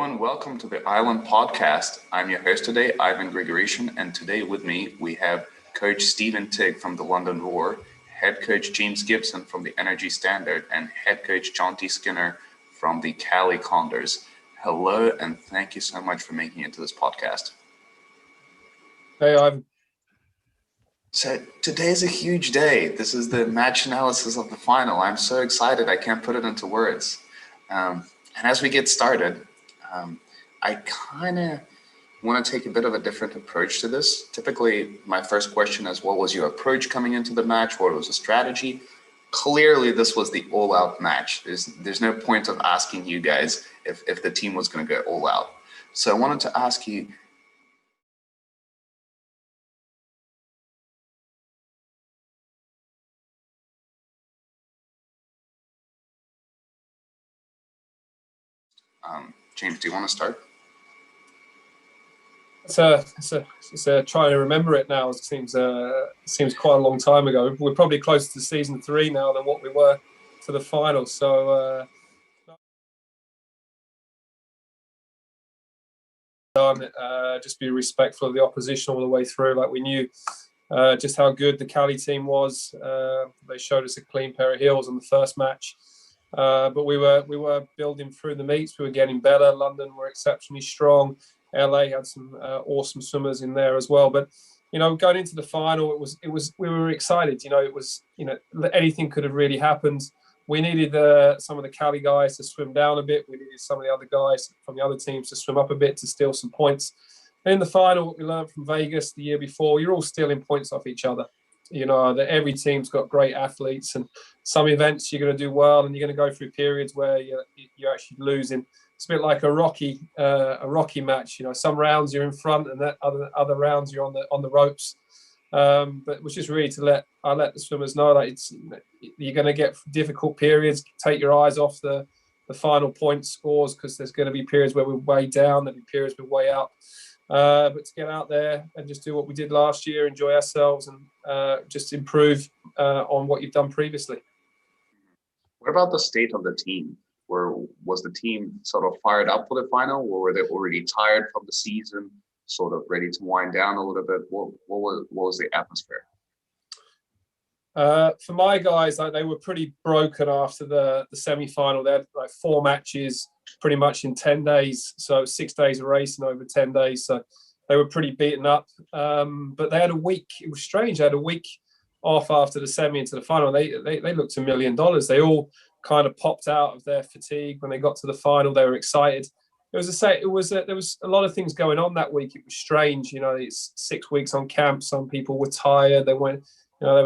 And welcome to the ISL Podcast. I'm your host today, Ivan Grigorishin, and today with me we have Coach Steven Tigg from the London Roar, Head Coach James Gibson from the Energy Standard, and Head Coach Jonty Skinner from the Cali Condors. Hello, and thank you so much for making it to this podcast. Hey, Ivan. So today's a huge day. This is the match analysis of the final. I'm so excited I can't put it into words. And as we get started, I kind of want to take a bit of a different approach to this. Typically, my first question is, what was your approach coming into the match? What was the strategy? Clearly, this was the all-out match. There's no point of asking you guys if the team was going to go all out. So I wanted to ask you, James, do you want to start? It's trying to remember it now. It seems quite a long time ago. We're probably closer to season 3 now than what we were to the final. So just be respectful of the opposition all the way through. Like, we knew just how good the Cali team was. They showed us a clean pair of heels in the first match. But we were building through the meets. We were getting better. London were exceptionally strong. LA had some awesome swimmers in there as well. But going into the final, we were excited. Anything could have really happened. We needed some of the Cali guys to swim down a bit. We needed some of the other guys from the other teams to swim up a bit to steal some points. And in the final, what we learned from Vegas the year before, you're all stealing points off each other. That every team's got great athletes, and some events you're going to do well, and you're going to go through periods where you're actually losing. It's a bit like a Rocky match. Some rounds you're in front, and that other rounds you're on the ropes. But it was just really to let the swimmers know that you're going to get difficult periods. Take your eyes off the final point scores, because there's going to be periods where we're way down, there'll be periods we're way up. But to get out there and just do what we did last year, enjoy ourselves, and just improve on what you've done previously. What about the state of the team? Was the team sort of fired up for the final, or were they already tired from the season, sort of ready to wind down a little bit? What was the atmosphere? For my guys, they were pretty broken after the semi-final. They had 4 matches pretty much in 10 days. So 6 days of racing over 10 days. So they were pretty beaten up. But they had a week. It was strange. They had a week off after the semi into the final. They looked $1 million. They all kind of popped out of their fatigue when they got to the final. They were excited. There was a lot of things going on that week. It was strange. It's 6 weeks on camp. Some people were tired. They were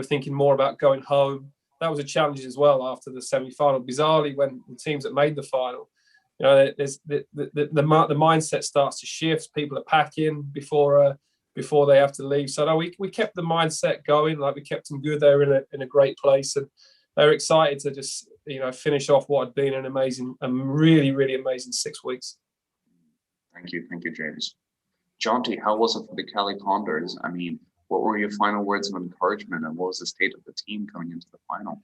thinking more about going home. That was a challenge as well after the semi-final. Bizarrely, when the teams that made the final, there's the mindset starts to shift. People are packing before they have to leave. So no, we kept the mindset going. Like, we kept them good. They were in a great place, and they were excited to just finish off what had been a really, really amazing 6 weeks. Thank you, James. Jonty, how was it for the Cali Condors? I mean, what were your final words of encouragement, and what was the state of the team coming into the final?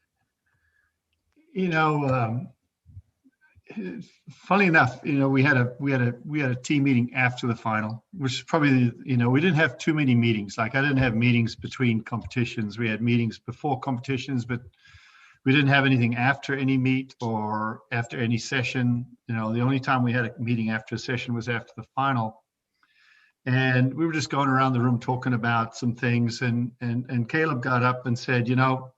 Funny enough, we had a team meeting after the final, which is probably we didn't have too many meetings. Like, I didn't have meetings between competitions. We had meetings before competitions, but we didn't have anything after any meet or after any session. The only time we had a meeting after a session was after the final. And we were just going around the room talking about some things, and Caleb got up and said, I'm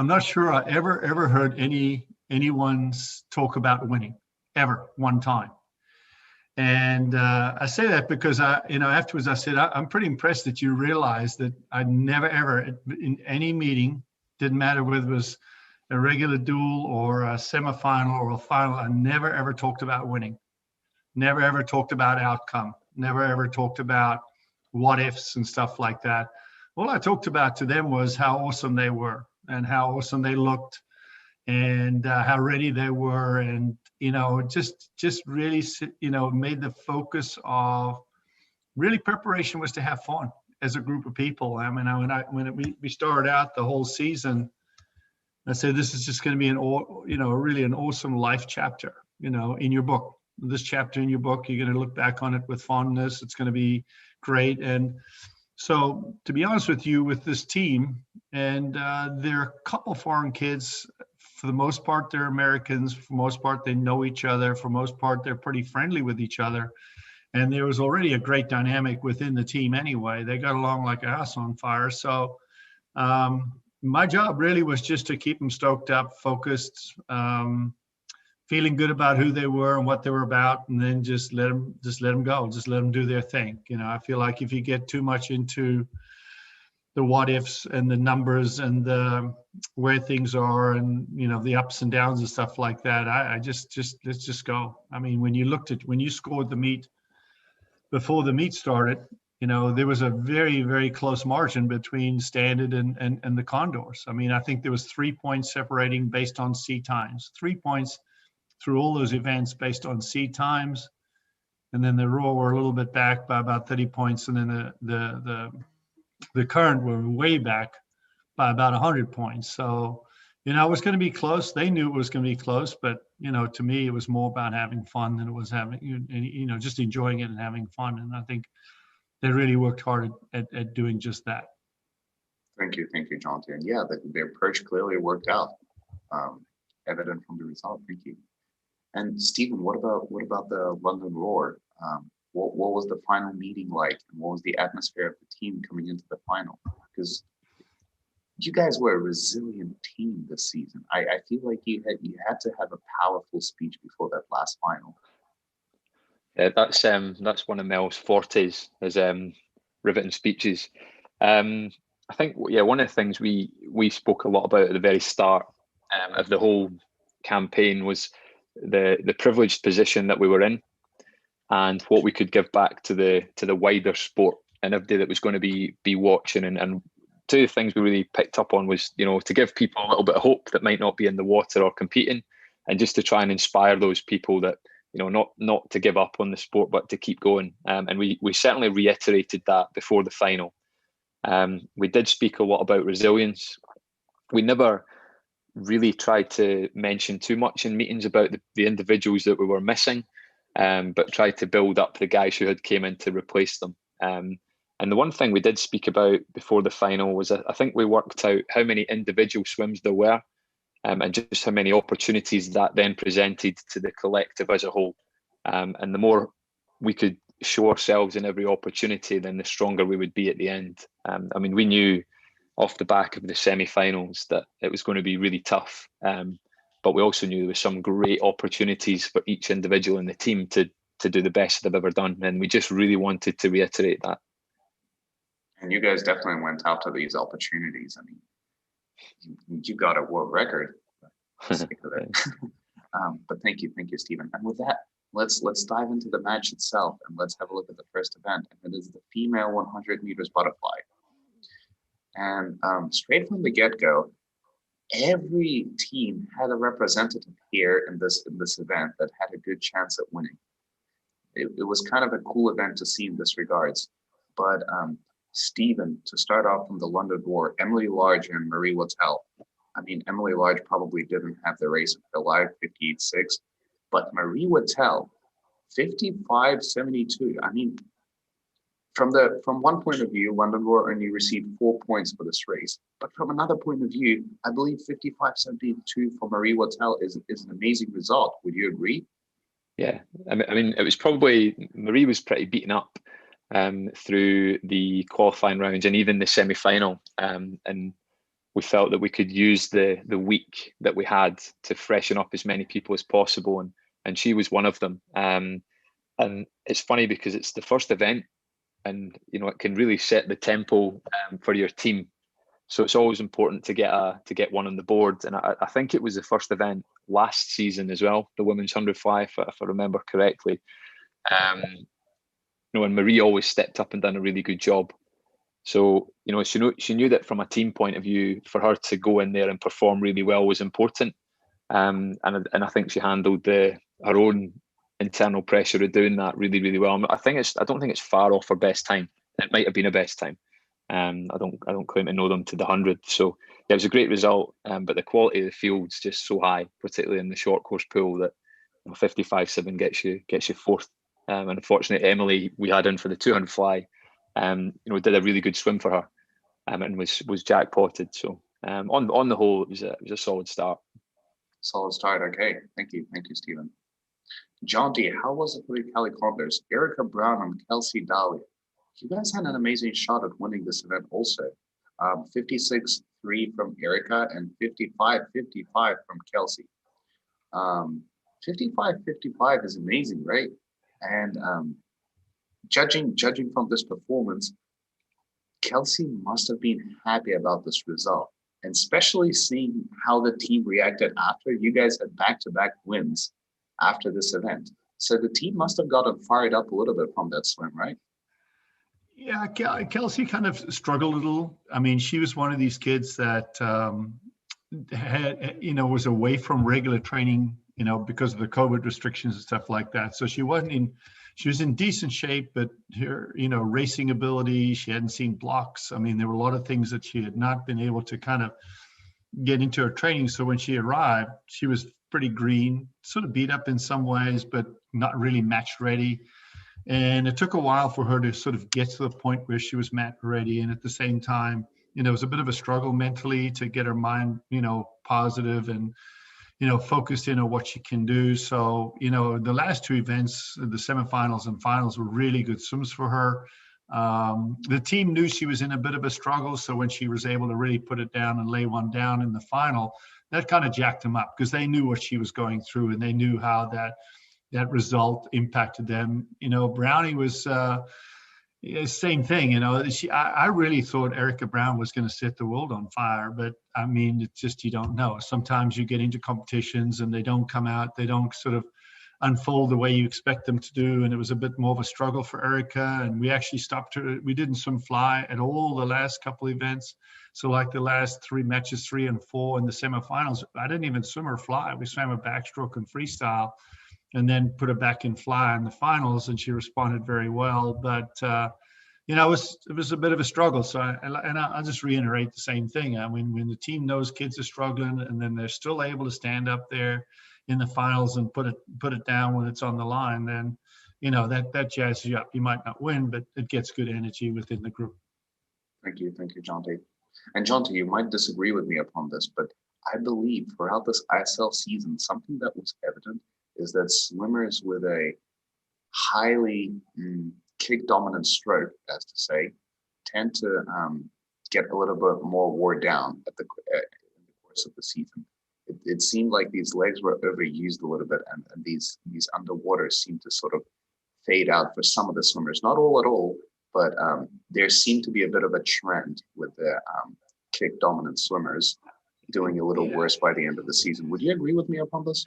not sure I ever heard anyone talk about winning ever one time. And I say that because afterwards I said, I'm pretty impressed that you realize that I never ever in any meeting, didn't matter whether it was a regular duel or a semifinal or a final, I never ever talked about winning. Never ever talked about outcome. Never ever talked about what ifs and stuff like that. All I talked about to them was how awesome they were and how awesome they looked and how ready they were, and just really made the focus of really preparation was to have fun as a group of people. I mean, when we started out the whole season, I said this is just going to be really an awesome life chapter, in your book. this chapter in your book. You're going to look back on it with fondness. It's going to be great. And so, to be honest with you, with this team, and there are a couple foreign kids. For the most part, they're Americans. For the most part, they know each other. For the most part, they're pretty friendly with each other. And there was already a great dynamic within the team anyway. They got along like a house on fire. So my job really was just to keep them stoked up, focused, feeling good about who they were and what they were about, and then just let them go, just let them do their thing. I feel like if you get too much into the what ifs and the numbers and the where things are and the ups and downs and stuff like that, I just let's just go. I mean, when you scored the meet before the meet started, there was a very, very close margin between Standard and the Condors. I mean, I think there was 3 points separating based on seat times, 3 points through all those events based on seat times. And then the Raw were a little bit back by about 30 points. And then the Current were way back by about 100 points. So, it was going to be close. They knew it was going to be close, but, to me, it was more about having fun than it was having, just enjoying it and having fun. And I think they really worked hard at doing just that. Thank you, Jonty. And yeah, their approach clearly worked out, evident from the result. Thank you. And Steven, what about the London Roar? What was the final meeting like, and what was the atmosphere of the team coming into the final? Because you guys were a resilient team this season. I feel like you had to have a powerful speech before that last final. Yeah, that's one of Mel's fortes, is riveting speeches. I think one of the things we spoke a lot about at the very start of the whole campaign was the privileged position that we were in, and what we could give back to the wider sport and everybody that was going to be watching. And two of the things we really picked up on was, to give people a little bit of hope that might not be in the water or competing, and just to try and inspire those people that, not to give up on the sport, but to keep going. And we certainly reiterated that before the final. We did speak a lot about resilience. We never really tried to mention too much in meetings about the individuals that we were missing, but tried to build up the guys who had came in to replace them. And the one thing we did speak about before the final was, I think we worked out how many individual swims there were, and just how many opportunities that then presented to the collective as a whole. And the more we could show ourselves in every opportunity, then the stronger we would be at the end. I mean, we knew off the back of the semi-finals that it was going to be really tough, but we also knew there was some great opportunities for each individual in the team to do the best they've ever done, and we just really wanted to reiterate that. And you guys definitely went after these opportunities. I mean, you got a world record. But thank you, Steven. And with that, let's dive into the match itself, and let's have a look at the first event. And it is the female 100 meters butterfly. And straight from the get-go, every team had a representative here in this event that had a good chance at winning. It was kind of a cool event to see in this regards. But Steven, to start off from the London Roar, Emily Large and Marie Wattel. I mean, Emily Large probably didn't have the race of her life, 58.6, but Marie Wattel, 55.72. I mean, from one point of view, London Roar only received 4 points for this race. But from another point of view, I believe 55.72 for Marie Wattel is an amazing result. Would you agree? Yeah, I mean, it was probably, Marie was pretty beaten up through the qualifying rounds and even the semi-final, and we felt that we could use the week that we had to freshen up as many people as possible, and she was one of them. And it's funny because it's the first event, and it can really set the tempo for your team. So it's always important to get one on the board. And I think it was the first event last season as well, the women's 100 fly, if I remember correctly. And Marie always stepped up and done a really good job. So, she knew that from a team point of view, for her to go in there and perform really well was important. And I think she handled her own internal pressure of doing that really, really well. I don't think it's far off her best time. It might have been a best time. I don't claim to know them to the 100. So yeah, it was a great result. But the quality of the field's just so high, particularly in the short course pool, that 55.7 gets you fourth. And unfortunately, Emily, we had in for the 200 fly, did a really good swim for her, and was jackpotted. So on the whole, it was a solid start. Solid start. Okay, thank you, Steven. Jonty, how was it for the Cali Condors? Erica Brown and Kelsey Daly. You guys had an amazing shot at winning this event also. 56.3 from Erica and 55.55 from Kelsey. 55.55 is amazing, right? And judging from this performance, Kelsey must have been happy about this result, and especially seeing how the team reacted after you guys had back-to-back wins after this event. So the team must have gotten fired up a little bit from that swim, right? Yeah, Kelsey kind of struggled a little. I mean, she was one of these kids that was away from regular training, because of the COVID restrictions and stuff like that. So she was in decent shape, but her, racing ability, she hadn't seen blocks. I mean, there were a lot of things that she had not been able to kind of get into her training. So when she arrived, she was pretty green, sort of beat up in some ways, but not really match ready. And it took a while for her to sort of get to the point where she was match ready. And at the same time, it was a bit of a struggle mentally to get her mind, positive and, focused in on what she can do. So, the last two events, the semifinals and finals, were really good swims for her. The team knew she was in a bit of a struggle. So when she was able to really put it down and lay one down in the final, that kind of jacked them up because they knew what she was going through and they knew how that result impacted them. Brownie was same thing. I really thought Erica Brown was going to set the world on fire, but I mean, it's just, you don't know. Sometimes you get into competitions and they don't come out, they don't sort of unfold the way you expect them to do. And it was a bit more of a struggle for Erica. And we actually stopped her. We didn't swim fly at all the last couple of events. So like the last three matches, 3 and 4 in the semifinals, I didn't even swim her fly. We swam a backstroke and freestyle, and then put her back in fly in the finals, and she responded very well. But it was a bit of a struggle. So I'll just reiterate the same thing. I mean, when the team knows kids are struggling, and then they're still able to stand up there in the finals and put it down when it's on the line, then that jazzes you up. You might not win, but it gets good energy within the group. Thank you, Jonty. And Jonty, you might disagree with me upon this, but I believe throughout this ISL season, something that was evident is that swimmers with a highly kick dominant stroke, as to say, tend to get a little bit more wore down in the course of the season. It seemed like these legs were overused a little bit, and these underwaters seemed to sort of fade out for some of the swimmers. Not all at all, but there seemed to be a bit of a trend with the kick dominant swimmers doing a little worse by the end of the season. Would you agree with me upon this?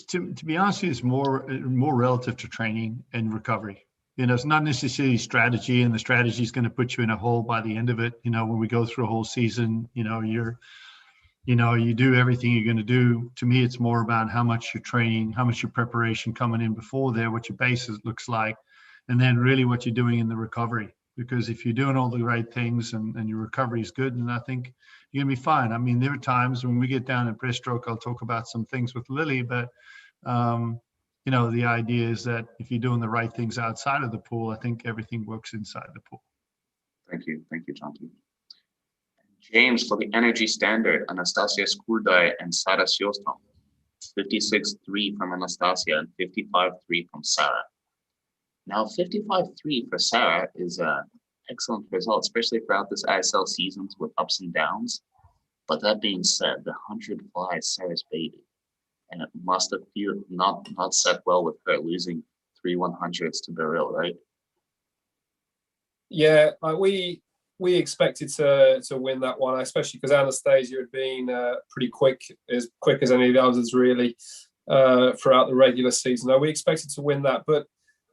To be honest, it's more relative to training and recovery. It's not necessarily strategy, and the strategy is going to put you in a hole by the end of it. When we go through a whole season, you do everything you're going to do. To me, it's more about how much you're training, how much your preparation coming in before there, what your base looks like, and then really what you're doing in the recovery. Because if you're doing all the right things and your recovery is good, then I think you're going to be fine. I mean, there are times when we get down at breaststroke, I'll talk about some things with Lily, but, the idea is that if you're doing the right things outside of the pool, I think everything works inside the pool. Thank you, Jonty. James, for the energy standard, Anastasia Skurdai and Sara Sjostrom. 56.3 from Anastasia and 55.3 from Sara. Now, 55.3 for Sara is an excellent result, especially throughout this ISL seasons with ups and downs. But that being said, the 100 fly is Sara's baby. And it must have not set well with her losing 3 100s to Beryl, right? Yeah, we expected to win that one, especially because Anastasia had been pretty quick as any of the others really throughout the regular season. Now, we expected to win that, but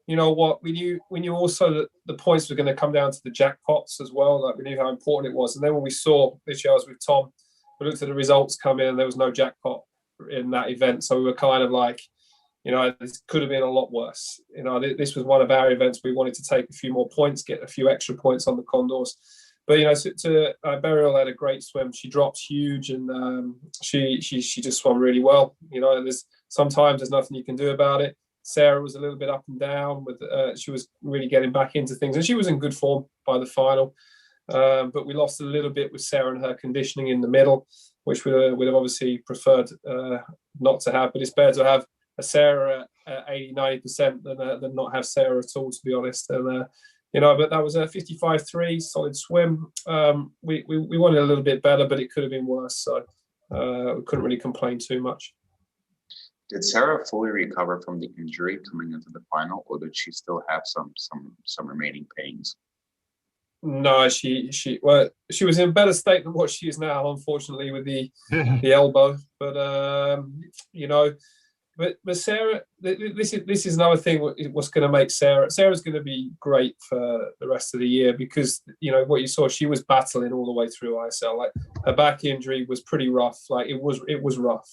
you know what? We knew also that the points were going to come down to the jackpots as well. Like, we knew how important it was. And then when we saw this year, I was with Tom, we looked at the results come in, and there was no jackpot in that event. So we were kind of like, this could have been a lot worse. This was one of our events. We wanted to take a few more points, get a few extra points on the Condors. But Beryl had a great swim. She dropped huge, and she just swam really well. There's sometimes there's nothing you can do about it. Sarah was a little bit up and down with. She was really getting back into things, and she was in good form by the final. But we lost a little bit with Sarah and her conditioning in the middle, which we would have obviously preferred not to have. But it's better to have a Sarah at 80-90% than not have Sarah at all, to be honest. And but that was a 55.3 solid swim. We wanted a little bit better, but it could have been worse. So we couldn't really complain too much. Did Sarah fully recover from the injury coming into the final, or did she still have some remaining pains? No, she was in a better state than what she is now, unfortunately, with the elbow. But but Sarah, this is another thing. What's going to make Sarah's going to be great for the rest of the year, because what you saw, she was battling all the way through ISL. Like, her back injury was pretty rough. Like, it was rough.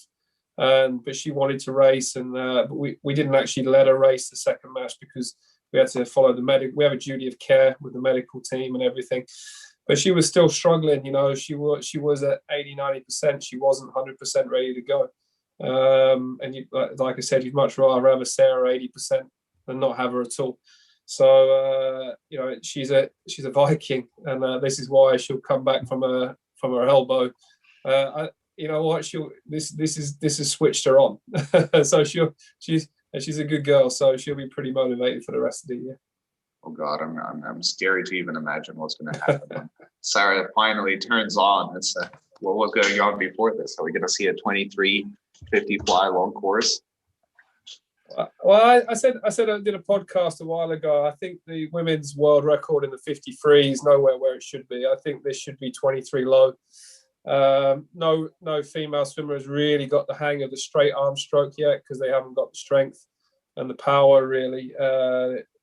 But she wanted to race, and we didn't actually let her race the second match because we had to follow the medic. We have a duty of care with the medical team and everything. But she was still struggling. She was at 80-90%. She wasn't 100% ready to go. And like I said, you'd much rather have a Sarah 80% than not have her at all. So she's a Viking, and this is why she'll come back from her elbow. This has switched her on. So she's a good girl, so she'll be pretty motivated for the rest of the year. Oh God, I'm scary to even imagine what's going to happen when Sarah finally turns on. It's what was going on before this? Are we going to see a 23.50 fly long course? Well, I said I did a podcast a while ago. I think the women's world record in the 53 is nowhere where it should be. I think this should be 23 low. No female swimmer has really got the hang of the straight arm stroke yet, because they haven't got the strength and the power really.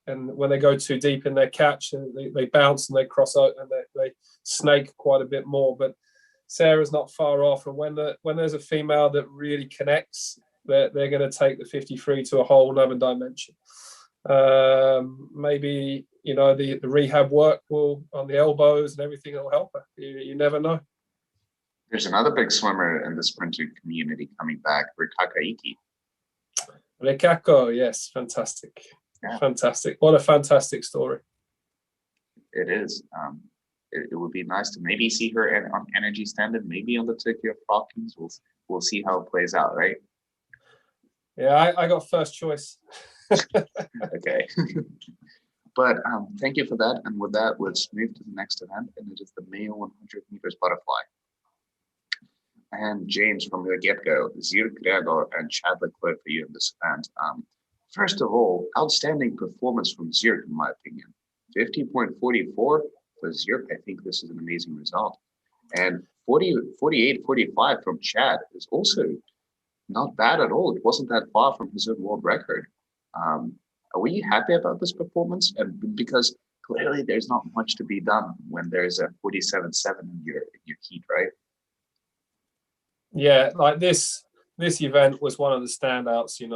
And when they go too deep in their catch, they bounce and they cross out and they snake quite a bit more. But Sarah's not far off, and when there's a female that really connects, they're going to take the 53 to a whole other dimension. Maybe the rehab work on the elbows and everything will help her. You never know. There's another big swimmer in the sprinter community coming back, Rikaka. Rikako, yes, fantastic. Yeah. Fantastic. What a fantastic story. It is. It would be nice to maybe see her on Energy Standard, maybe on the Tokyo Falcons. We'll see how it plays out, right? Yeah, I got first choice. Okay. But thank you for that. And with that, let's move to the next event, and it is the male 100 meters butterfly. And James, from the get-go, Zir Gregor and Chad Leclerc for you in this event. First of all, outstanding performance from Zir, in my opinion. 50.44 for Zir. I think this is an amazing result. And 48.45 from Chad is also not bad at all. It wasn't that far from his own world record. Are we happy about this performance? And because clearly there's not much to be done when there's a 47.7 in your heat, right? Yeah, like this event was one of the standouts, and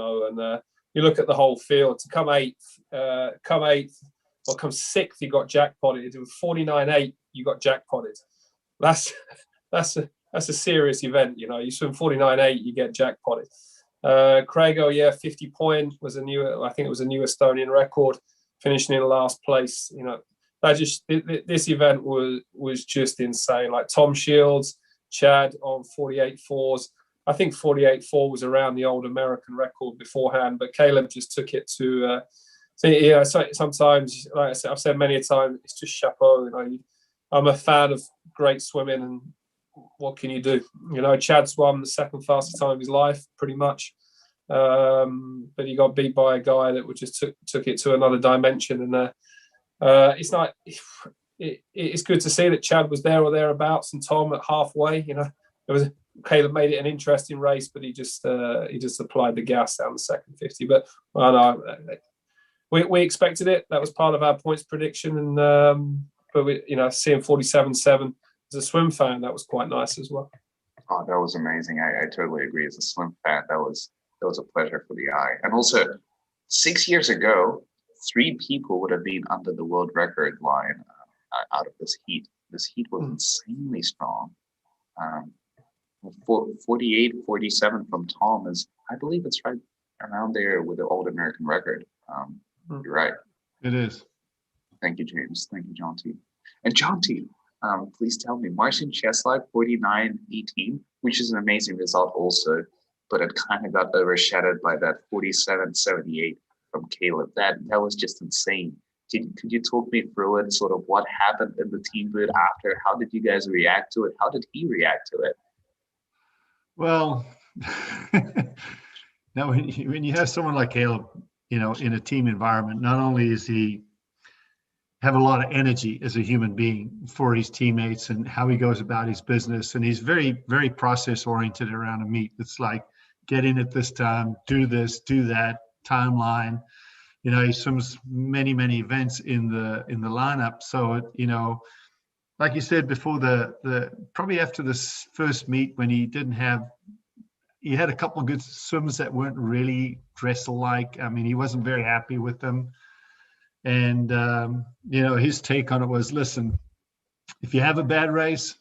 you look at the whole field. To come eighth, or come sixth, you got jackpotted. It was 49.8, you got jackpotted. That's a serious event, You swim 49.8, you get jackpotted. Craigo, 50 point was I think it was a new Estonian record, finishing in last place. This event was just insane. Like Tom Shields, Chad on 48.4s. I think 48.4 was around the old American record beforehand, but Caleb just took it to. Sometimes, like I said, I've said many a time, it's just chapeau. I'm a fan of great swimming, and what can you do? Chad swam the second fastest time of his life, pretty much. But he got beat by a guy that just took it to another dimension, and it's good to see that Chad was there or thereabouts, and Tom at halfway. Caleb made it an interesting race, but he just applied the gas down the second 50. But we expected it. That was part of our points prediction, and but seeing 47.7 as a swim fan, that was quite nice as well. Oh, that was amazing. I totally agree. As a swim fan, that was a pleasure for the eye. And also, 6 years ago, 3 people would have been under the world record line out of this heat. This heat was insanely strong. 48-47 from Tom is, I believe it's right around there with the old American record. You're right. It is. Thank you, James. Thank you, Jonty. And Jonty, please tell me, Marcin Cieslak 49-18, which is an amazing result also, but it kind of got overshadowed by that 47-78 from Caleb. That was just insane. Could you talk me through it, sort of what happened in the team booth after? How did you guys react to it? How did he react to it? Well, now when you have someone like Caleb, in a team environment, not only is he have a lot of energy as a human being for his teammates and how he goes about his business, and he's very, very process oriented around a meet. It's like, get in at this time, do this, do that, timeline. He swims many, many events in the lineup. So, like you said before, the probably after this first meet when he had a couple of good swims that weren't really Dressel-like. I mean, he wasn't very happy with them. And, his take on it was, listen, if you have a bad race,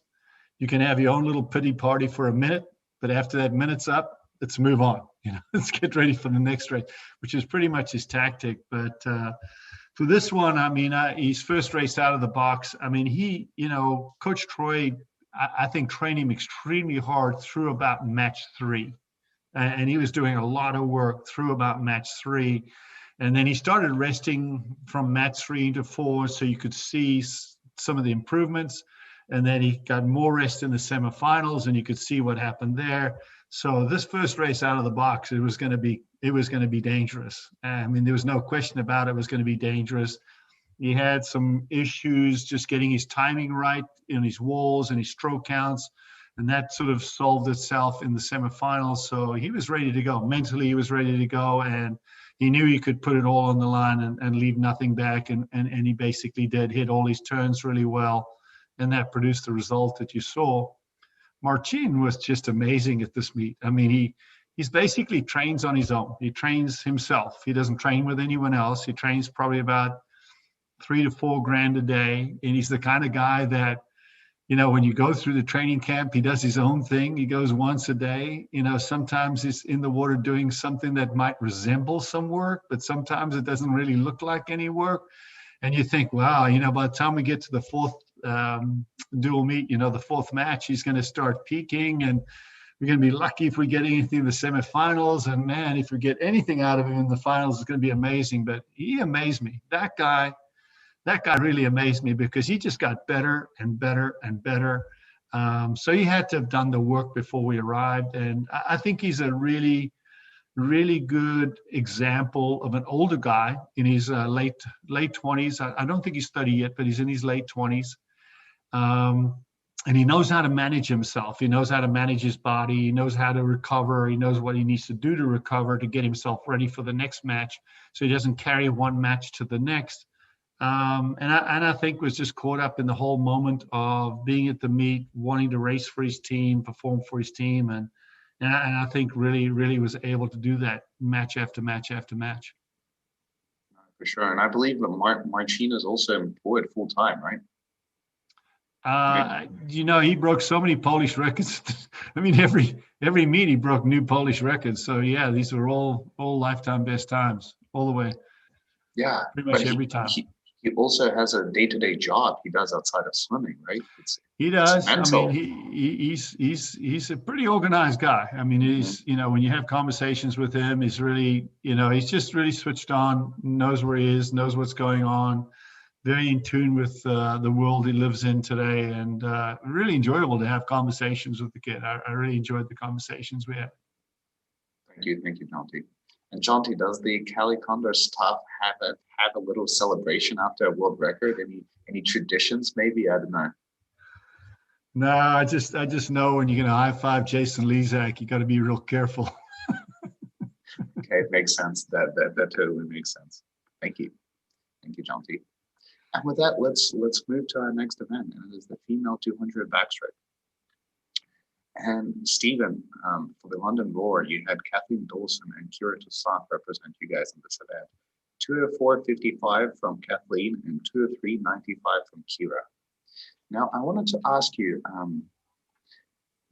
you can have your own little pity party for a minute, but after that minute's up, let's move on. Let's get ready for the next race, which is pretty much his tactic. But for this one, I mean, his first race out of the box, I mean, Coach Troy, I think, trained him extremely hard through about match 3. And he was doing a lot of work through about match 3. And then he started resting from match 3 into 4, so you could see some of the improvements. And then he got more rest in the semifinals, and you could see what happened there. So this first race out of the box, it was going to be dangerous. I mean, there was no question about it. It was going to be dangerous. He had some issues just getting his timing right in his walls and his stroke counts, and that sort of solved itself in the semifinals. So he was ready to go. Mentally, he was ready to go, and he knew he could put it all on the line and leave nothing back. And he basically did, hit all his turns really well, and that produced the result that you saw. Marcin was just amazing at this meet. I mean, he's basically trains on his own. He trains himself. He doesn't train with anyone else. He trains probably about 3 to 4 grand a day. And he's the kind of guy that, when you go through the training camp, he does his own thing. He goes once a day. Sometimes he's in the water doing something that might resemble some work, but sometimes it doesn't really look like any work. And you think, wow, by the time we get to the fourth dual meet, the fourth match, he's going to start peaking, and we're going to be lucky if we get anything in the semifinals. And man, if we get anything out of him in the finals, it's going to be amazing. But he amazed me. That guy really amazed me, because he just got better and better and better. So he had to have done the work before we arrived. And I think he's a really, really good example of an older guy in his late 20s. I don't think he's 30 yet, but he's in his late 20s. And he knows how to manage himself. He knows how to manage his body. He knows how to recover. He knows what he needs to do to recover, to get himself ready for the next match, so he doesn't carry one match to the next. And I think was just caught up in the whole moment of being at the meet, wanting to race for his team, perform for his team. And I think really, really was able to do that match after match after match. For sure. And I believe that Marcin is also employed full time, right? He broke so many Polish records. I mean, every meet he broke new Polish records. So yeah, these are all lifetime best times all the way. Yeah, pretty much every time. He also has a day-to-day job he does outside of swimming, right? He does. I mean, he's a pretty organized guy. I mean, he's when you have conversations with him, he's really he's just really switched on, knows where he is, knows what's going on. Very in tune with the world he lives in today, and really enjoyable to have conversations with the kid. I really enjoyed the conversations we had. Thank you, Jonty. And Jonty, does the Cali Condors staff have a little celebration after a world record? Any traditions? Maybe, I don't know. No, I just know when you're going to high five Jason Lezak, you got to be real careful. Okay, it makes sense. That totally makes sense. Thank you, Jonty. And with that, let's move to our next event, and it is the female 200 backstroke. And Steven, for the London Roar, you had Kathleen Dawson and Kira Toussaint represent you guys in this event. 204.55 from Kathleen and 203.95 from Kira. Now, I wanted to ask you,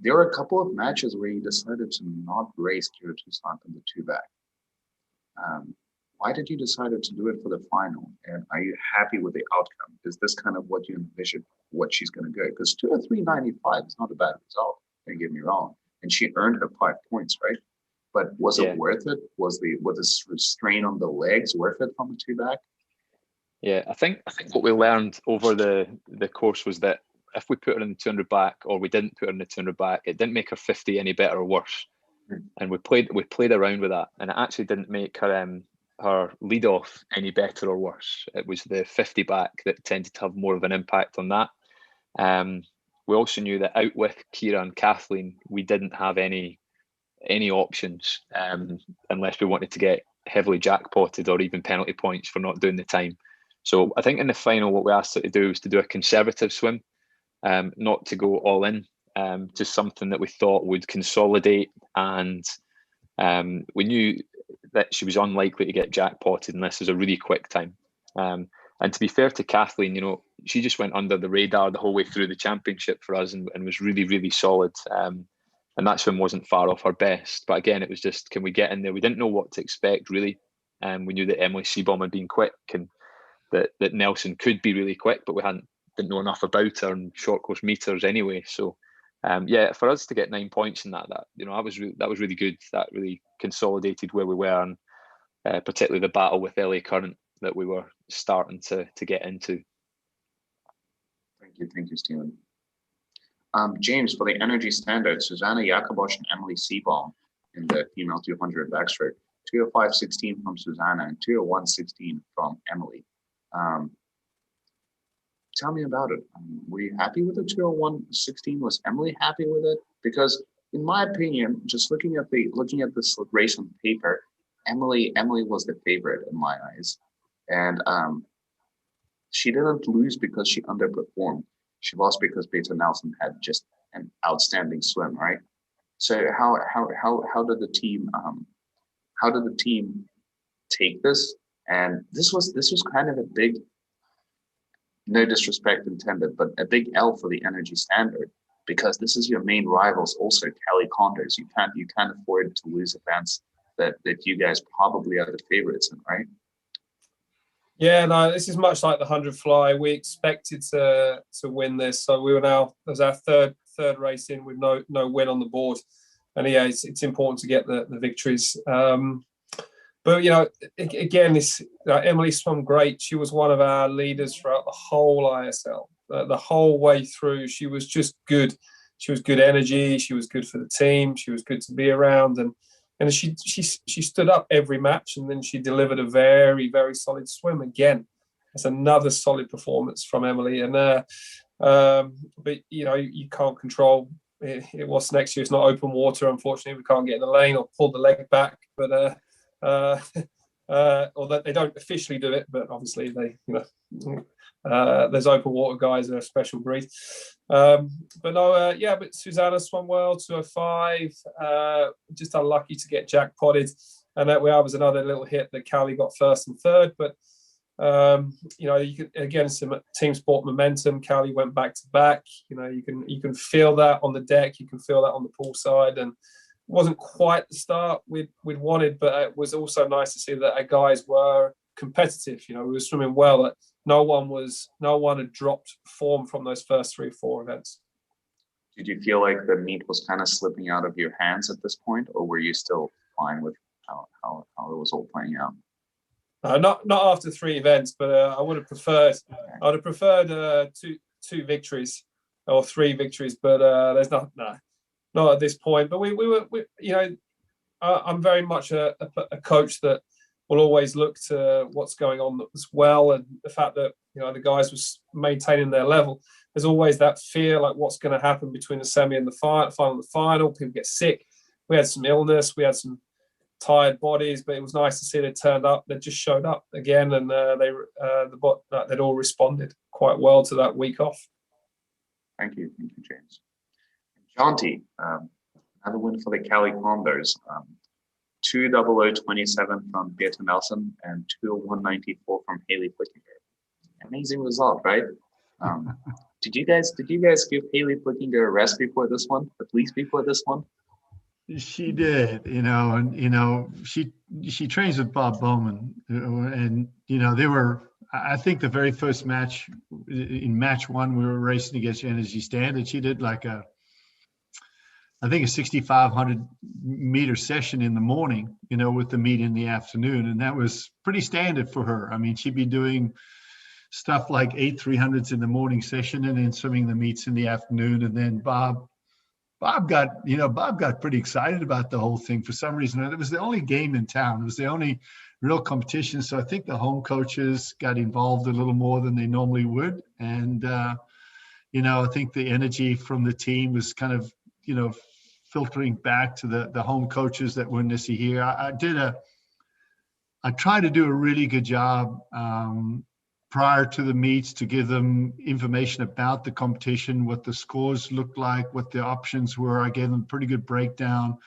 there were a couple of matches where you decided to not race Kira Toussaint in the two back. Why did you decide to do it for the final? And are you happy with the outcome? Is this kind of what you envisioned, what she's going to go? Because 2:03.95 is not a bad result, don't get me wrong. And she earned her 5 points, right? But was it worth it? Was the strain on the legs worth it from the two back? Yeah, I think what we learned over the course was that if we put her in the 200 back or we didn't put her in the 200 back, it didn't make her 50 any better or worse. And we played around with that, and it actually didn't make her lead off any better or worse. It was the 50 back that tended to have more of an impact on that. We also knew that out with Kira and Kathleen, we didn't have any options unless we wanted to get heavily jackpotted or even penalty points for not doing the time. So I think in the final, what we asked her to do was to do a conservative swim, not to go all in, just something that we thought would consolidate. And we knew that she was unlikely to get jackpotted unless there's a really quick time. And to be fair to Kathleen, you know, she just went under the radar the whole way through the championship for us and was really, really solid. And that swim wasn't far off her best. But again, it was just, can we get in there? We didn't know what to expect, really. We knew that Emily Seebohm had been quick and that Nelson could be really quick, but we didn't know enough about her and short course meters anyway. So, yeah, for us to get 9 points in that was really good. That really consolidated where we were, and particularly the battle with LA Current that we were starting to get into. Thank you, Steven. James, for the energy standard, Susanna Jakobosch and Emily Seebohm in the female 200 backstroke, 2:05.16 from Susanna and 2:01.16 from Emily. Tell me about it. Were you happy with the 2:01.16? Was Emily happy with it? Because in my opinion, just looking at this race on paper, Emily was the favorite in my eyes, and she didn't lose because she underperformed. She lost because Peter Nelson had just an outstanding swim, right? So how did the team take this? And this was kind of a big, no disrespect intended, but a big L for the energy standard, because this is your main rivals, also Cali Condors. You can't afford to lose events that you guys probably are the favorites in, right? Yeah, no, this is much like the 100 fly. We expected to win this, so we were now, as our third race in with no win on the board, and yeah, it's important to get the victories. But you know, again, Emily swam great. She was one of our leaders throughout the whole ISL, the whole way through. She was just good. She was good energy. She was good for the team. She was good to be around, and she stood up every match, and then she delivered a very, very solid swim again. It's another solid performance from Emily, and but you know, you can't control it. What's next year? It's not open water, unfortunately. We can't get in the lane or pull the leg back, but or that they don't officially do it, but obviously they, you know, there's open water guys are a special breed. But no, yeah, but Susanna swam well, 2:05. Just unlucky to get jackpotted, and that was another little hit that Cali got first and third. But you know, you can, again, some team sport momentum. Cali went back to back. You know, you can feel that on the deck. You can feel that on the pool side, and it wasn't quite the start we'd wanted, but it was also nice to see that our guys were competitive. You know, we were swimming well. That no one had dropped form from those first 3 or 4 events. Did you feel like the meet was kind of slipping out of your hands at this point, or were you still fine with how it was all playing out? Not after 3 events, but I would have preferred. I would have preferred 2 victories or 3 victories, but there's not at this point. But we were, you know, I'm very much a coach that will always look to what's going on as well, and the fact that, you know, the guys was maintaining their level. There's always that fear, like what's going to happen between the semi and the final and the final. People get sick. We had some illness. We had some tired bodies, but it was nice to see they turned up. They just showed up again, and they'd all responded quite well to that week off. Thank you, James. Jonty, another win for the Cali Condors. 2:00.27 from Peter Nelson and 2:01.94 from Haley Flickinger. Amazing result, right? Did you guys give Haley Flicking a rest before this one? At least before this one? She did, and she trains with Bob Bowman, and they were. I think the very first match, in match one, we were racing against Energy Standard. She did like a 6,500 meter session in the morning, with the meet in the afternoon, and that was pretty standard for her. I mean, she'd be doing stuff like 8 300s in the morning session, and then swimming the meets in the afternoon. And then Bob got pretty excited about the whole thing for some reason. And it was the only game in town. It was the only real competition. So I think the home coaches got involved a little more than they normally would. And, I think the energy from the team was kind of, filtering back to the home coaches that were necessarily here. I tried to do a really good job prior to the meets to give them information about the competition, what the scores looked like, what the options were. I gave them a pretty good breakdown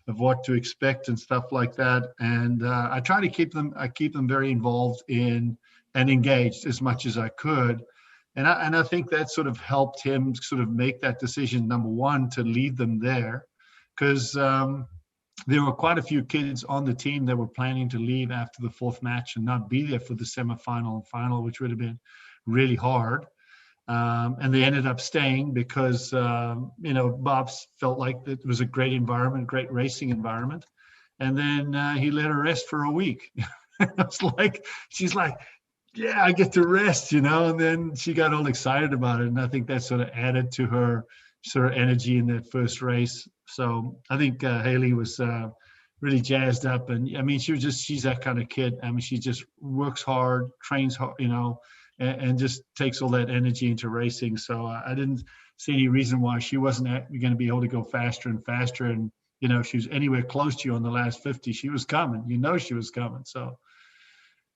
of what to expect and stuff like that. And I try to keep them very involved in and engaged as much as I could. And I think that sort of helped him sort of make that decision, number one, to lead them there, because there were quite a few kids on the team that were planning to leave after the fourth match and not be there for the semifinal and final, which would have been really hard. And they ended up staying because, Bob felt like it was a great environment, great racing environment. And then he let her rest for a week. She's like, yeah, I get to rest, and then she got all excited about it. And I think that sort of added to her sort of energy in that first race. So I think Haley was really jazzed up. And I mean, she's that kind of kid. I mean, she just works hard, trains hard, and just takes all that energy into racing. So I didn't see any reason why she wasn't going to be able to go faster and faster. And, she was anywhere close to you on the last 50. She was coming, she was coming. So.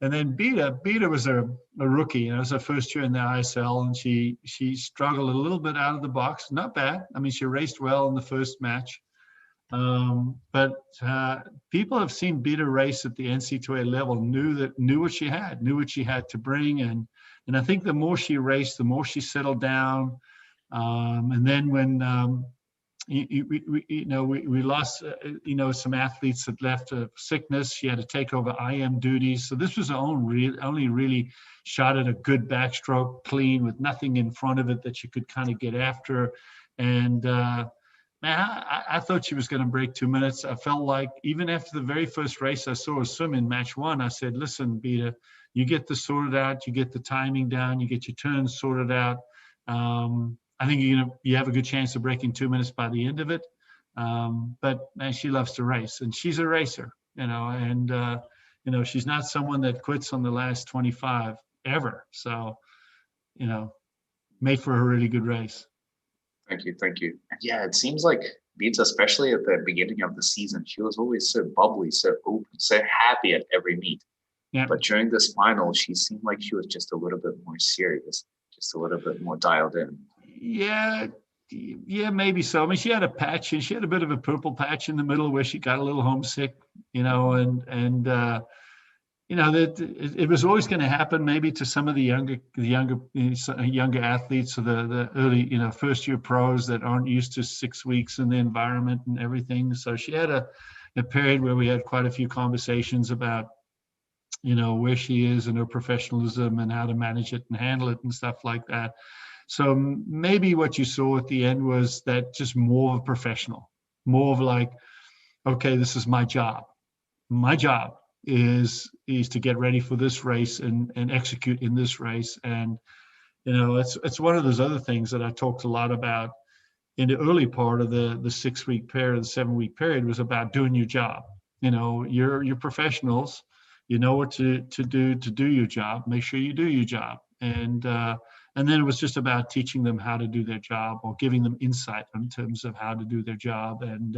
And then Beta was a rookie. It was her first year in the ISL, and she struggled a little bit out of the box. Not bad. I mean, she raced well in the first match. But people have seen Beta race at the NC2A level, knew what she had to bring. And I think the more she raced, the more she settled down. And then when we lost, some athletes that left of sickness. She had to take over IM duties. So this was her only really shot at a good backstroke, clean, with nothing in front of it that she could kind of get after. And I thought she was going to break 2 minutes. I felt like even after the very first race I saw her swim in match one, I said, listen, Beta, you get this sorted out, you get the timing down, you get your turns sorted out. I think you have a good chance of breaking 2 minutes by the end of it. But man, she loves to race, and she's a racer, and she's not someone that quits on the last 25 ever. So, made for a really good race. Thank you. Yeah, it seems like Beats, especially at the beginning of the season, she was always so bubbly, so open, so happy at every meet. Yeah. But during this final, she seemed like she was just a little bit more serious, just a little bit more dialed in. Yeah, maybe so. I mean, she had a patch, and she had a bit of a purple patch in the middle where she got a little homesick, that it was always going to happen maybe to some of the younger athletes, or the early, first year pros that aren't used to 6 weeks in the environment and everything. So she had a period where we had quite a few conversations about, where she is and her professionalism and how to manage it and handle it and stuff like that. So maybe what you saw at the end was that just more of a professional, more of like, okay, this is my job. My job is to get ready for this race and execute in this race. And, it's one of those other things that I talked a lot about in the early part of the 6 week period, the 7 week period, was about doing your job. You're professionals, what to do your job, make sure you do your job. And then it was just about teaching them how to do their job, or giving them insight in terms of how to do their job. And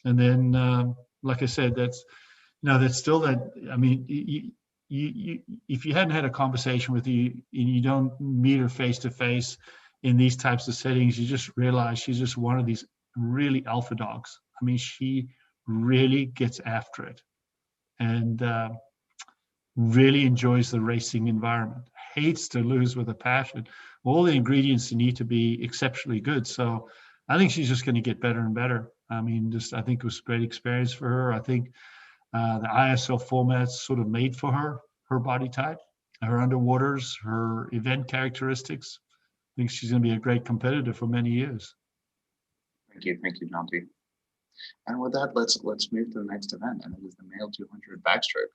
then, like I said, that's still that. I mean, if you hadn't had a conversation with you and you don't meet her face to face in these types of settings, you just realize she's just one of these really alpha dogs. I mean, she really gets after it, and really enjoys the racing environment. hates to lose with a passion. All the ingredients need to be exceptionally good. So I think she's just going to get better and better. I mean, I think it was a great experience for her. I think the ISL format's sort of made for her body type, her underwaters, her event characteristics. I think she's going to be a great competitor for many years. Thank you, Jonty. And with that, let's move to the next event, and it was the male 200 backstroke.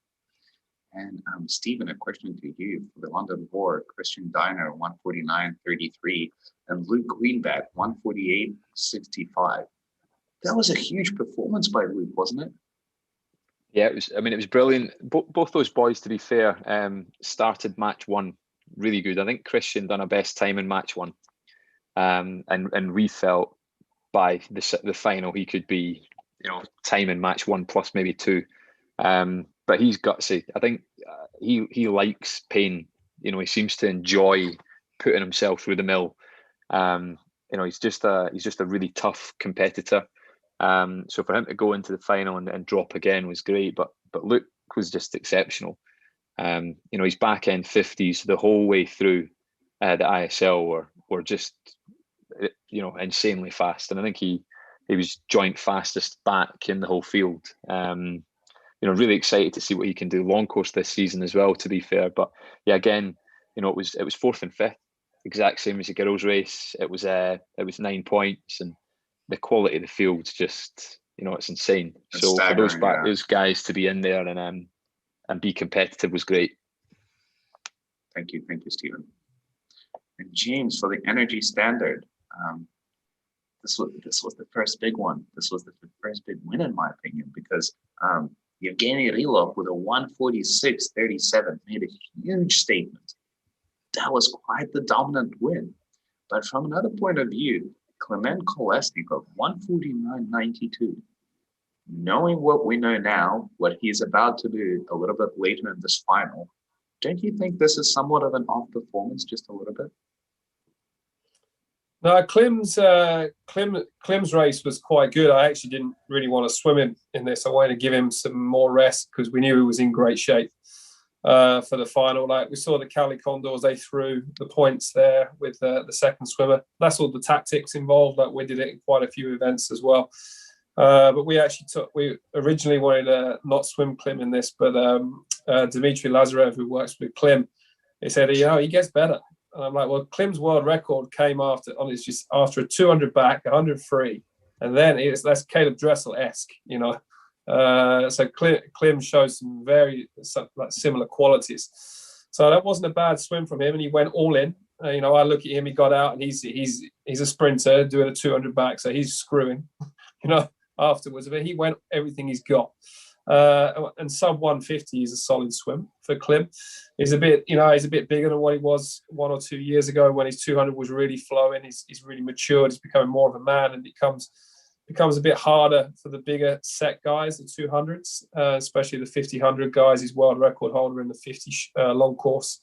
And Steven, a question to you for the London Board: Christian Diner 149.33 and Luke Greenback 148.65. That was a huge performance by Luke, wasn't it? Yeah, it was. I mean, it was brilliant. Both those boys, to be fair, started match one really good. I think Christian done a best time in match one, and we felt by the final he could be, time in match one plus maybe two. But he's gutsy. I think he likes pain. He seems to enjoy putting himself through the mill. He's just a really tough competitor. So for him to go into the final and drop again was great. But Luke was just exceptional. His back end 50s the whole way through the ISL were just insanely fast. And I think he was joint fastest back in the whole field. Really excited to see what he can do long course this season as well, to be fair. But yeah, again, it was fourth and fifth, exact same as the girls' race. It was 9 points, and the quality of the field's just, it's insane. It's so for staggering, those guys to be in there and be competitive was great. Thank you, Steven. And James, for the energy standard, this was the first big one. This was the first big win, in my opinion, because Yevgeny Rilov with a 146.37 made a huge statement. That was quite the dominant win. But from another point of view, Clement Kolesnikov, 149.92. Knowing what we know now, what he's about to do a little bit later in this final, don't you think this is somewhat of an off performance, just a little bit? No, Klim's race was quite good. I actually didn't really want to swim him in this. I wanted to give him some more rest because we knew he was in great shape for the final. Like we saw the Cali Condors, they threw the points there with the second swimmer. That's all the tactics involved. Like we did it in quite a few events as well. But we originally wanted to not swim Klim in this, but Dmitry Lazarev, who works with Klim, he said, he gets better. And I'm like, well, Klim's world record came after a 200 back, 100 free, and then that's Caleb Dressel-esque, So Klim shows some very similar qualities. So that wasn't a bad swim from him, and he went all in. I look at him, he got out, and he's a sprinter doing a 200 back, so he's screwing, afterwards. But he went everything he's got. And sub 150 is a solid swim for Klim. He's a bit bigger than what he was 1 or 2 years ago when his 200 was really flowing. He's really matured. He's becoming more of a man, and becomes a bit harder for the bigger set guys, the 200s, especially the 50-100 guys. He's world record holder in the 50 long course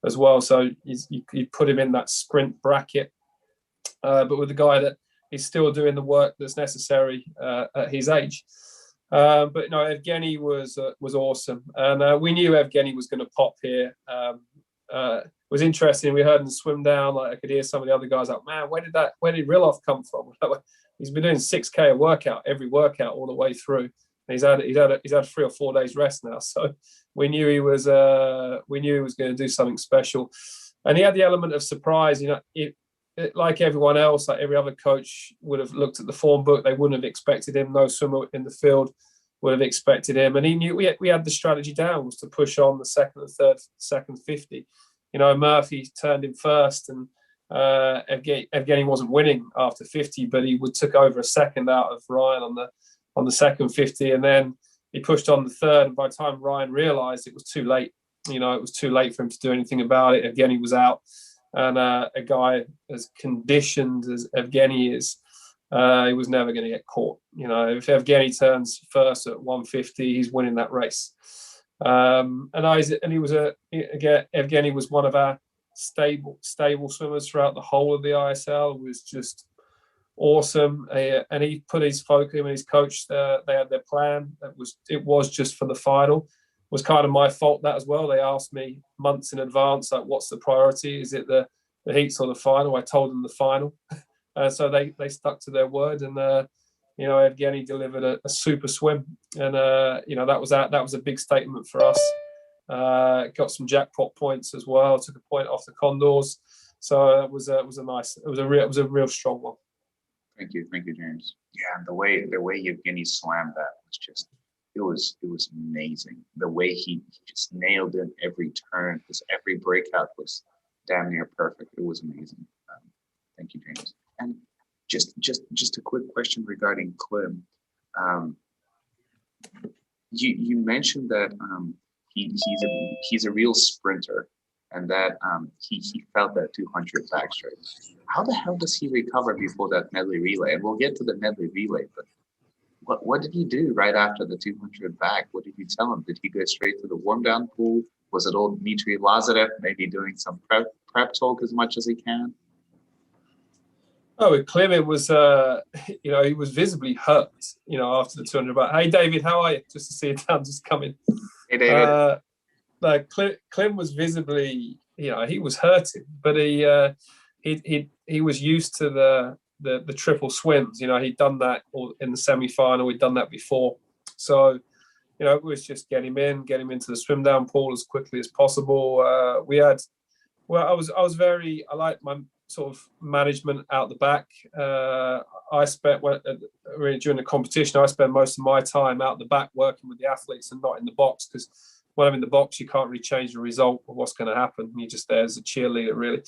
as well. So you put him in that sprint bracket. But with the guy that is still doing the work that's necessary at his age. But no, Evgeny was awesome, and we knew Evgeny was going to pop here. It was interesting. We heard him swim down. Like I could hear some of the other guys like, "Man, where did Rilov come from?" He's been doing 6K a workout every workout all the way through. And he's had 3 or 4 days rest now, so we knew he was going to do something special, and he had the element of surprise. Like everyone else, like every other coach would have looked at the form book, they wouldn't have expected him. No swimmer in the field would have expected him. And he knew we had the strategy down, was to push on the second and third, second 50. Murphy turned him first, and Evgeny wasn't winning after 50, but he took over a second out of Ryan on the second 50. And then he pushed on the third. And by the time Ryan realized, it was too late. It was too late for him to do anything about it. Evgeny was out. And a guy as conditioned as Evgeny is, he was never going to get caught. If Evgeny turns first at 150, he's winning that race. Evgeny was one of our stable swimmers throughout the whole of the ISL. It was just awesome. And he put his focus, him and his coach, they had their plan. It was just for the final. was kind of my fault that as well. They asked me months in advance, like, what's the priority? Is it the heats or the final? I told them the final. So they stuck to their word, and Evgeny delivered a super swim, and that was a big statement for us. Got some jackpot points as well. Took a point off the Condors, so it was a real strong one. Thank you, James. Yeah, and the way Evgeny slammed that was just it was amazing. The way he just nailed in every turn, because every breakout was damn near perfect. It was amazing. Thank you, James. And just a quick question regarding Klim. You mentioned that he's a real sprinter, and that he felt that 200 backstroke. How the hell does he recover before that medley relay? And we'll get to the medley relay, but what did he do right after the 200 back? What did you tell him? Did he go straight to the warm down pool? Was it old Dmitry Lazarev maybe doing some prep talk as much as he can? Oh, with Klim, it was, he was visibly hurt, after the 200 back. Hey, David, how are you? Just to see it down, just coming. Hey, David. Klim was visibly, he was hurting, but he was used to the triple swims. He'd done that in the semi-final. He'd done that before. So, it was just get him into the swim down pool as quickly as possible. I liked my sort of management out the back. I spent during the competition, I spent most of my time out the back working with the athletes and not in the box, because when I'm in the box, you can't really change the result of what's going to happen. You're just there as a cheerleader, really.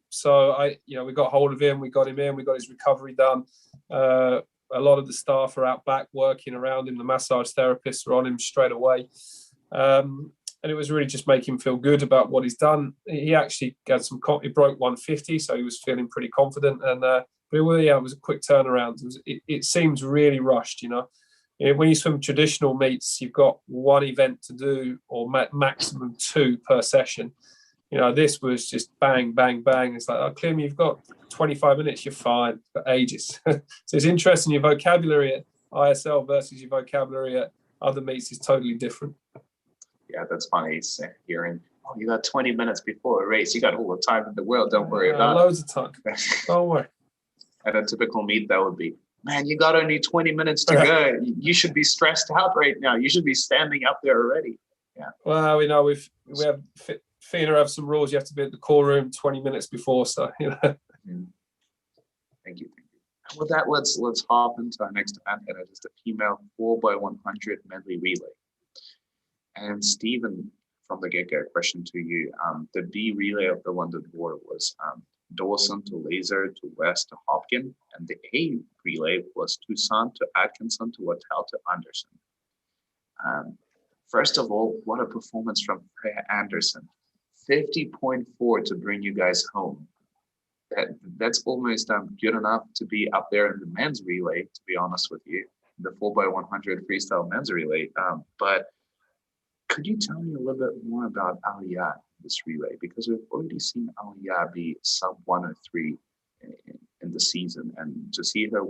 So we got hold of him, we got him in, we got his recovery done. A lot of the staff are out back working around him. The massage therapists are on him straight away. And it was really just making him feel good about what he's done. He actually had he broke 150, so he was feeling pretty confident. And but it was a quick turnaround. It seems really rushed, When you swim traditional meets, you've got one event to do, or maximum two per session. This was just bang, bang, bang. It's like, oh, Klim, you've got 25 minutes, you're fine. You've got ages. So it's interesting, your vocabulary at ISL versus your vocabulary at other meets is totally different. Yeah, that's funny. It's hearing, oh, you got 20 minutes before a race. You got all the time in the world. Don't worry about it. Loads of time. Don't worry. At a typical meet, that would be, man, you got only 20 minutes to go. You should be stressed out right now. You should be standing up there already. Yeah. Well, we have FINA have some rules. You have to be at the call room 20 minutes before. So, Thank you. And with that, let's hop into our next event, and it is the female 4x100 medley relay. And Steven, from the get-go, question to you. The B relay of the London War was Dawson to Laser to West to Hopkin, and the A relay was Toussaint to Atkinson to Wattell to Anderson. First of all, what a performance from Freya Anderson. 50.4 to bring you guys home. That's almost good enough to be up there in the men's relay, to be honest with you, the 4x100 freestyle men's relay. But could you tell me a little bit more about Aliyah, this relay? Because we've already seen Aliyah be sub 103 in the season, and to see her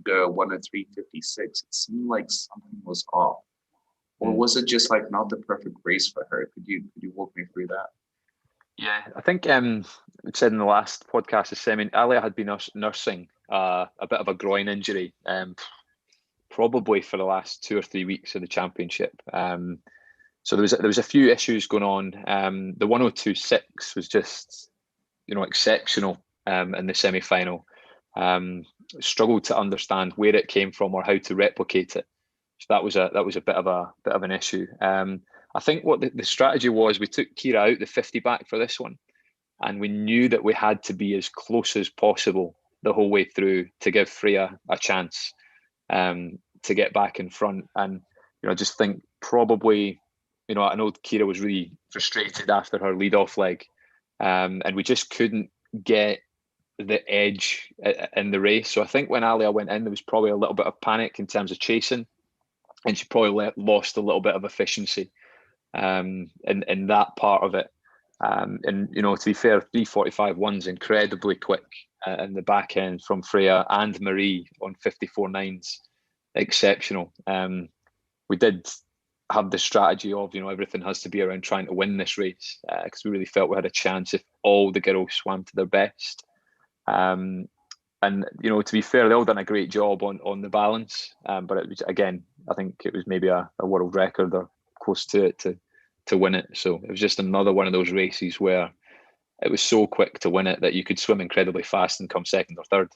go 103.56, it seemed like something was off. Or was it just like not the perfect race for her? Could you walk me through that? Yeah, I think I said in the last podcast, Aliyah had been nursing a bit of a groin injury, probably for the last 2 or 3 weeks of the championship. So there was a few issues going on. The 102.6 was just, exceptional in the semi-final. Struggled to understand where it came from or how to replicate it. So that was a bit of an issue. I think what the strategy was, we took Kira out the 50 back for this one, and we knew that we had to be as close as possible the whole way through to give Freya a chance to get back in front. And I just think probably, I know Kira was really frustrated after her lead-off leg, and we just couldn't get the edge in the race. So I think when Aliyah went in, there was probably a little bit of panic in terms of chasing, and she probably lost a little bit of efficiency in that part of it. And to be fair, 3:45.1's incredibly quick in the back end from Freya and Marie on 54.9's exceptional. We did have the strategy of, everything has to be around trying to win this race, because we really felt we had a chance if all the girls swam to their best. And to be fair, they all done a great job on the balance, but it was, again, I think it was maybe a world record or close to it to win it. So it was just another one of those races where it was so quick to win it that you could swim incredibly fast and come second or third.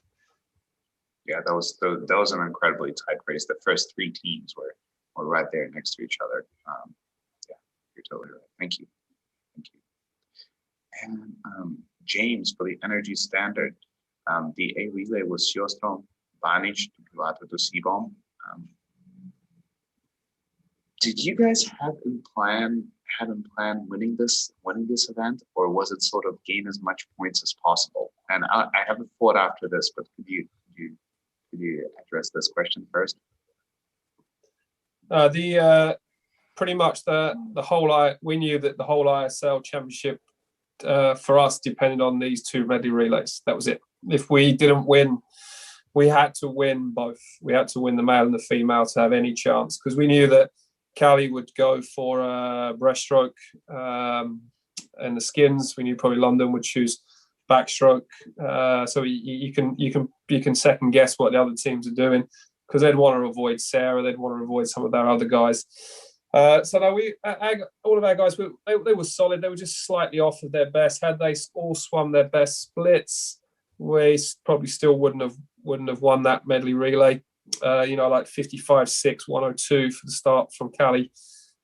Yeah, that was an incredibly tight race. The first three teams were right there next to each other. Yeah, you're totally right. Thank you. And James, for the energy standard, the A relay was Sjöström, Banic, Pilato to Seabom. Did you guys have in plan winning this event, or was it sort of gain as much points as possible? And I have a thought after this, but could you address this question first? Pretty much the whole we knew that the whole ISL Championship for us depended on these two medley relays. That was it. If we didn't win, we had to win both. We had to win the male and the female to have any chance, because we knew that Cali would go for breaststroke and the skins. We knew probably London would choose backstroke. So you can second guess what the other teams are doing, because they'd want to avoid Sarah, they'd want to avoid some of their other guys. So no, all of our guys they were solid. They were just slightly off of their best. Had they all swum their best splits, we probably still wouldn't have won that medley relay. Like 55.6, 102 for the start from Cali.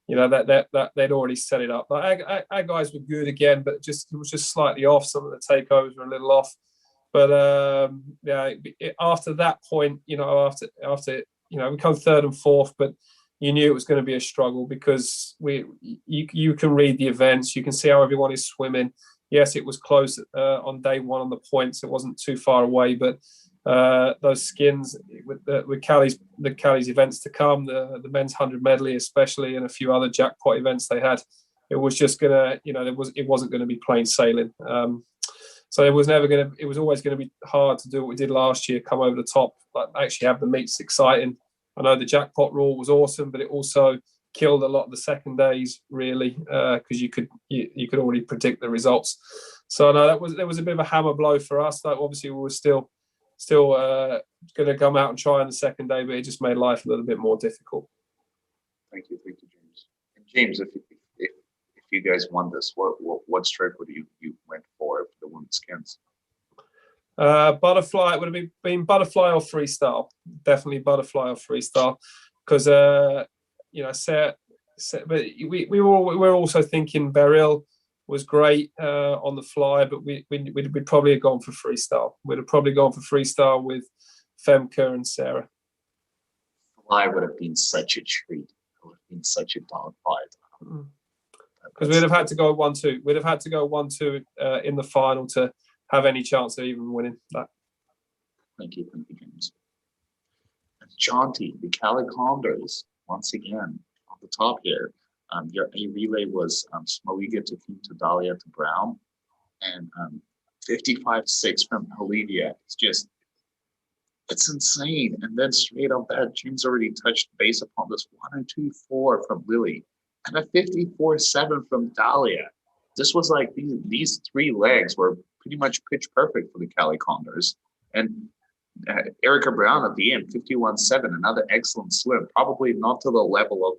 That they'd already set it up. Like our guys were good again, but it was just slightly off. Some of the takeovers were a little off. But after that point, after we come third and fourth, but you knew it was going to be a struggle, because you can read the events, you can see how everyone is swimming. Yes, it was close on day one on the points. It wasn't too far away, but those skins with Cali's events to come, the men's 100 medley especially, and a few other jackpot events they had, it was just gonna, it wasn't going to be plain sailing. So it was always going to be hard to do what we did last year, come over the top, like actually have the meets exciting. I know the jackpot rule was awesome, but it also killed a lot of the second days, really, because you could already predict the results. So no, there was a bit of a hammer blow for us. Like, obviously, we were still going to come out and try on the second day, but it just made life a little bit more difficult. Thank you, James. And James, if you guys won this, what stroke would you went for the women's skins? Butterfly. It would have been butterfly or freestyle. Definitely butterfly or freestyle, because but we were also thinking Beryl was great on the fly, but we'd probably have gone for freestyle. We'd have probably gone for freestyle with Femke and Sarah. Fly would have been such a treat. It would have been such a dogfight. Because we'd have had to go 1-2. We'd have had to go 1-2 in the final to have any chance of even winning that. Thank you, James. And Jonty, the Cali Condors, once again on the top here. Your A relay was Smoiga to King to Dahlia to Brown, and 55.6 from Olivia. It's insane. And then straight off that, James already touched base upon this 102.4 from Lily, and a 54.7 from Dahlia. This was like these three legs were pretty much pitch perfect for the Cali Condors. And Erica Brown at the end, 51.7, another excellent swim. Probably not to the level of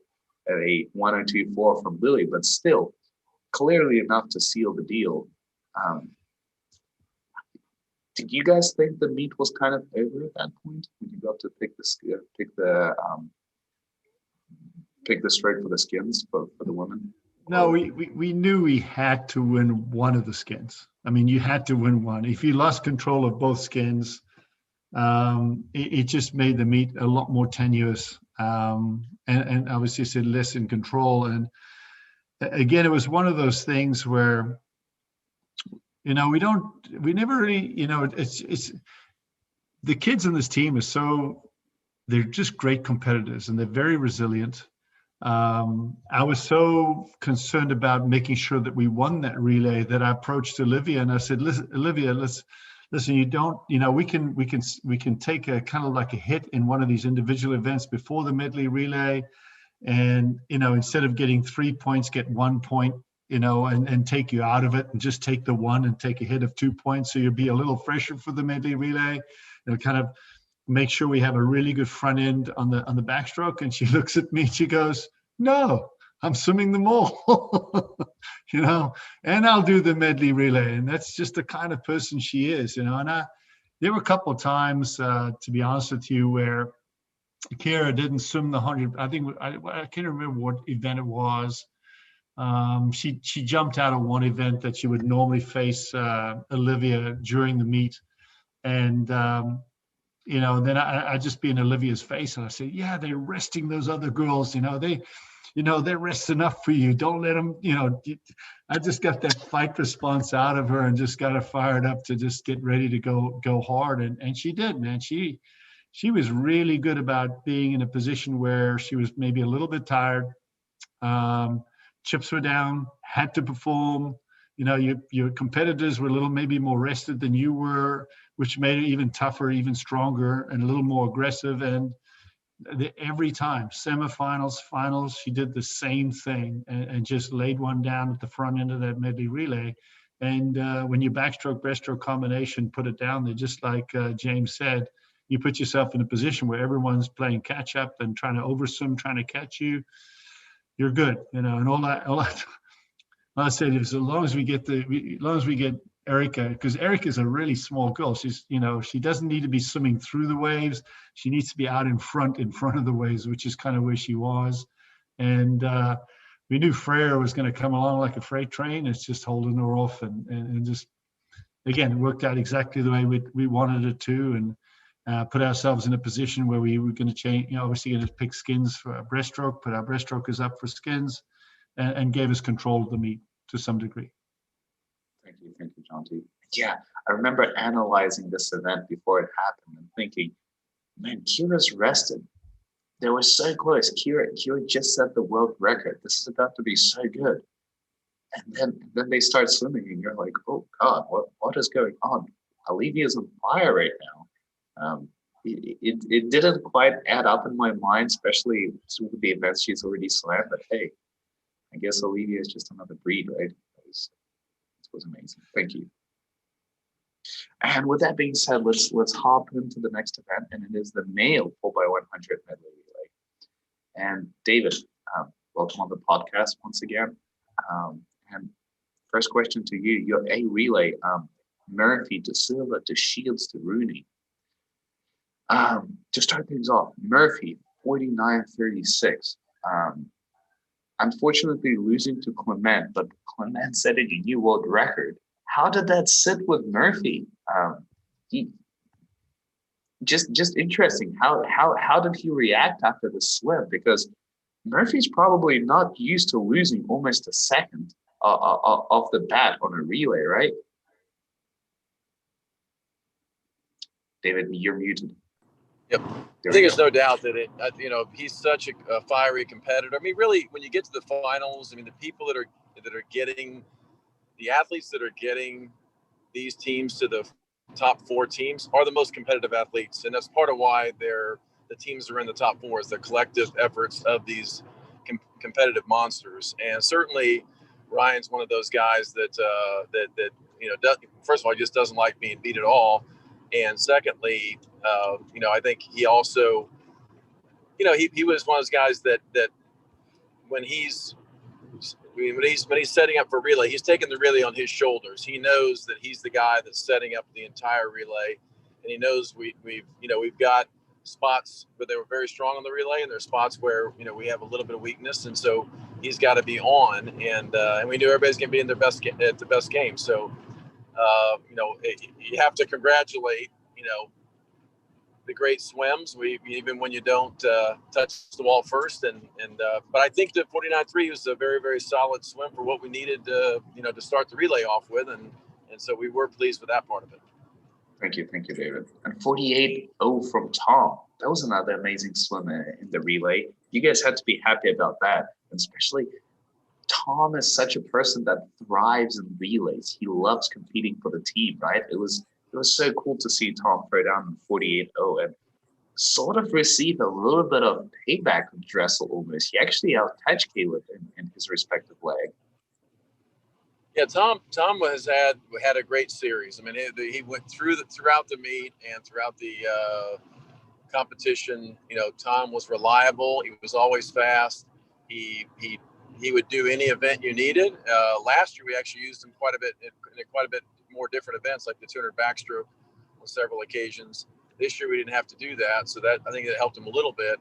a 102.4 from Lily, but still clearly enough to seal the deal. Did you guys think the meet was kind of over at that point when you got to pick the straight for the skins for the women? No, we knew we had to win one of the skins. I mean, you had to win one. If you lost control of both skins, it just made the meet a lot more tenuous, and obviously said less in control. And again, it was one of those things where, we never really, it's the kids on this team they're just great competitors, and they're very resilient. I was so concerned about making sure that we won that relay that I approached Olivia and I said, "Listen, Olivia, listen. You don't, we can take a kind of like a hit in one of these individual events before the medley relay, And, instead of getting 3 points, get 1 point, and take you out of it, and just take the one and take a hit of 2 points. So you'll be a little fresher for the medley relay. It'll kind of make sure we have a really good front end on the backstroke. And she looks at me, she goes, "No, I'm swimming them all," and I'll do the medley relay. And that's just the kind of person she is, and there were a couple of times, to be honest with you, where Kira didn't swim the 100. I think I can't remember what event it was. She jumped out of one event that she would normally face Olivia during the meet, and then I just be in Olivia's face and I say, "Yeah, they're resting those other girls. They're rest enough for you. Don't let them." I just got that fight response out of her and just got her fired up to just get ready to go hard, and she did, man. She was really good about being in a position where she was maybe a little bit tired. Chips were down, had to perform. Your competitors were a little maybe more rested than you were, which made it even tougher, even stronger, and a little more aggressive. And every time, semifinals, finals, she did the same thing and just laid one down at the front end of that medley relay. And when you backstroke, breaststroke combination, put it down there, just like James said, you put yourself in a position where everyone's playing catch up and trying to overswim, trying to catch you. You're good, and all I said is, as long as we get Erica, because Erica's a really small girl. She's, she doesn't need to be swimming through the waves. She needs to be out in front of the waves, which is kind of where she was. And we knew Freya was going to come along like a freight train. It's just holding her off, and just, again, it worked out exactly the way we wanted it to, and put ourselves in a position where we were going to change, obviously going to pick skins for our breaststroke, put our breaststrokers up for skins, and gave us control of the meet to some degree. Thank you, Jonty. Yeah, I remember analyzing this event before it happened and thinking, man, Kira's rested. They were so close. Kira just set the world record. This is about to be so good. And then they start swimming, and you're like, oh God, what is going on? Olivia's on fire right now. It didn't quite add up in my mind, especially with the events she's already slammed. But hey, I guess Olivia is just another breed, right? It was amazing. Thank you. And with that being said, let's hop into the next event, and it is the male 4x100 medley relay. And David, welcome on the podcast once again. And first question to you: your A relay, Murphy to Silva to Shields to Rooney. To start things off, Murphy 49.36. Unfortunately, losing to Clement, but Clement set a new world record. How did that sit with Murphy? Just interesting. How did he react after the swim? Because Murphy's probably not used to losing almost a second off the bat on a relay, right? David, you're muted. Yep. I think there's no doubt that he's such a fiery competitor. I mean, really, when you get to the finals, I mean, the people that are getting, the athletes that are getting these teams to the top four teams are the most competitive athletes, and that's part of why the teams are in the top four, is the collective efforts of these competitive monsters. And certainly, Ryan's one of those guys that first of all, he just doesn't like being beat at all. And secondly, I think he also, he was one of those guys that when he's setting up for relay, he's taking the relay on his shoulders. He knows that he's the guy that's setting up the entire relay, and he knows we've got spots where they were very strong on the relay, and there's spots where we have a little bit of weakness, and so he's got to be on. And we knew everybody's going to be in their best at the best game. So you have to congratulate the great swims. Even when you don't touch the wall first, but I think that 49.3 was a very, very solid swim for what we needed to start the relay off with, and so we were pleased with that part of it. Thank you, David. And 48.0 from Tom. That was another amazing swim in the relay. You guys had to be happy about that, and especially Tom is such a person that thrives in relays. He loves competing for the team, right? It was so cool to see Tom throw down 48.0, and sort of received a little bit of payback with Dressel almost. He actually out-touched Caleb in his respective leg. Yeah, Tom has had a great series. I mean, he went throughout the meet and throughout the competition. You know, Tom was reliable. He was always fast. He would do any event you needed. Last year, we actually used him quite a bit in quite a bit more different events, like the 200 backstroke on several occasions. This year, we didn't have to do that, so that I think that helped him a little bit.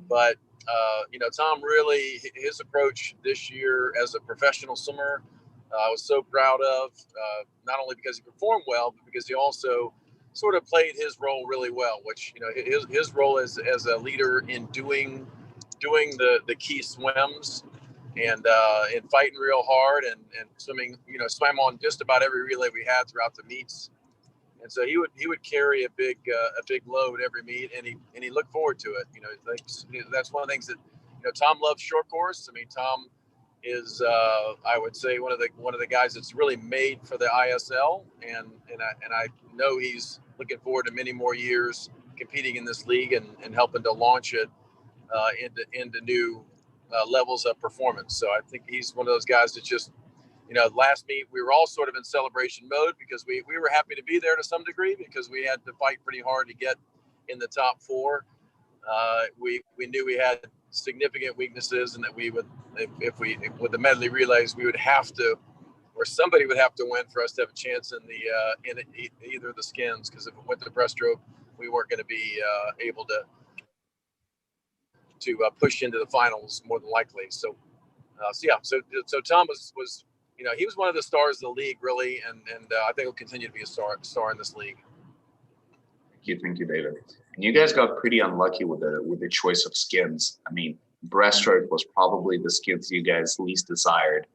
But you know, Tom really, his approach this year as a professional swimmer, I was so proud of, not only because he performed well, but because he also sort of played his role really well, which, you know, his role as a leader in doing the key swims and fighting real hard and swimming, you know, swam on just about every relay we had throughout the meets. And so he would carry a big load every meet, and he looked forward to it. You know, that's one of the things that, you know, Tom loves short course. I mean, Tom is I would say one of the guys that's really made for the ISL, and I know he's looking forward to many more years competing in this league and helping to launch it into new levels of performance. So I think he's one of those guys that just, you know, last meet we were all sort of in celebration mode because we were happy to be there to some degree because we had to fight pretty hard to get in the top four. We knew we had significant weaknesses and that we would, if with the medley relays, we would have to, or somebody would have to win for us to have a chance in either of the skins, because if it went to breaststroke, we weren't going to be able to push into the finals more than likely. So Tom was you know, he was one of the stars of the league really, and I think he'll continue to be a star in this league. Thank you, David. And you guys got pretty unlucky with the choice of skins. I mean, breaststroke was probably the skins you guys least desired.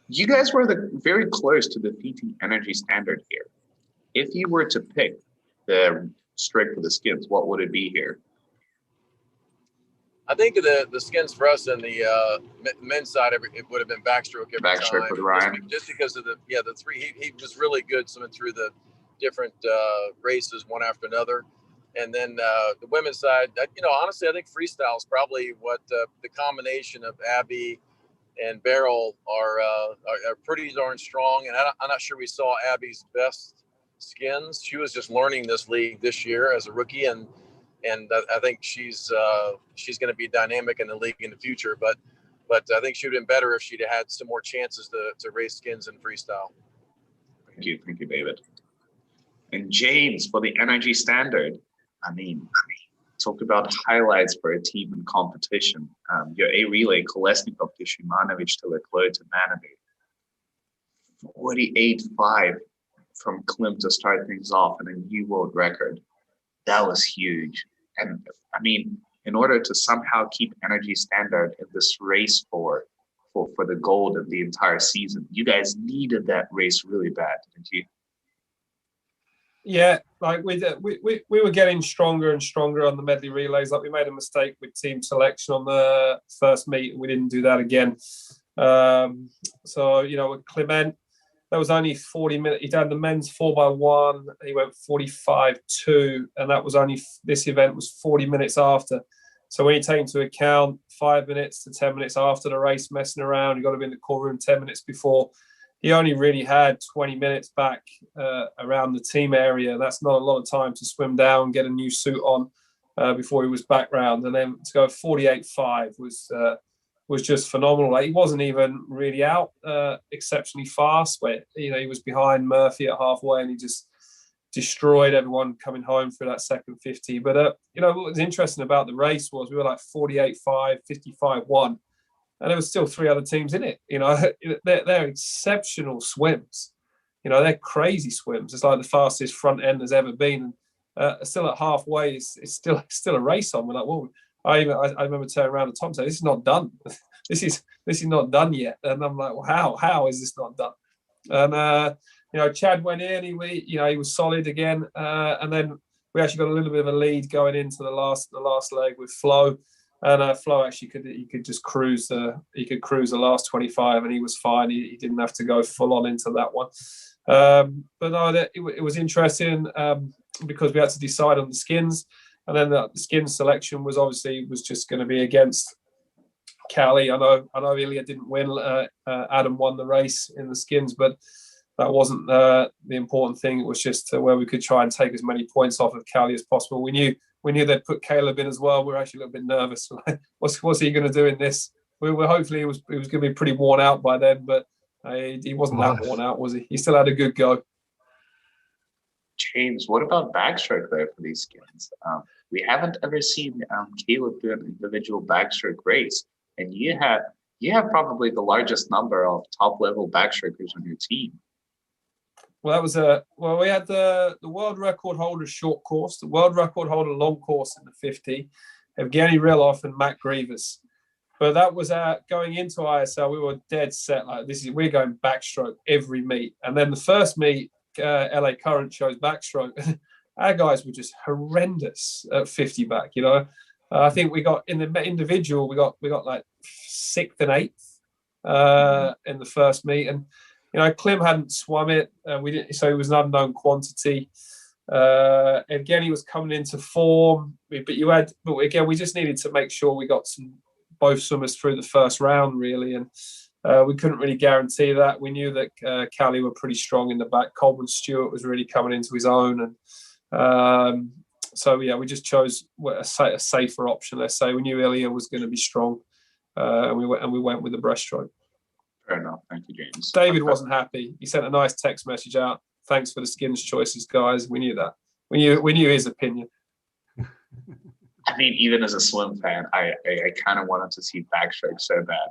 You guys were very close to defeating energy standard here. If you were to pick the stroke for the skins, what would it be here? I think the skins for us and the men's side, it would have been backstroke every time. Backstroke with Ryan. Just because of the three, he was really good swimming through the different races one after another. And then the women's side, you know, honestly, I think freestyle is probably what the combination of Abby and Beryl are pretty darn strong. And I'm not sure we saw Abby's best skins. She was just learning this league this year as a rookie, and I think she's going to be dynamic in the league in the future. But I think she would have been better if she'd had some more chances to raise skins in freestyle. Thank you, David. And James, for the energy standard, I mean, talk about highlights for a team in competition. Your A relay, Kolesnikov to Shimanovic to Leclerc to Manovic. 48.5 from Klim to start things off and a new world record. That was huge. And I mean, in order to somehow keep energy standard in this race for the gold of the entire season, you guys needed that race really bad, didn't you? Yeah, like we were getting stronger and stronger on the medley relays. Like we made a mistake with team selection on the first meet, and we didn't do that again. So, you know, with Clement, that was only 40 minutes. He done the men's 4x1. He went 45.2, and that was only, this event was 40 minutes after. So when you take into account 5 minutes to 10 minutes after the race, messing around, you got to be in the core room 10 minutes before. He only really had 20 minutes back around the team area. That's not a lot of time to swim down, get a new suit on before he was back round. And then to go 48.5 was just phenomenal. Like, he wasn't even really out exceptionally fast, where, you know, he was behind Murphy at halfway and he just destroyed everyone coming home for that second 50. But, you know, what was interesting about the race was we were like 48.5, 55.1. And there was still three other teams in it. You know, they're exceptional swims. You know, they're crazy swims. It's like the fastest front end there's ever been. Still at halfway, it's still a race on. We're like, well, I remember turning around to Tom and saying, "This is not done. this is not done yet." And I'm like, well, how is this not done? And you know, Chad went in. He was solid again. And then we actually got a little bit of a lead going into the last leg with Flo. And Flo actually could just cruise the last 25, and he was fine. He didn't have to go full on into that one. But no, it was interesting because we had to decide on the skins. And then the skin selection was just going to be against Cali. I know Ilya didn't win. Adam won the race in the skins, but that wasn't the important thing. It was just where we could try and take as many points off of Cali as possible. We knew they'd put Caleb in as well. We were actually a little bit nervous. What's he going to do in this? We were hopefully he was going to be pretty worn out by then, but he wasn't that worn out, was he? He still had a good go. James, what about backstroke though for these skins? We haven't ever seen Caleb do an individual backstroke race, and you have probably the largest number of top level backstrokers on your team. Well, that was we had the world record holder short course, the world record holder long course in the 50, Evgeny Rylov and Matt Grievous. But that was going into ISL, we were dead set like we're going backstroke every meet. And then the first meet, LA Current chose backstroke. Our guys were just horrendous at 50 back. I think we got in the individual, we got like 6th and 8th in the first meet, and Klim hadn't swum it. So it was an unknown quantity. Evgeny was coming into form, but again, we just needed to make sure we got both swimmers through the first round really, and we couldn't really guarantee that. We knew that Cali were pretty strong in the back. Coleman Stewart was really coming into his own, and we just chose a safer option. Let's say we knew Ilya was going to be strong, and we went with the breaststroke. Fair enough. Thank you, James. David wasn't happy. He sent a nice text message out. Thanks for the skins choices, guys. We knew that. We knew his opinion. I mean, even as a swim fan, I kind of wanted to see backstroke so bad,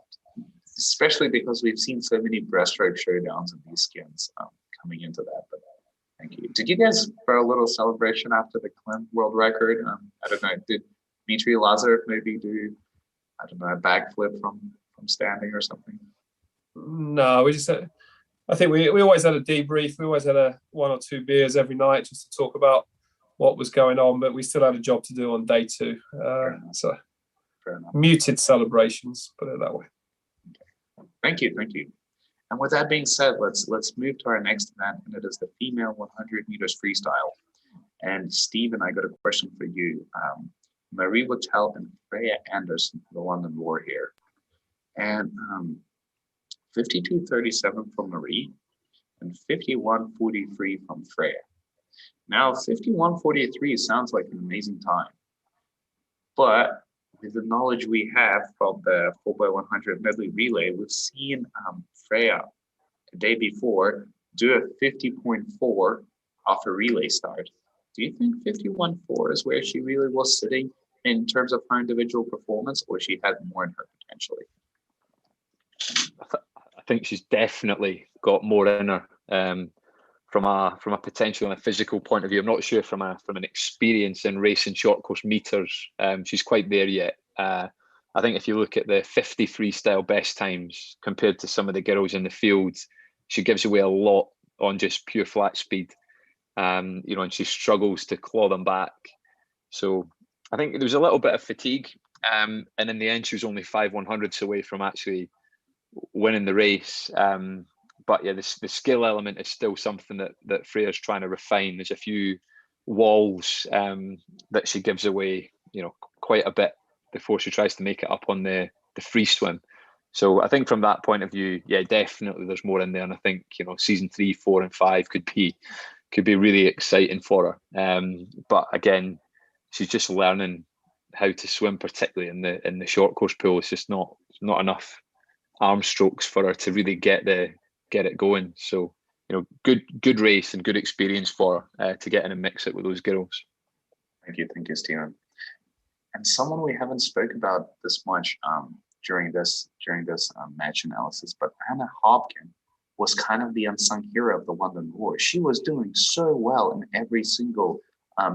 especially because we've seen so many breaststroke showdowns in these skins coming into that. But thank you. Did you guys throw a little celebration after the Klim world record? I don't know. Did Dmitry Lazarev maybe do, a backflip from standing or something? No, I think we always had a debrief. We always had one or two beers every night just to talk about what was going on, but we still had a job to do on day 2. So muted celebrations, put it that way. Okay. Thank you. And with that being said, let's move to our next event, and it is the female 100 meters freestyle. And Steven, I got a question for you. Marie Wottel and Freya Anderson for the London War here. And 52.37 from Marie and 51.43 from Freya. Now, 51.43 sounds like an amazing time, but with the knowledge we have from the 4x100 medley relay, we've seen Freya the day before do a 50.4 off a relay start. Do you think 51.4 is where she really was sitting in terms of her individual performance, or she had more in her potentially? I think she's definitely got more in her from a potential and a physical point of view. I'm not sure from an experience in racing short course meters, she's quite there yet. I think if you look at the 50 freestyle best times compared to some of the girls in the field, she gives away a lot on just pure flat speed, and she struggles to claw them back. So I think there was a little bit of fatigue, and in the end she was only 5/100ths away from actually winning the race. But yeah, the skill element is still something that Freya's trying to refine. There's a few walls that she gives away, quite a bit before she tries to make it up on the free swim. So I think from that point of view, yeah, definitely there's more in there. And I think, season 3, 4 and 5 could be really exciting for her. But again, she's just learning how to swim, particularly in the short course pool. It's just not enough arm strokes for her to really get it going. So good race and good experience for her to get in and mix it with those girls. Thank you, Steven. And someone we haven't spoke about this much during this match analysis, but Anna Hopkin was kind of the unsung hero of the London War. She was doing so well in every single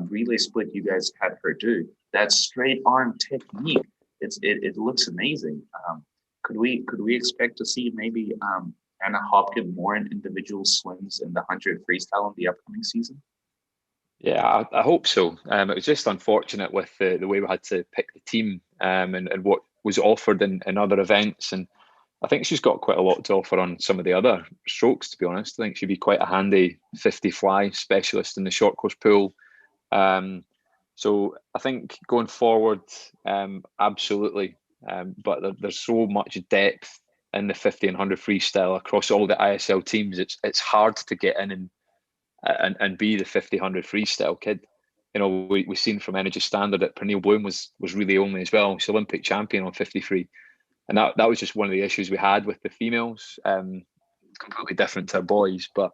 relay split you guys had her do. That straight arm technique, it looks amazing. Could we expect to see maybe Anna Hopkin more in individual swims in the 100 freestyle in the upcoming season? Yeah, I hope so. It was just unfortunate with the way we had to pick the team and what was offered in other events. And I think she's got quite a lot to offer on some of the other strokes, to be honest. I think she'd be quite a handy 50 fly specialist in the short course pool. So I think going forward, absolutely. But there's so much depth in the 50 and 100 freestyle across all the ISL teams. It's hard to get in and be the 50, 100 freestyle kid. You know, we've seen from Energy Standard that Pernille Bloom was really only as well. She's Olympic champion on 53. And that was just one of the issues we had with the females. Completely different to our boys. But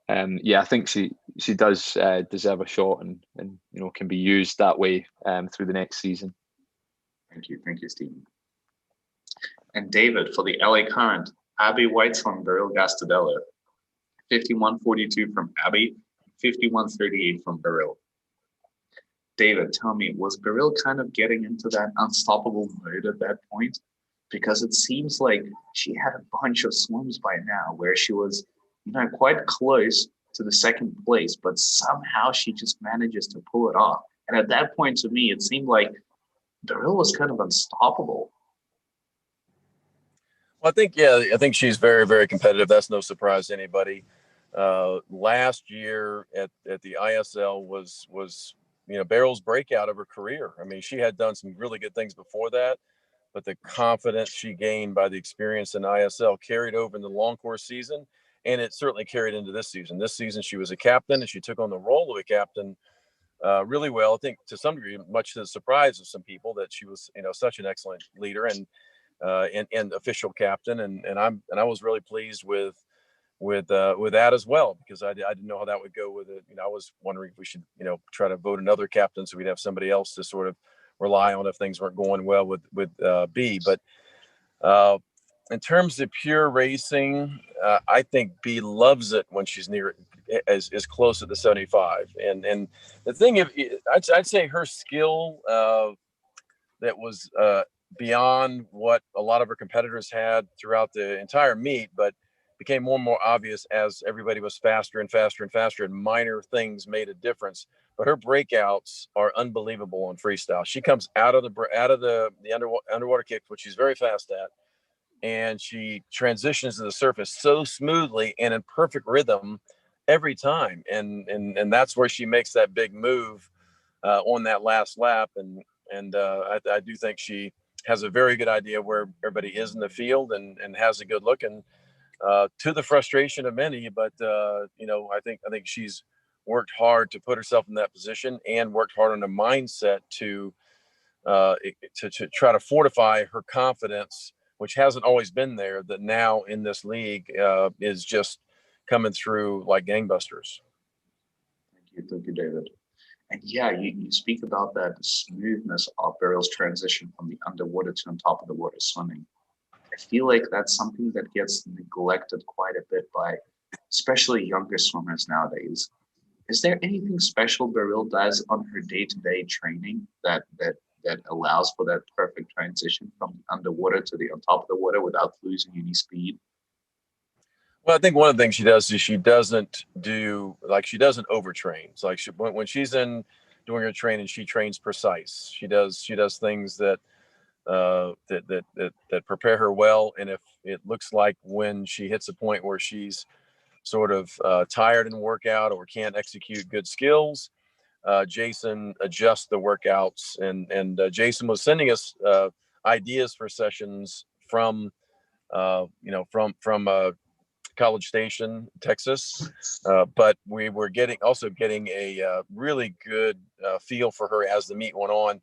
yeah, I think she does deserve a shot and you know, can be used that way through the next season. Thank you, Stephen. And David, for the LA Current, Abby Whitesong, Beryl Gastadello. 51.42 from Abby, 51.38 from Beryl. David, tell me, was Beryl kind of getting into that unstoppable mode at that point? Because it seems like she had a bunch of swims by now where she was, you know, quite close to the second place, but somehow she just manages to pull it off. And at that point, to me, it seemed like Beryl was kind of unstoppable. Well, I think she's very, very competitive. That's no surprise to anybody. Last year at the ISL was you know, Beryl's breakout of her career. I mean, she had done some really good things before that, but the confidence she gained by the experience in ISL carried over in the long course season, and it certainly carried into this season. This season, she was a captain, and she took on the role of a captain really well. I think to some degree, much to the surprise of some people, that she was, you know, such an excellent leader and official captain, and I was really pleased with that as well, because I didn't know how that would go with it. You know, I was wondering if we should, you know, try to vote another captain so we'd have somebody else to sort of rely on if things weren't going well with B. But in terms of pure racing, I think B loves it when she's near as close to the 75. And the thing, I'd say her skill that was beyond what a lot of her competitors had throughout the entire meet, but became more and more obvious as everybody was faster and faster and faster, and minor things made a difference. But her breakouts are unbelievable on freestyle. She comes out of the underwater kick, which she's very fast at, and she transitions to the surface so smoothly and in perfect rhythm every time. And that's where she makes that big move on that last lap. And I do think she has a very good idea where everybody is in the field and has a good look, and to the frustration of many. But you know, I think she's worked hard to put herself in that position, and worked hard on a mindset to try to fortify her confidence, which hasn't always been there, that now in this league is just coming through like gangbusters. Thank you, David. And yeah, you speak about that smoothness of Beryl's transition from the underwater to on top of the water swimming. I feel like that's something that gets neglected quite a bit by especially younger swimmers nowadays. Is there anything special Beryl does on her day-to-day training that allows for that perfect transition from the underwater to the on top of the water without losing any speed? Well, I think one of the things she does is she doesn't overtrain. It's like when she's in doing her training, she trains precise. She does things that prepare her well. And if it looks like when she hits a point where she's sort of tired in workout or can't execute good skills, Jason adjusts the workouts. And Jason was sending us ideas for sessions from College Station, Texas, but we were getting a really good feel for her as the meet went on.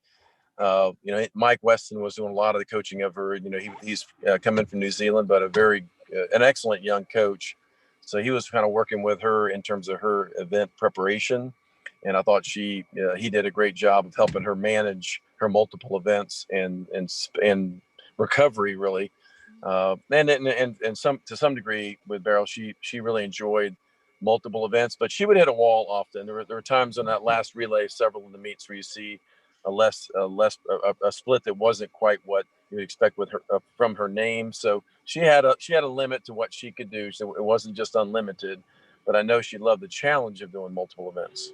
Mike Weston was doing a lot of the coaching of her. You know, he's come in from New Zealand, but an excellent young coach. So he was kind of working with her in terms of her event preparation, and I thought he did a great job of helping her manage her multiple events and recovery, really. And to some degree with Beryl, she really enjoyed multiple events, but she would hit a wall often. There were times on that last relay, several of the meets, where you see a split that wasn't quite what you expect with her from her name. So she had a limit to what she could do. So it wasn't just unlimited, but I know she loved the challenge of doing multiple events.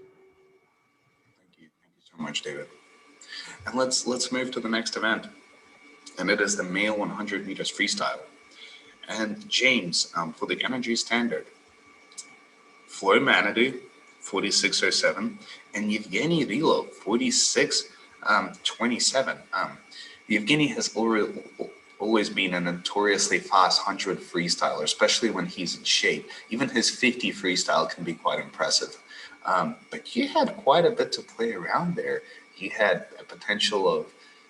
Thank you so much, David. And let's move to the next event. And it is the male 100 meters freestyle. And James, for the Energy Standard, Flo Manady, 46.07, and Yevgeny Rilo, 46.27. Yevgeny has always been a notoriously fast 100 freestyler, especially when he's in shape. Even his 50 freestyle can be quite impressive. But you had quite a bit to play around there. You had a potential of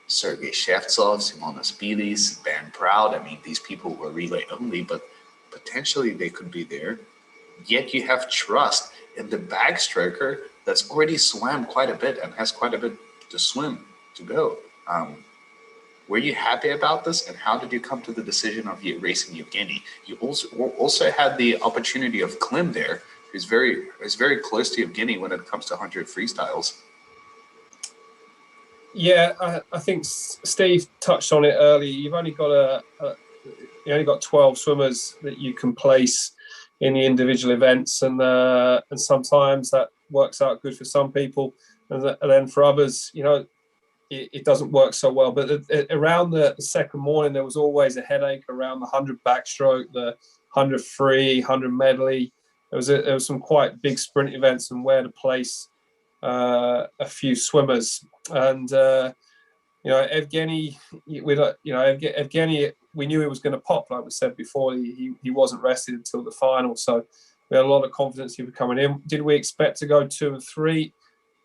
Sergei Shevtsov, Simonas Bilis, Ben Proud. I mean, these people were relay only, but potentially they could be there. Yet you have trust in the backstroker that's already swam quite a bit and has quite a bit to swim to go. Were you happy about this, and how did you come to the decision of you racing Yevgeny? You also had the opportunity of Klim there, who's very close to Yevgeny when it comes to 100 freestyles. Yeah, I think Steve touched on it earlier. You've only got you only got 12 swimmers that you can place in the individual events, and sometimes that works out good for some people, and then for others, it doesn't work so well. But around the second morning, there was always a headache around the 100 backstroke, the 100 free, 100 medley. There was some quite big sprint events and where to place a few swimmers. And Evgeny, Evgeny, we knew he was going to pop, like we said before. He wasn't rested until the final, so we had a lot of confidence he was coming in. Did we expect to go 2 and 3?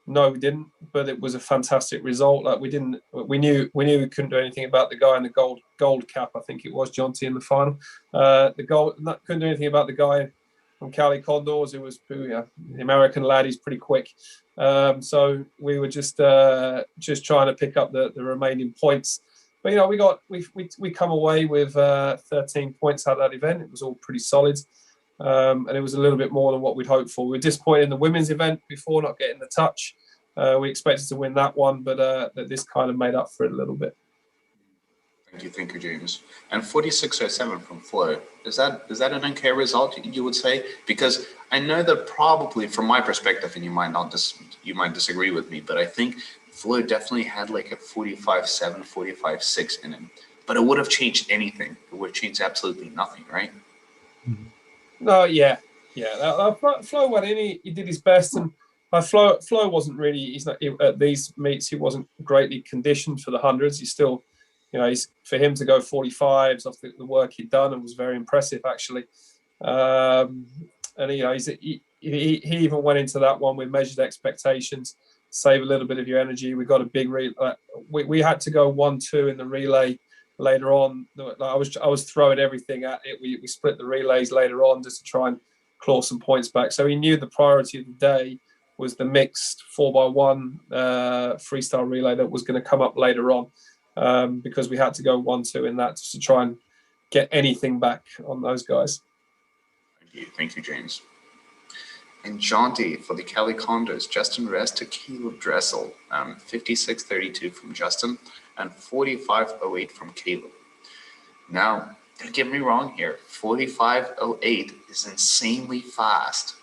No, we didn't. But it was a fantastic result. Like we knew we couldn't do anything about the guy in the gold cap. I think it was Jonty in the final. Couldn't do anything about the guy from Cali Condors. The American lad. He's pretty quick. So we were just trying to pick up the remaining points. But we come away with 13 points out of that event. It was all pretty solid. And it was a little bit more than what we'd hoped for. We were disappointed in the women's event before not getting the touch. We expected to win that one, but this kind of made up for it a little bit. Thank you, James. And 46.07 from Flo. Is that an okay result, you would say? Because I know that probably, from my perspective, and you might disagree with me, but I think Flo definitely had like a 45.7, 45.6 in him. But it would have changed anything. It would have changed absolutely nothing, right? Mm-hmm. No, yeah. Flo went in. He did his best, and Flo wasn't really. At these meets. He wasn't greatly conditioned for the hundreds. He's still, for him to go 45s off the work he'd done, and was very impressive actually. And he even went into that one with measured expectations. Save a little bit of your energy. We got a big we had to go 1-2 in the relay. Later on, I was throwing everything at it. We split the relays later on just to try and claw some points back. So he knew the priority of the day was the mixed 4x1 freestyle relay that was going to come up later on, because we had to go 1-2 in that just to try and get anything back on those guys. Thank you, James. And Jonty for the Cali Condors, Justin Rest to Caleb Dressel, 56.32 from Justin and 45.08 from Caleb. Now, don't get me wrong here, 45.08 is insanely fast.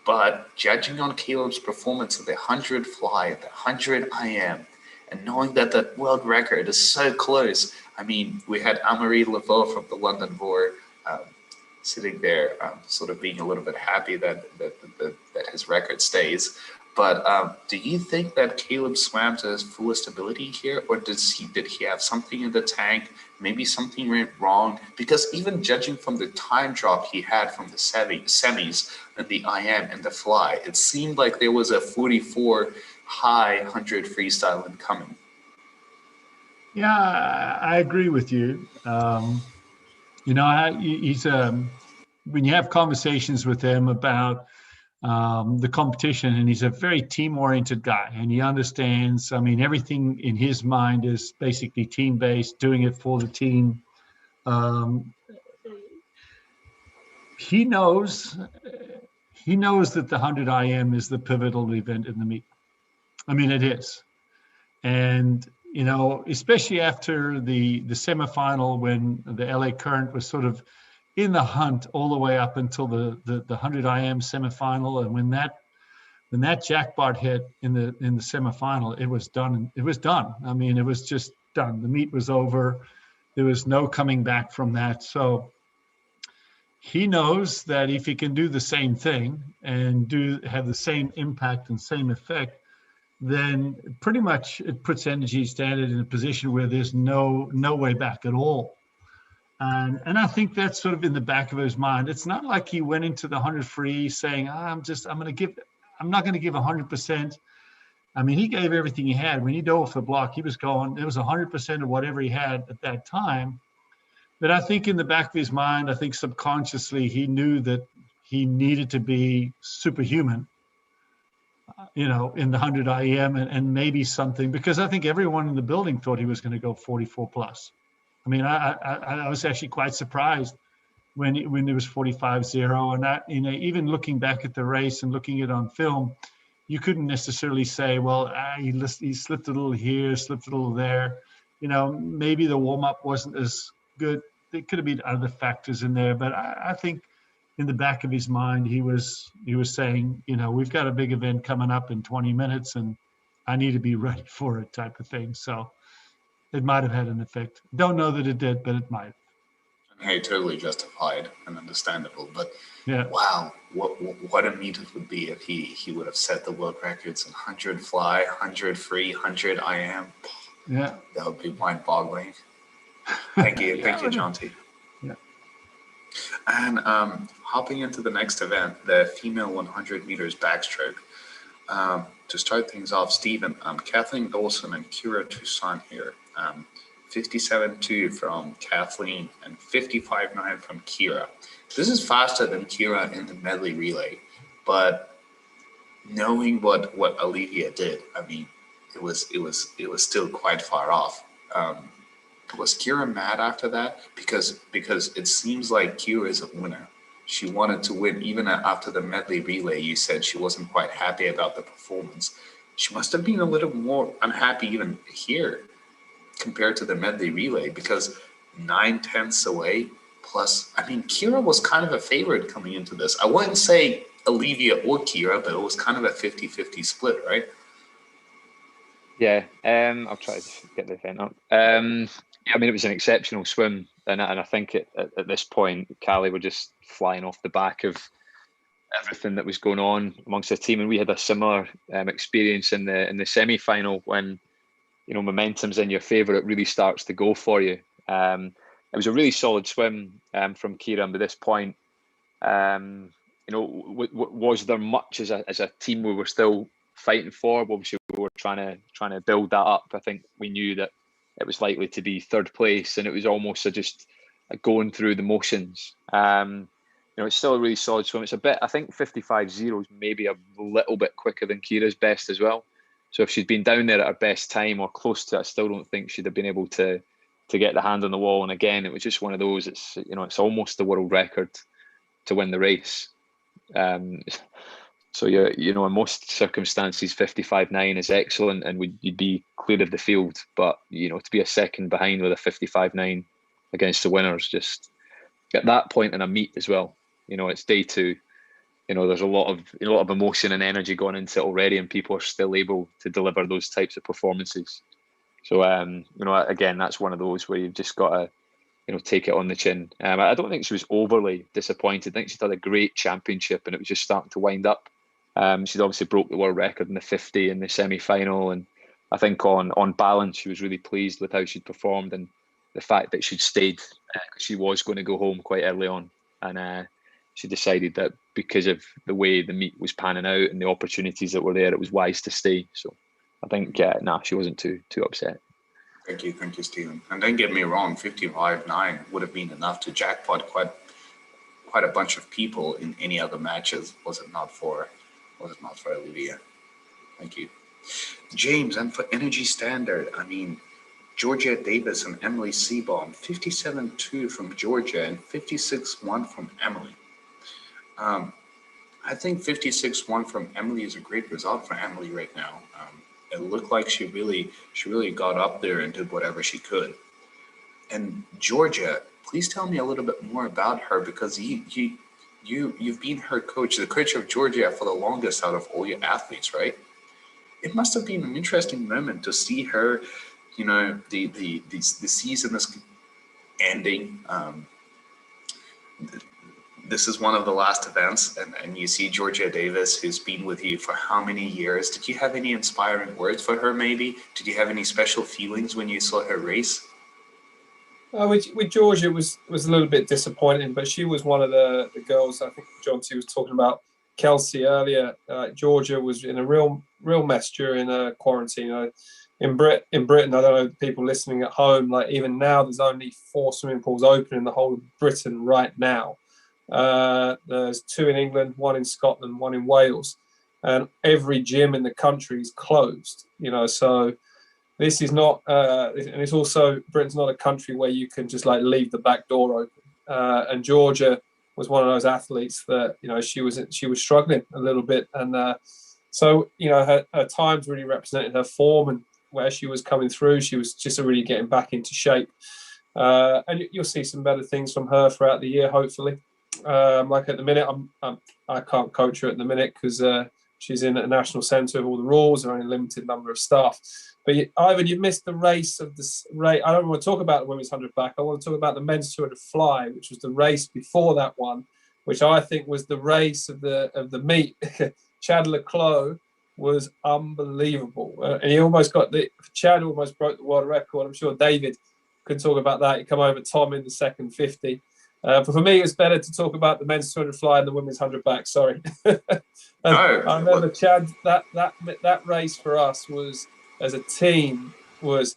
But judging on Caleb's performance of the 100 fly, the 100 IM, and knowing that the world record is so close, I mean, we had Amaury Laveau from the London Vor sitting there, sort of being a little bit happy that his record stays. But do you think that Caleb swam to his fullest ability here, or did he have something in the tank? Maybe something went wrong? Because even judging from the time drop he had from the semis and the IM and the fly, it seemed like there was a 44 high 100 freestyle incoming. Yeah, I agree with you. He's when you have conversations with him about the competition, and he's a very team-oriented guy, and he understands. I mean, everything in his mind is basically team-based, doing it for the team. He knows that the 100 IM is the pivotal event in the meet. I mean, it is, and especially after the semifinal, when the LA Current was sort of in the hunt all the way up until the 100 IM semifinal, and when that jackpot hit in the semifinal, it was done. It was done. I mean, it was just done. The meet was over. There was no coming back from that. So he knows that if he can do the same thing and have the same impact and same effect, then pretty much it puts Energy Standard in a position where there's no way back at all. And I think that's sort of in the back of his mind. It's not like he went into the 100 free saying, I'm not going to give 100%. I mean, he gave everything he had. When he dove off the block, he was going, it was 100% of whatever he had at that time. But I think in the back of his mind, I think subconsciously he knew that he needed to be superhuman, in the 100 IM and maybe something, because I think everyone in the building thought he was going to go 44 plus. I mean, I was actually quite surprised when there was 45-0, and that, even looking back at the race and looking at it on film, you couldn't necessarily say, well, he slipped a little here, slipped a little there. Maybe the warm up wasn't as good. There could have been other factors in there, but I think in the back of his mind, he was saying, we've got a big event coming up in 20 minutes, and I need to be ready for it, type of thing. So it might have had an effect. Don't know that it did, but it might. Hey, totally justified and understandable. But yeah, wow, what a meet it would be if he would have set the world records in 100 fly, 100 free, 100 IM. Yeah, that would be mind-boggling. Thank you, thank you, Jonty. Yeah. And hopping into the next event, the female 100 meters backstroke. To start things off, Steven, Kathleen Dawson and Kira Toussaint here. 57.2 from Kathleen and 55.9 from Kira. This is faster than Kira in the medley relay, but knowing what Olivia did, I mean, it was still quite far off. Was Kira mad after that? Because it seems like Kira is a winner. She wanted to win even after the medley relay. You said she wasn't quite happy about the performance. She must have been a little more unhappy even here compared to the medley relay, because 9/10 away plus, I mean, Kira was kind of a favorite coming into this. I wouldn't say Olivia or Kira, but it was kind of a 50-50 split, right? Yeah, I'll try to get the event up. I mean, it was an exceptional swim, and I think at this point, Cali were just flying off the back of everything that was going on amongst the team, and we had a similar experience in the semi-final when momentum's in your favour, it really starts to go for you. It was a really solid swim from Kira, and by this point, was there much as a team we were still fighting for? Obviously, we were trying to build that up. I think we knew that it was likely to be third place, and it was almost just going through the motions. It's still a really solid swim. It's a bit, I think 55.0 is maybe a little bit quicker than Kira's best as well. So if she'd been down there at her best time or close to it, I still don't think she'd have been able to get the hand on the wall. And again, it was just one of those, it's almost the world record to win the race. So in most circumstances, 55.9 is excellent and you'd be clear of the field. But, to be a second behind with a 55.9 against the winners, just at that point in a meet as well, it's day two. There's a lot of emotion and energy going into it already, and people are still able to deliver those types of performances. So, again, that's one of those where you've just got to, take it on the chin. I don't think she was overly disappointed. I think she'd had a great championship, and it was just starting to wind up. She'd obviously broke the world record in the 50 in the semi-final, and I think on balance, she was really pleased with how she'd performed and the fact that she'd stayed. She was going to go home quite early on, and she decided that because of the way the meet was panning out and the opportunities that were there, it was wise to stay. So I think, she wasn't too upset. Thank you, Stephen. And don't get me wrong, 55.9 would have been enough to jackpot quite a bunch of people in any other matches. Was it not for Olivia? Thank you, James. And for Energy Standard, I mean, Georgia Davis and Emily Seabaum, 57.2 from Georgia and 56.1 from Emily. I think 56.1 from Emily is a great result for Emily right now. It looked like she really got up there and did whatever she could. And Georgia, please tell me a little bit more about her, because you've been her coach, the coach of Georgia for the longest out of all your athletes, right? It must have been an interesting moment to see her. The season is ending. this is one of the last events, and you see Georgia Davis, who's been with you for how many years? Did you have any inspiring words for her, maybe? Did you have any special feelings when you saw her race? With Georgia, it was a little bit disappointing, but she was one of the girls. I think Jonty was talking about Kelsey earlier. Georgia was in a real mess during quarantine. In Britain, I don't know, people listening at home, like even now, there's only 4 swimming pools open in the whole of Britain right now. There's 2 in England, 1 in Scotland, 1 in Wales, and every gym in the country is closed. So this is not, and it's also, Britain's not a country where you can just like leave the back door open. And Georgia was one of those athletes that she was struggling a little bit, and so her times really represented her form and where she was coming through. She was just really getting back into shape, and you'll see some better things from her throughout the year, hopefully. Like at the minute, I can't coach her at the minute because she's in a national centre with all the rules. There are only a limited number of staff. But Ivan, you missed the race of this race. I don't want to talk about the women's 100 back. I want to talk about the men's 200 fly, which was the race before that one, which I think was the race of the meet. Chad Leclos was unbelievable, and he almost Chad almost broke the world record. I'm sure David could talk about that. He come over Tom in the second 50. But for me, it's better to talk about the men's 200 fly and the women's 100 back. Sorry. I remember Chad. That race for us was, as a team, was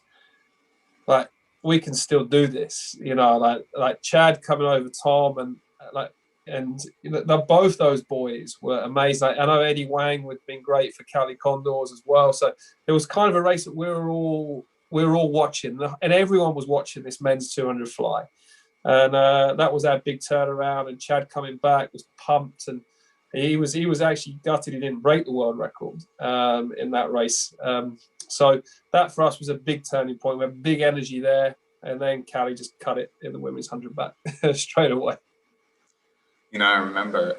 like, we can still do this. Like Chad coming over Tom, and both those boys were amazing. I know Eddie Wang had been great for Cali Condors as well. So it was kind of a race that we were all watching, and everyone was watching this men's 200 fly. And that was our big turnaround. And Chad coming back was pumped, and he was actually gutted he didn't break the world record in that race. So that for us was a big turning point. We had big energy there, and then Cali just cut it in the women's 100 back straight away. I remember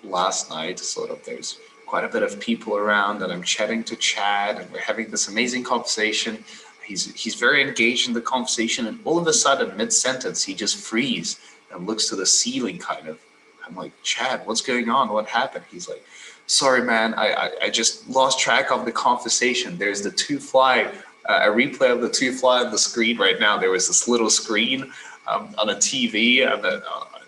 last night, there's quite a bit of people around, and I'm chatting to Chad, and we're having this amazing conversation. He's very engaged in the conversation, and all of a sudden, mid-sentence, he just freezes and looks to the ceiling, kind of. I'm like, Chad, what's going on? What happened? He's like, sorry, man, I just lost track of the conversation. There's the 2 fly, a replay of the 2 fly on the screen right now. There was this little screen on a TV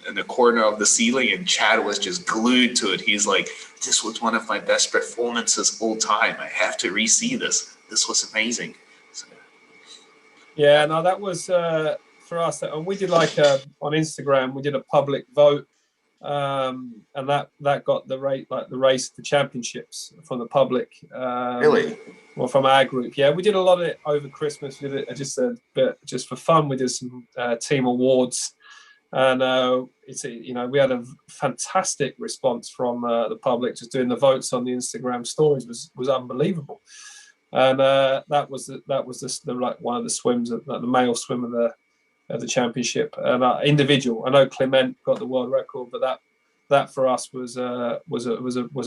in the corner of the ceiling, and Chad was just glued to it. He's like, this was one of my best performances all time. I have to re-see this. This was amazing. So, yeah, no, that was for us. And we did on Instagram, we did a public vote, and that got the race, the championships from the public. Really? Well, from our group, yeah. We did a lot of it over Christmas. We did it just for fun. We did some team awards. And we had a fantastic response from the public. Just doing the votes on the Instagram stories was unbelievable, and that was one of the swims, the male swim of the championship, and individual. I know Clement got the world record, but that for us was a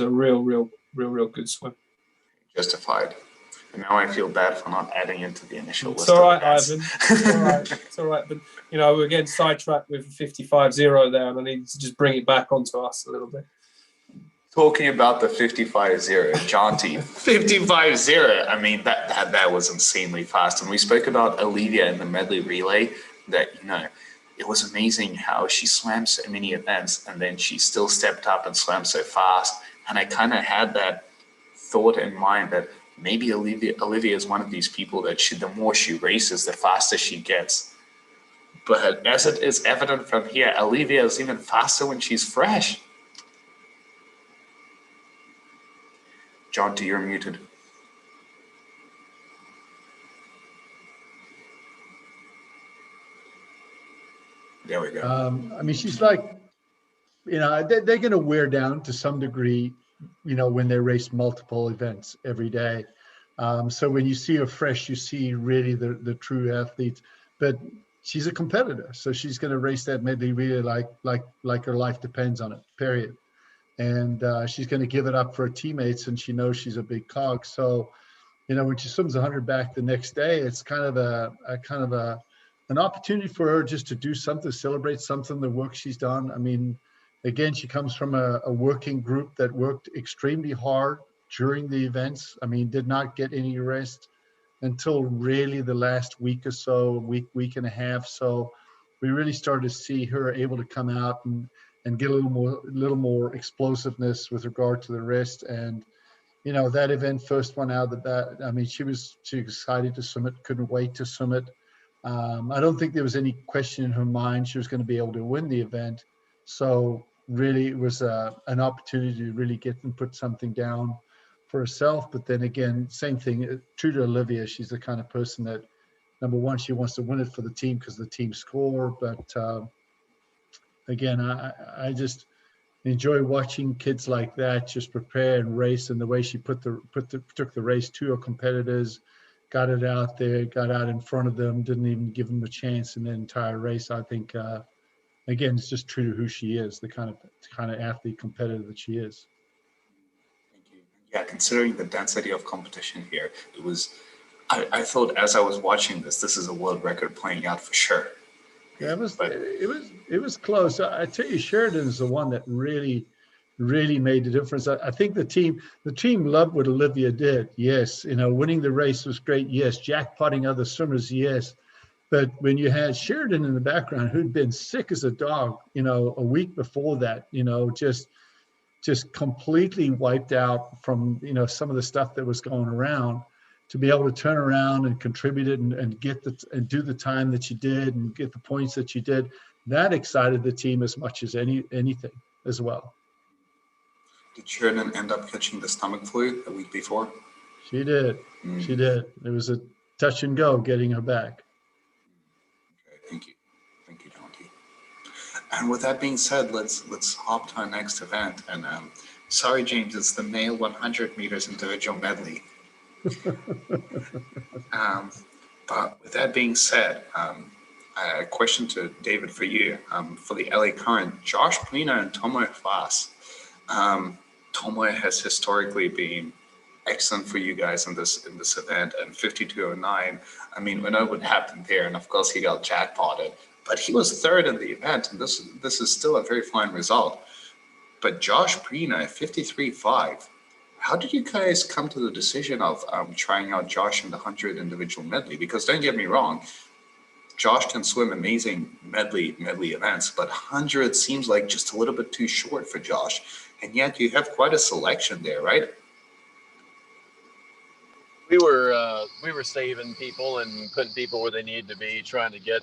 real good swim. Justified. And now I feel bad for not adding into the initial list. It's all right, Ivan. It's all right. But we're getting sidetracked with 55-0 there, and I need to just bring it back onto us a little bit. Talking about the 55-0, Jonty, 55-0. I mean, that was insanely fast. And we spoke about Olivia in the medley relay. That it was amazing how she swam so many events, and then she still stepped up and swam so fast. And I kind of had that thought in mind that maybe Olivia is one of these people that the more she races, the faster she gets. But as it is evident from here, Olivia is even faster when she's fresh. Jonty, you're muted. There we go. She's like, they're going to wear down to some degree, when they race multiple events every day. So when you see her fresh, you see really the true athletes. But she's a competitor, so she's going to race that medley relay like her life depends on it. Period. And she's going to give it up for her teammates, and she knows she's a big cog. So, when she swims 100 back the next day, it's kind of an opportunity for her just to do something, celebrate something, the work she's done. Again, she comes from a working group that worked extremely hard during the events. I mean, did not get any rest until really the last week or so, week and a half. So we really started to see her able to come out and get a little more explosiveness with regard to the rest. And that event, first one out of that, I mean, she was excited to swim it, couldn't wait to swim it. I don't think there was any question in her mind she was going to be able to win the event. So really it was an opportunity to really get and put something down for herself. But then again, same thing, true to Olivia, she's the kind of person that, number one, she wants to win it for the team because the team score. But again, I just enjoy watching kids like that just prepare and race, and the way she took the race to her competitors, got it out there, got out in front of them, didn't even give them a chance in the entire race. I think again, it's just true to who she is, the kind of athlete competitor that she is. Thank you. Yeah, considering the density of competition here, it was. I thought as I was watching this is a world record playing out for sure. Yeah, it was close. I tell you, Sheridan is the one that really made the difference. I think the team loved what Olivia did. Yes, winning the race was great. Yes, jackpotting other swimmers. Yes, but when you had Sheridan in the background, who'd been sick as a dog, a week before that, just completely wiped out from some of the stuff that was going around, to be able to turn around and contribute it and get and do the time that you did and get the points that you did, that excited the team as much as anything as well. Did Sheridan end up catching the stomach flu a week before? She did. She did. It was a touch and go getting her back. Okay, thank you, Jonty. And with that being said, let's hop to our next event. And sorry, James, it's the male 100 meters individual medley. But with that being said, a question to David for you. For the LA Current, Josh Prina and Tomoe Faas. Tomoe has historically been excellent for you guys in this event, and 52.09. I mean, we know what happened there, and of course he got jackpotted, but he was third in the event, and this is still a very fine result. But Josh Prina at 53.5. How did you guys come to the decision of trying out Josh in the 100 individual medley? Because don't get me wrong, Josh can swim amazing medley events, but 100 seems like just a little bit too short for Josh. And yet you have quite a selection there, right? We were saving people and putting people where they needed to be, trying to get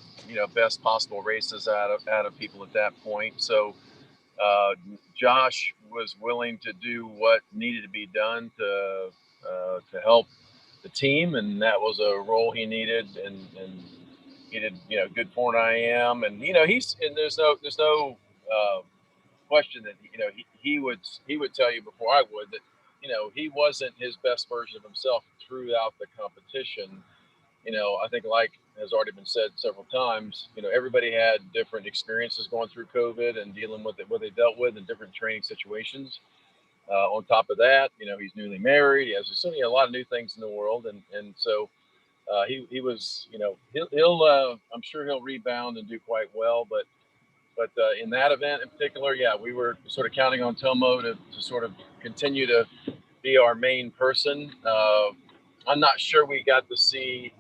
best possible races out of people at that point. So Josh was willing to do what needed to be done to help the team, and that was a role he needed, and he did good for an IM, and there's no question that he would tell you before I would that he wasn't his best version of himself throughout the competition. I think, like has already been said several times, everybody had different experiences going through COVID and dealing with what they dealt with in different training situations. On top of that, he's newly married. He has a lot of new things in the world, and so he was, he'll I'm sure he'll rebound and do quite well. But in that event in particular, yeah, we were sort of counting on Tomo to sort of continue to be our main person. I'm not sure we got to see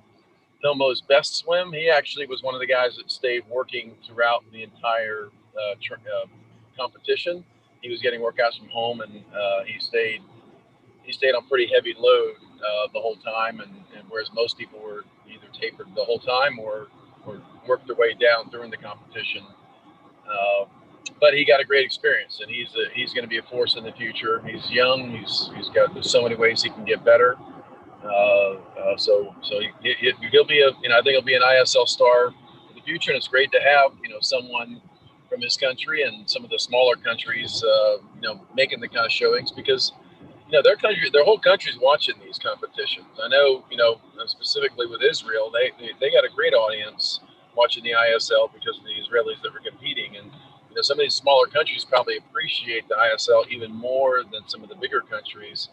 Tomo's best swim. He actually was one of the guys that stayed working throughout the entire competition. He was getting workouts from home, and he stayed on pretty heavy load the whole time, and whereas most people were either tapered the whole time or worked their way down during the competition. But he got a great experience, and he's going to be a force in the future. He's young. There's so many ways he can get better. So he'll be I think he'll be an ISL star in the future, and it's great to have someone from his country and some of the smaller countries making the kind of showings, because their whole country's watching these competitions. I know specifically with Israel, they got a great audience watching the ISL because of the Israelis that were competing, and some of these smaller countries probably appreciate the ISL even more than some of the bigger countries.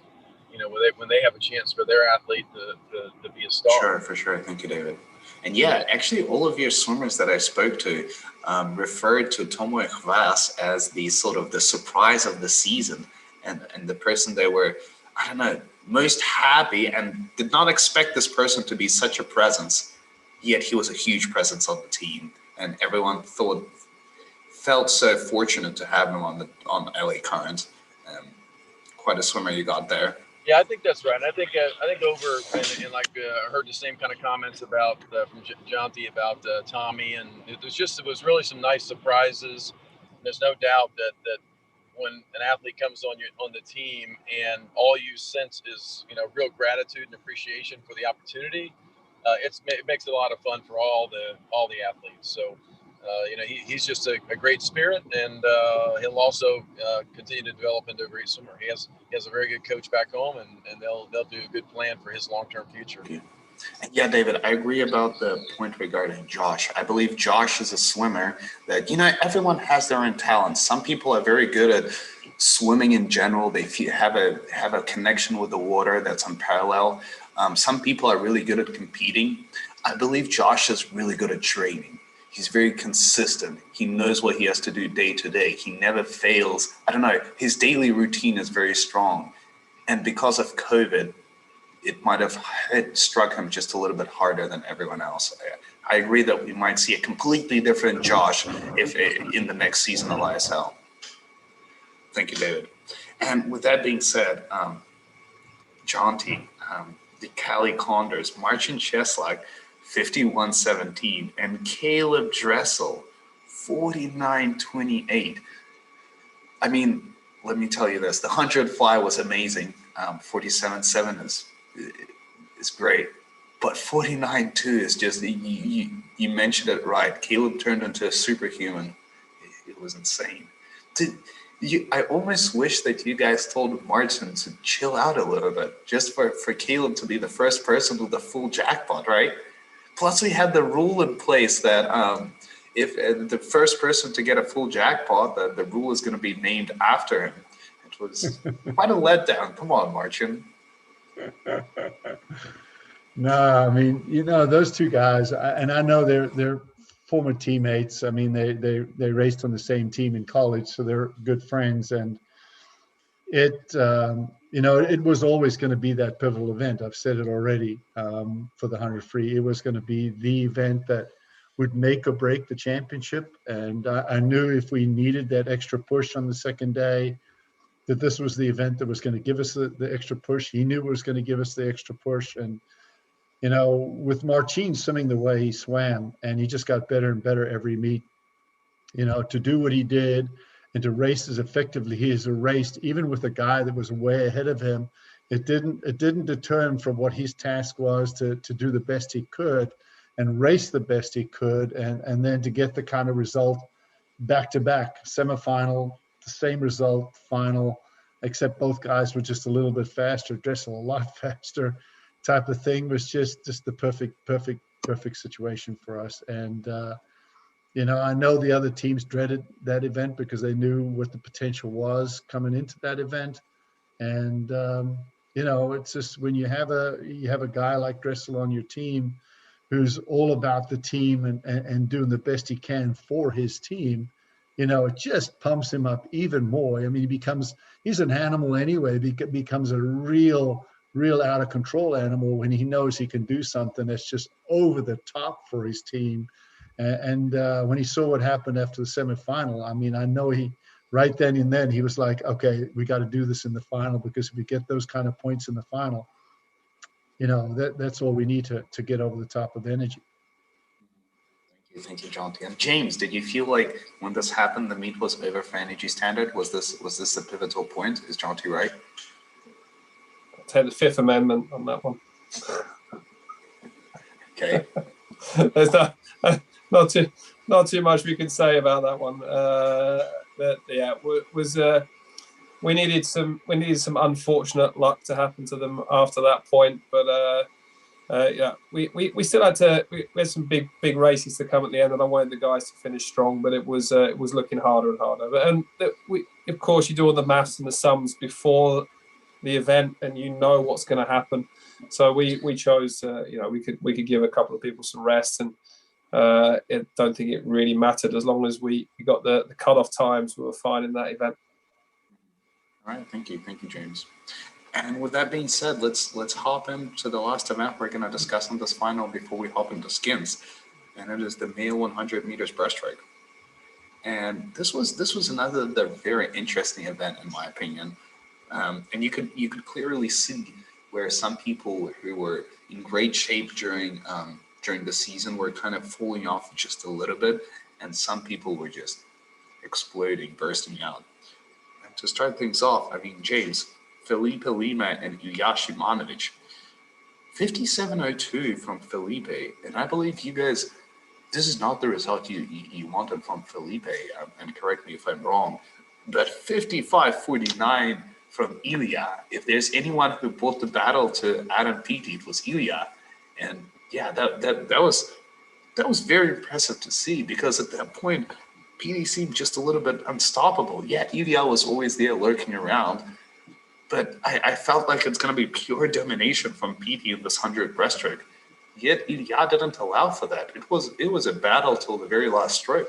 When they have a chance for their athlete to be a star. Sure, for sure. Thank you, David. And yeah, actually, all of your swimmers that I spoke to referred to Tomoe Hvas as the sort of the surprise of the season, and the person they were, I don't know, most happy and did not expect this person to be such a presence. Yet he was a huge presence on the team, and everyone felt so fortunate to have him on LA Current. Quite a swimmer you got there. Yeah, I think that's right. And I think over and like I heard the same kind of comments about from Jonty about Tommy, and it was really some nice surprises. There's no doubt that when an athlete comes on the team and all you sense is real gratitude and appreciation for the opportunity, it makes it a lot of fun for all the athletes. So. He's just a great spirit, and he'll also continue to develop into a great swimmer. He has a very good coach back home, and they'll do a good plan for his long-term future. Yeah, David, I agree about the point regarding Josh. I believe Josh is a swimmer that, everyone has their own talents. Some people are very good at swimming in general. They have a connection with the water that's unparalleled. Some people are really good at competing. I believe Josh is really good at training. He's very consistent. He knows what he has to do day to day. He never fails. I don't know. His daily routine is very strong. And because of COVID, it might have struck him just a little bit harder than everyone else. I agree that we might see a completely different Josh in the next season of ISL. Thank you, David. And with that being said, Jonty, the Cali Condors, Marcin Cieslak, 51.17, and Caleb Dressel, 49.28. I mean, let me tell you this: the 100 fly was amazing. 47.7 is great, but 49.2 is just you mentioned it right. Caleb turned into a superhuman. It was insane. I almost wish that you guys told Martin to chill out a little bit, just for Caleb to be the first person with the full jackpot, right? Plus, we had the rule in place that if the first person to get a full jackpot, the rule is going to be named after him. It was quite a letdown. Come on, Martin. No, I mean, those two guys, and I know they're former teammates. I mean, they raced on the same team in college, so they're good friends. And it was always going to be that pivotal event. I've said it already for the 100 free. It was going to be the event that would make or break the championship. And I knew if we needed that extra push on the second day, that this was the event that was going to give us the extra push. He knew it was going to give us the extra push. And, with Marcin swimming the way he swam, and he just got better and better every meet, to do what he did and to race as effectively he has raced, even with a guy that was way ahead of him, it didn't deter him from what his task was to do the best he could and race the best he could, and then to get the kind of result back-to-back, semifinal, the same result, final, except both guys were just a little bit faster, Dressel a lot faster, type of thing. Was just the perfect situation for us. And I know the other teams dreaded that event because they knew what the potential was coming into that event. And it's just when you have a guy like Dressel on your team who's all about the team and doing the best he can for his team, it just pumps him up even more. I mean, he's an animal anyway. He becomes a real out of control animal when he knows he can do something that's just over the top for his team. And when he saw what happened after the semifinal, I mean, I know right then and then he was like, okay, we got to do this in the final, because if we get those kind of points in the final, that's all we need to get over the top of energy. Thank you, Jonty. And James, did you feel like when this happened, the meet was over for Energy Standard? Was this a pivotal point? Is Jonty right? I'll take the Fifth Amendment on that one. Okay. There's not too much we can say about that one. But yeah, we needed some unfortunate luck to happen to them after that point. But we still had we had some big races to come at the end, and I wanted the guys to finish strong. But it was looking harder and harder. Of course, you do all the maths and the sums before the event, and you know what's going to happen. So we chose, we could give a couple of people some rest, and I don't think it really mattered as long as we got the cut-off times. We were fine in that event. All right, thank you, James. And with that being said, let's hop into the last event we're going to discuss on this final before we hop into skins, and it is the male 100 meters breaststroke. And this was another very interesting event in my opinion, and you could clearly see where some people who were in great shape during the season were kind of falling off just a little bit, and some people were just exploding, bursting out. And to start things off, I mean, James, Felipe Lima and Ilya Shimonovich, 57.02 from Felipe, and I believe you guys, this is not the result you wanted from Felipe, and correct me if I'm wrong, but 55.49 from Ilya. If there's anyone who brought the battle to Adam Peaty, it was Ilya, and yeah, that was very impressive to see, because at that point, Peaty seemed just a little bit unstoppable. Yeah, Ilya was always there lurking around, but I felt like it's going to be pure domination from Peaty in this 100 breaststroke. Yet Ilya didn't allow for that. It was a battle till the very last stroke.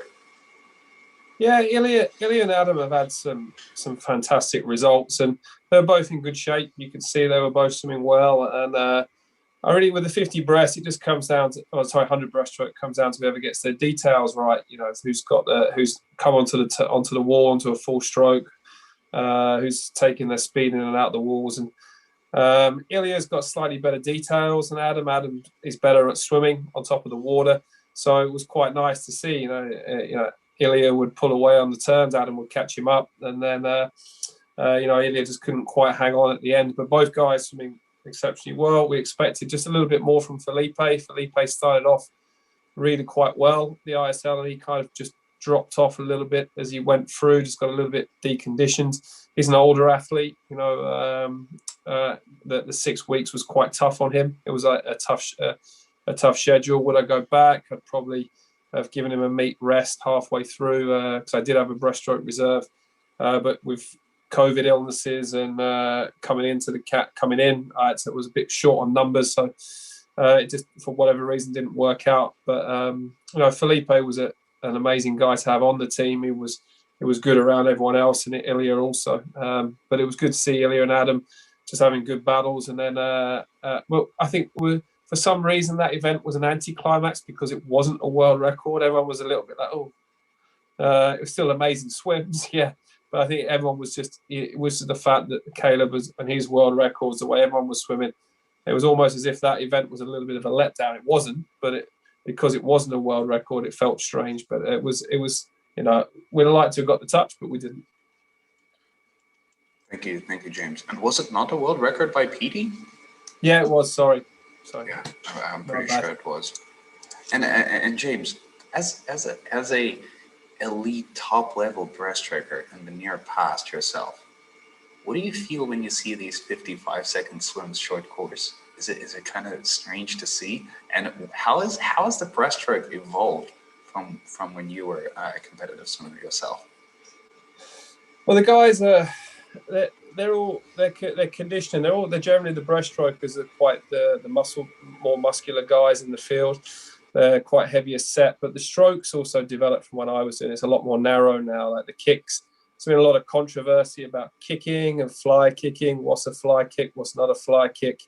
Yeah, Ilya and Adam have had some fantastic results, and they're both in good shape. You can see they were both swimming well, and already with the 50 breast, it just comes down to 100 breaststroke comes down to whoever gets their details right. You know, who's come onto the wall onto a full stroke, who's taking their speed in and out the walls, and Ilya's got slightly better details than Adam. Adam is better at swimming on top of the water, so it was quite nice to see. You know, Ilya would pull away on the turns, Adam would catch him up, and then Ilya just couldn't quite hang on at the end. But both guys swimming exceptionally well. We expected just a little bit more from Felipe. Felipe started off really quite well, the ISL, and he kind of just dropped off a little bit as he went through, just got a little bit deconditioned. He's an older athlete, you know. The 6 weeks was quite tough on him. It was a tough schedule. Would I go back? I'd probably have given him a meet rest halfway through, because I did have a breaststroke reserve, but with COVID illnesses and coming in, it was a bit short on numbers, so it just for whatever reason didn't work out. But Felipe was an amazing guy to have on the team. He was good around everyone else, and Ilya also. But it was good to see Ilya and Adam just having good battles. And then, I think for some reason that event was an anticlimax because it wasn't a world record. Everyone was a little bit like, it was still amazing swims, yeah. But I think everyone was it was the fact that Caleb and his world records, the way everyone was swimming, it was almost as if that event was a little bit of a letdown. It wasn't, but because it wasn't a world record, it felt strange. But it was. We'd have liked to have got the touch, but we didn't. Thank you, James. And was it not a world record by Peaty? Yeah, it was. Sorry. Yeah, I'm pretty sure it was. And James, as a elite top level breaststroker in the near past yourself, what do you feel when you see these 55-second swims short course? Is it kind of strange to see? And how has the breaststroke evolved from when you were a competitive swimmer yourself? Well, the guys they're conditioning. They're generally the breaststrokers are quite the more muscular guys in the field. They're quite heavier set, but the strokes also developed from when I was doing it. It's a lot more narrow now, like the kicks. There's been a lot of controversy about kicking and fly kicking. What's a fly kick? What's not a fly kick?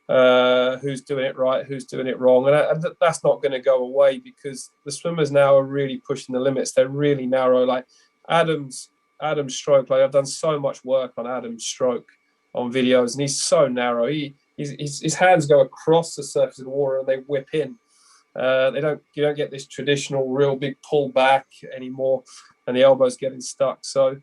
Who's doing it right? Who's doing it wrong? And that's not going to go away because the swimmers now are really pushing the limits. They're really narrow. Like Adam's stroke, like I've done so much work on Adam's stroke on videos, and he's so narrow. His hands go across the surface of the water and they whip in. You don't get this traditional real big pull back anymore, and the elbows getting stuck. So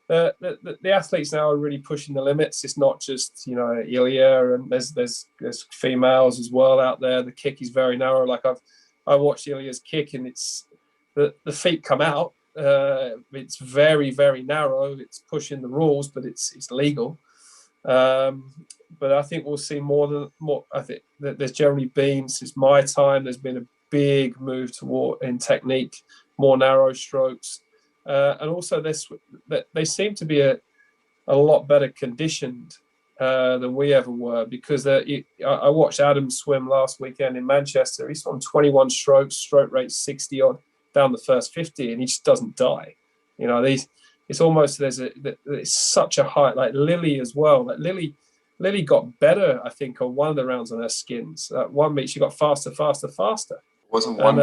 the athletes now are really pushing the limits. It's not just Ilya, and there's females as well out there. The kick is very narrow. Like I watched Ilya's kick, and it's the feet come out. It's very, very narrow. It's pushing the rules, but it's legal. But I think we'll see more. I think that there's generally been, since my time, there's been a big move in technique, more narrow strokes, and also they seem to be a lot better conditioned than we ever were, because I watched Adam swim last weekend in Manchester. He swam 21 strokes, stroke rate 60 odd down the first 50, and he just doesn't die. You know, it's almost it's such a high, like Lily as well. Like Lily got better, I think, on one of the rounds on her skins. One meet she got faster. It wasn't one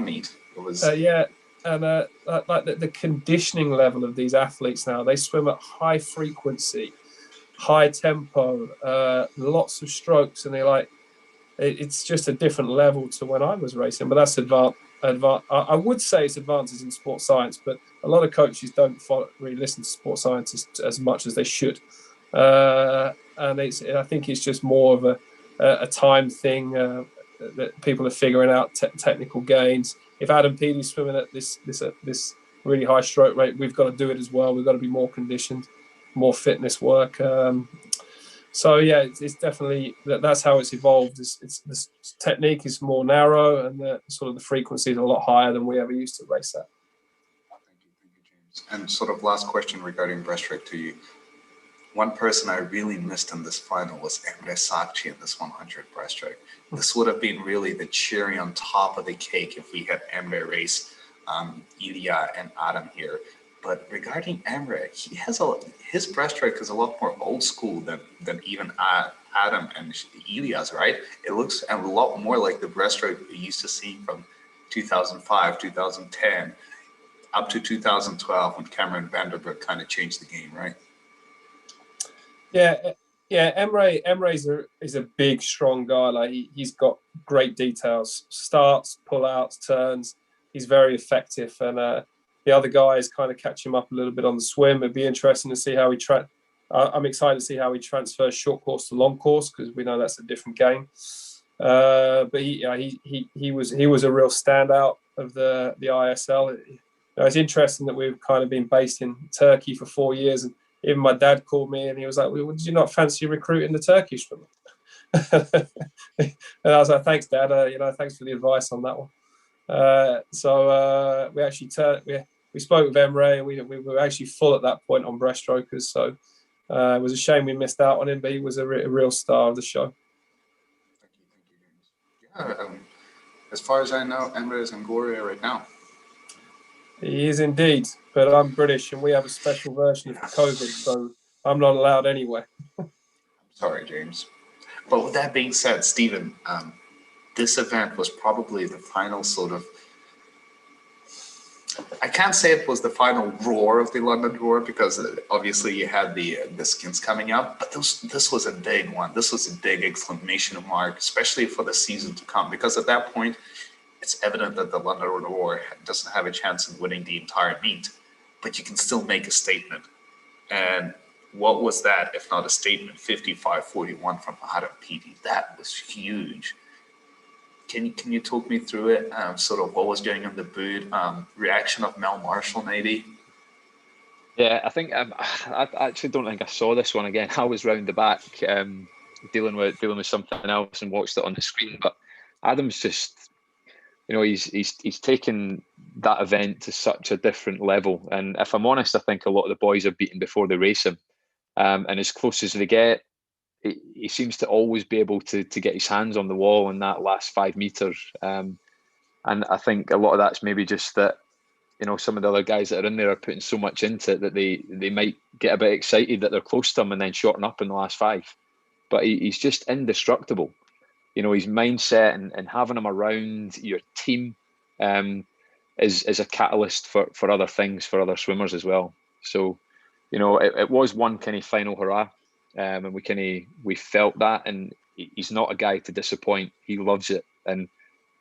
meet. It was And like the conditioning level of these athletes now, they swim at high frequency, high tempo, lots of strokes, and it's just a different level to when I was racing. But that's advanced. I would say it's advances in sports science, but a lot of coaches don't really listen to sports scientists as much as they should. And I think it's just more of a time thing that people are figuring out technical gains. If Adam Peaty's swimming at this really high stroke rate, we've got to do it as well. We've got to be more conditioned, more fitness work. So yeah, it's definitely that's how it's evolved. This technique is more narrow, and the frequency is a lot higher than we ever used to race at. Thank you, James. And sort of last question regarding breaststroke to you. One person I really missed in this final was Emre Sakci in this 100 breaststroke. This would have been really the cherry on top of the cake if we had Emre race Ilya and Adam here. But regarding Emre, his breaststroke is a lot more old school than even Adam and Ilya's, right? It looks a lot more like the breaststroke we used to see from 2005, 2010, up to 2012 when Cameron Vanderbroek kind of changed the game, right? Yeah. Emre is a big, strong guy. Like he's got great details, starts, pull-outs, turns. He's very effective, and the other guys kind of catch him up a little bit on the swim. It'd be interesting to see how I'm excited to see how he transfers short course to long course, because we know that's a different game. But he was a real standout of the ISL. It's interesting that we've kind of been based in Turkey for 4 years, and even my dad called me and he was like, well, did you not fancy recruiting the Turkish swimmer? And I was like, thanks, Dad. Thanks for the advice on that one. So we actually we spoke with Emre, and we were actually full at that point on breaststrokers. So it was a shame we missed out on him, but he was a real star of the show. Thank you, James. Yeah, as far as I know, Emre is in Goria right now. He is indeed, but I'm British and we have a special version of COVID, so I'm not allowed anywhere. Sorry, James. But with that being said, Steven, this event was probably the final sort of, I can't say it was the final roar of the London Roar, because obviously you had the skins coming up, but this was a big one. This was a big exclamation mark, especially for the season to come, because at that point, it's evident that the London Roar doesn't have a chance of winning the entire meet, but you can still make a statement. And what was that, if not a statement? 55-41 from Adam Peaty. That was huge. Can you talk me through it? Sort of what was going on the boot? Reaction of Mel Marshall, maybe? Yeah, I think I actually don't think I saw this one again. I was round the back dealing with something else and watched it on the screen. But Adam's just, he's taken that event to such a different level. And if I'm honest, I think a lot of the boys are beaten before they race him. And as close as they get, he seems to always be able to get his hands on the wall in that last 5 meters. And I think a lot of that's maybe just that, some of the other guys that are in there are putting so much into it that they might get a bit excited that they're close to him and then shorten up in the last 5. But he's just indestructible. His mindset and having him around your team is a catalyst for other things, for other swimmers as well. So, it was one kind of final hurrah. And we felt that, and he's not a guy to disappoint. He loves it, and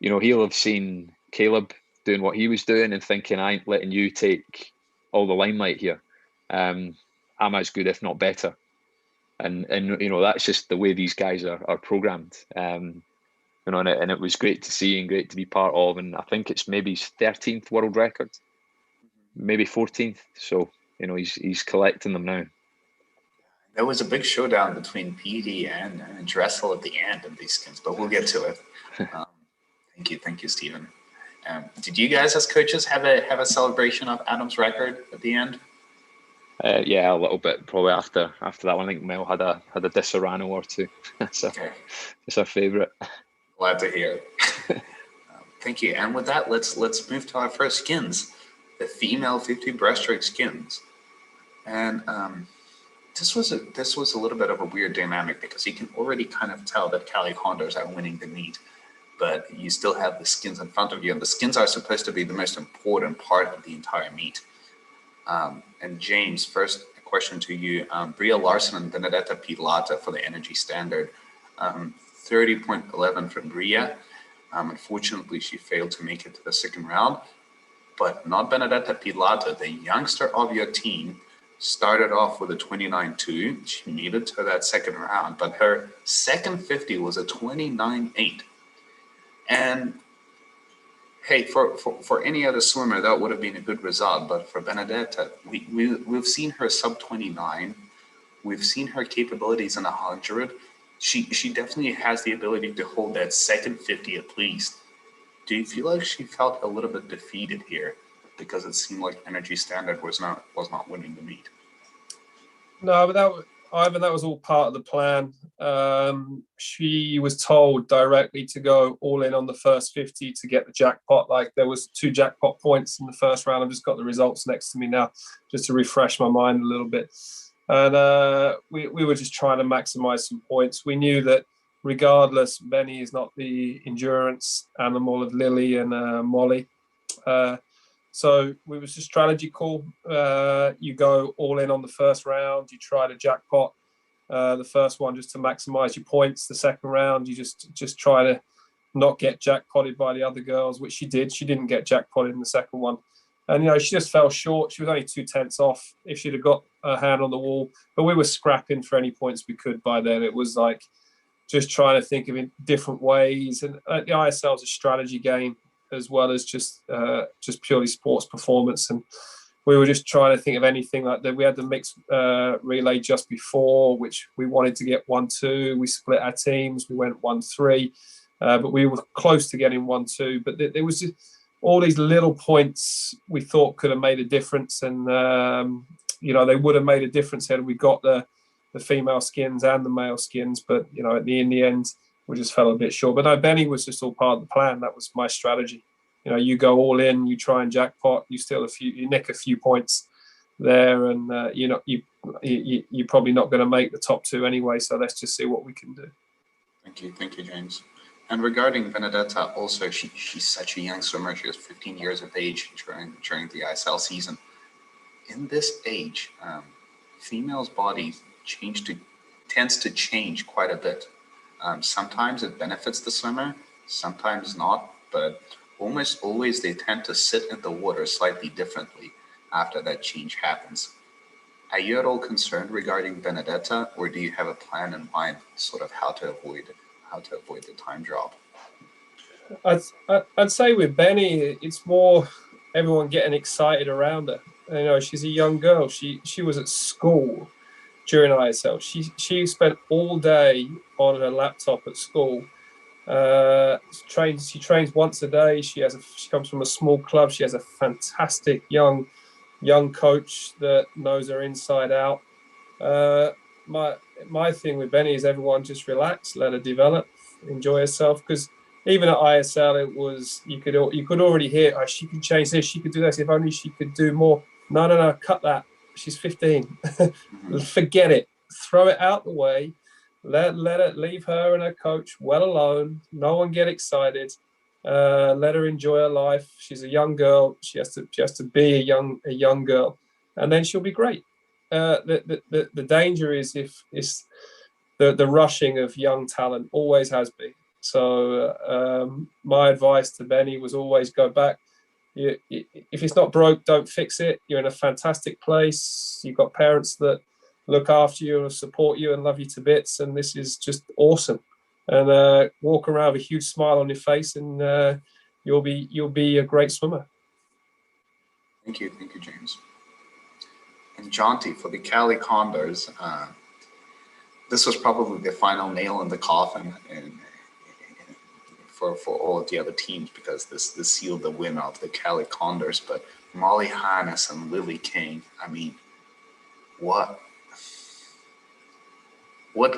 he'll have seen Caleb doing what he was doing and thinking, I ain't letting you take all the limelight here. I'm as good, if not better, and that's just the way these guys are programmed. And it was great to see and great to be part of. And I think it's maybe his 13th world record, maybe 14th. So he's collecting them now. There was a big showdown between Peaty and Dressel at the end of these skins, but we'll get to it. Thank you, Steven. Did you guys as coaches have a celebration of Adam's record at the end? Yeah, a little bit probably after that one. I think Mel had a Disaronno or two. So Okay, it's our favourite. glad to hear. Thank you. And with that, let's move to our first skins, the female 50 breaststroke skins. And this was a little bit of a weird dynamic because you can already kind of tell that Cali Condors are winning the meet, but you still have the skins in front of you, and the skins are supposed to be the most important part of the entire meet. And James, first a question to you. Bria Larson and Benedetta Pilata for the energy standard. 30.11 for Bria. Unfortunately, she failed to make it to the second round, but not Benedetta Pilata, the youngster of your team, started off with a 29.2. She made it to that second round, but her second 50 was a 29.8. And hey, for any other swimmer, that would have been a good result. But for Benedetta, we've seen her sub 29. We've seen her capabilities in 100. She definitely has the ability to hold that second 50 at least. Do you feel like she felt a little bit defeated here because it seemed like energy standard was not winning the meet? No, but that was all part of the plan. She was told directly to go all in on the first 50 to get the jackpot. Like, there was 2 jackpot points in the first round. I've just got the results next to me now, just to refresh my mind a little bit. And we were just trying to maximize some points. We knew that regardless, Benny is not the endurance animal of Lily and Molly. So it was a strategy call. You go all in on the first round. You try to jackpot the first one just to maximize your points. The second round, you just try to not get jackpotted by the other girls, which she did. She didn't get jackpotted in the second one. And, she just fell short. She was only 2/10 off if she'd have got her hand on the wall. But we were scrapping for any points we could by then. It was like just trying to think of it different ways. And the ISL is a strategy game as well as just purely sports performance. And we were just trying to think of anything like that. We had the mixed relay just before, which we wanted to get 1-2. We split our teams. We went 1-3. But we were close to getting 1-2. But there was just all these little points we thought could have made a difference. And, they would have made a difference had we got the female skins and the male skins. But, in the end, we just fell a bit short. But no, Benny was just all part of the plan. That was my strategy. You go all in, you try and jackpot, you nick a few points there, and you're probably not going to make the top 2 anyway. So let's just see what we can do. Thank you, James. And regarding Benedetta, also she's such a young swimmer. She was 15 years of age during the ISL season. In this age, females' bodies tends to change quite a bit. Sometimes it benefits the swimmer, sometimes not, but almost always they tend to sit in the water slightly differently after that change happens. Are you at all concerned regarding Benedetta, or do you have a plan in mind, sort of how to avoid the time drop? I'd say with Benny, it's more everyone getting excited around her. She's a young girl. She was at school during ISL. She spent all day on her laptop at school. She trains once a day. She comes from a small club. She has a fantastic young coach that knows her inside out. My thing with Benny is everyone just relax, let her develop, enjoy herself. Because even at ISL, it was you could already hear, she can change this, she could do this. If only she could do more. No, cut that. She's 15. Forget it. Throw it out the way. Let her, leave her and her coach well alone. No one get excited. Let her enjoy her life. She's a young girl. She has to be a young girl, and then she'll be great. The danger is if it's the rushing of young talent always has been. So my advice to Benny was always go back. If it's not broke, don't fix it. You're in a fantastic place. You've got parents that look after you and support you and love you to bits, and this is just awesome. And walk around with a huge smile on your face, and you'll be a great swimmer. Thank you, James. And Jonty, for the Cali Condors, this was probably the final nail in the coffin for all of the other teams, because this sealed the win of the Cali Condors. But Molly Hannes and Lily King, I mean, what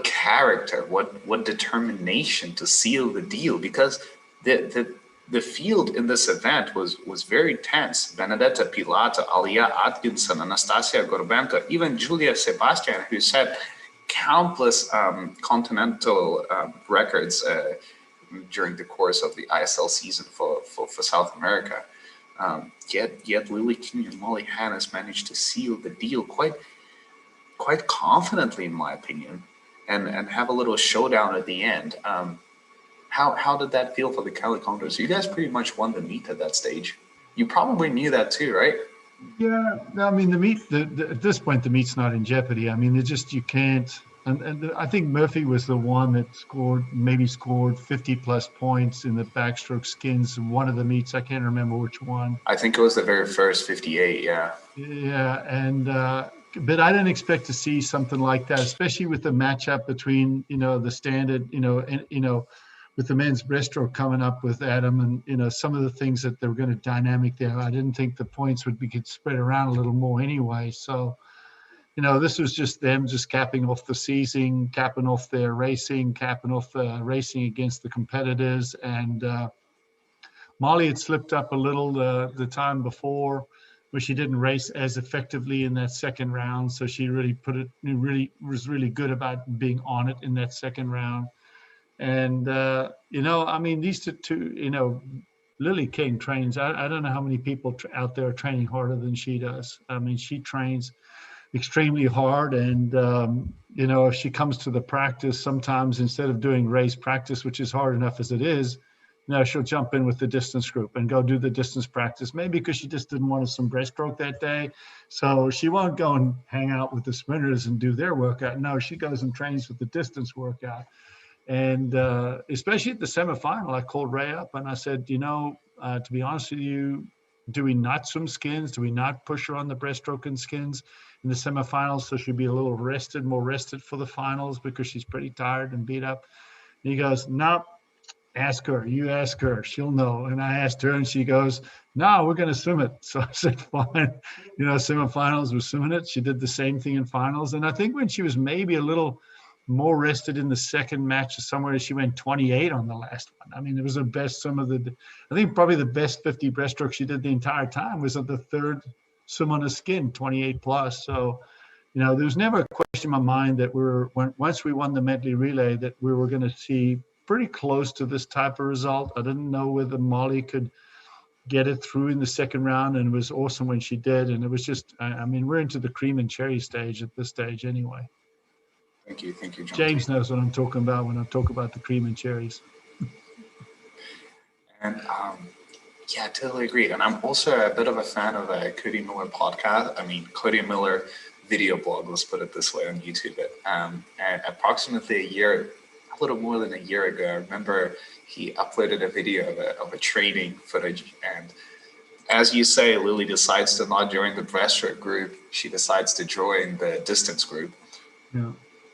character, what determination to seal the deal, because the field in this event was very tense. Benedetta Pilata, Alia Atkinson, Anastasia Gorbenko, even Julia Sebastian, who set countless continental records during the course of the ISL season for South America. Yet Lily King and Molly Hannes managed to seal the deal quite confidently, in my opinion, and have a little showdown at the end. How did that feel for the Cali Condors? You guys pretty much won the meet at that stage. You probably knew that too, right? Yeah, I mean, the meet, at this point, the meet's not in jeopardy. I mean, you can't. And I think Murphy was the one that scored 50 plus points in the backstroke skins. One of the meets, I can't remember which one. I think it was the very first 58. Yeah. Yeah, and but I didn't expect to see something like that, especially with the matchup between the standard, with the men's breaststroke coming up with Adam, and some of the things that they were going to dynamic there. I didn't think the points would be spread around a little more anyway. So. This was just them just capping off the season, capping off their racing, capping off the racing against the competitors. And Molly had slipped up a little the time before, where she didn't race as effectively in that second round. So she really was really good about being on it in that second round. And, I mean, these two, Lily King trains. I don't know how many people out there are training harder than she does. I mean, she trains extremely hard, and if she comes to the practice, sometimes instead of doing race practice, which is hard enough as it is, she'll jump in with the distance group and go do the distance practice, maybe because she just didn't want some breaststroke that day. So she won't go and hang out with the sprinters and do their workout. No, she goes and trains with the distance workout. And especially at the semifinal, I called Ray up and I said, to be honest with you, do we not swim skins? Do we not push her on the breaststroke and skins in the semifinals, so she'll be a little more rested for the finals because she's pretty tired and beat up? And he goes, no, ask her. You ask her. She'll know. And I asked her, and she goes, no, we're going to swim it. So I said, fine. Semifinals, we're swimming it. She did the same thing in finals. And I think when she was maybe a little more rested in the second match somewhere, she went 28 on the last one. I mean, it was her best swim I think probably the best 50 breaststroke she did the entire time was at the third swim on the skin, 28 plus. So, there was never a question in my mind that once we won the medley relay, that we were going to see pretty close to this type of result. I didn't know whether Molly could get it through in the second round, and it was awesome when she did. And it was just, I mean, we're into the cream and cherry stage at this stage anyway. Thank you, Jonty. James knows what I'm talking about when I talk about the cream and cherries. And yeah, I totally agree. And I'm also a bit of a fan of a Cody Miller podcast. I mean, Cody Miller video blog, let's put it this way, on YouTube. And approximately a little more than a year ago, I remember he uploaded a video of a training footage. And as you say, Lily decides to not join the breaststroke group. She decides to join the distance group. Yeah.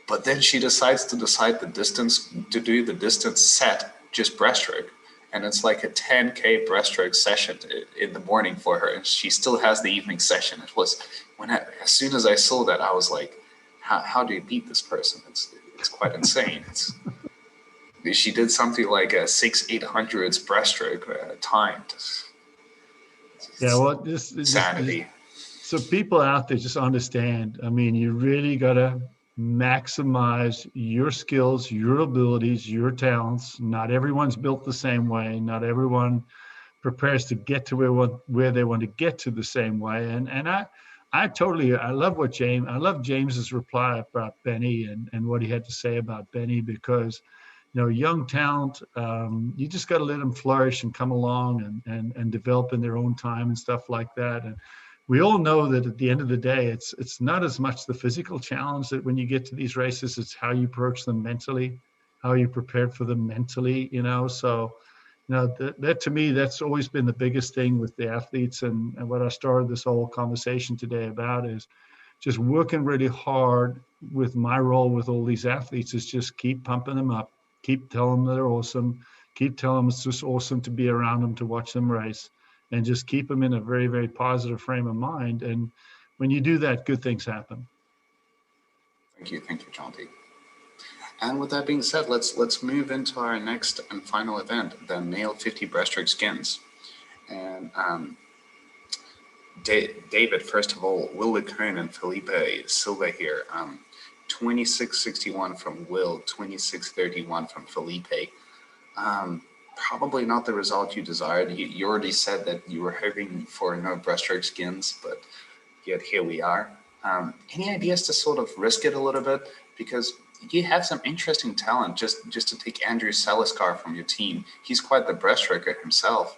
But then she decides to do the distance set, just breaststroke. And it's like a 10K breaststroke session in the morning for her. And she still has the evening session. It was as soon as I saw that, I was like, how do you beat this person? It's quite insane. She did something like a 6/800s breaststroke timed. Yeah, well, this sanity. So people out there just understand. I mean, you really got to maximize your skills, your abilities, your talents. Not everyone's built the same way. Not everyone prepares to get to where they want to get to the same way. And I love James's reply about Benny and what he had to say about Benny, because young talent, you just got to let them flourish and come along and develop in their own time and stuff like that. And we all know that at the end of the day, it's not as much the physical challenge that when you get to these races, it's how you approach them mentally, how you prepared for them mentally, So, that to me, that's always been the biggest thing with the athletes. And what I started this whole conversation today about is just working really hard with my role with all these athletes is just keep pumping them up, keep telling them they're awesome, keep telling them it's just awesome to be around them, to watch them race. And just keep them in a very, very positive frame of mind. And when you do that, good things happen. Thank you, Jonty. And with that being said, let's move into our next and final event, the male 50 breaststroke skins. And David, first of all, Will Lecone and Felipe Silva here. 26-61 from Will, 26-31 from Felipe. Probably not the result you desired. You already said that you were hoping for no breaststroke skins, but yet here we are. Any ideas to sort of risk it a little bit? Because you have some interesting talent. Just to take Andrew Saliskar from your team, he's quite the breaststroker himself.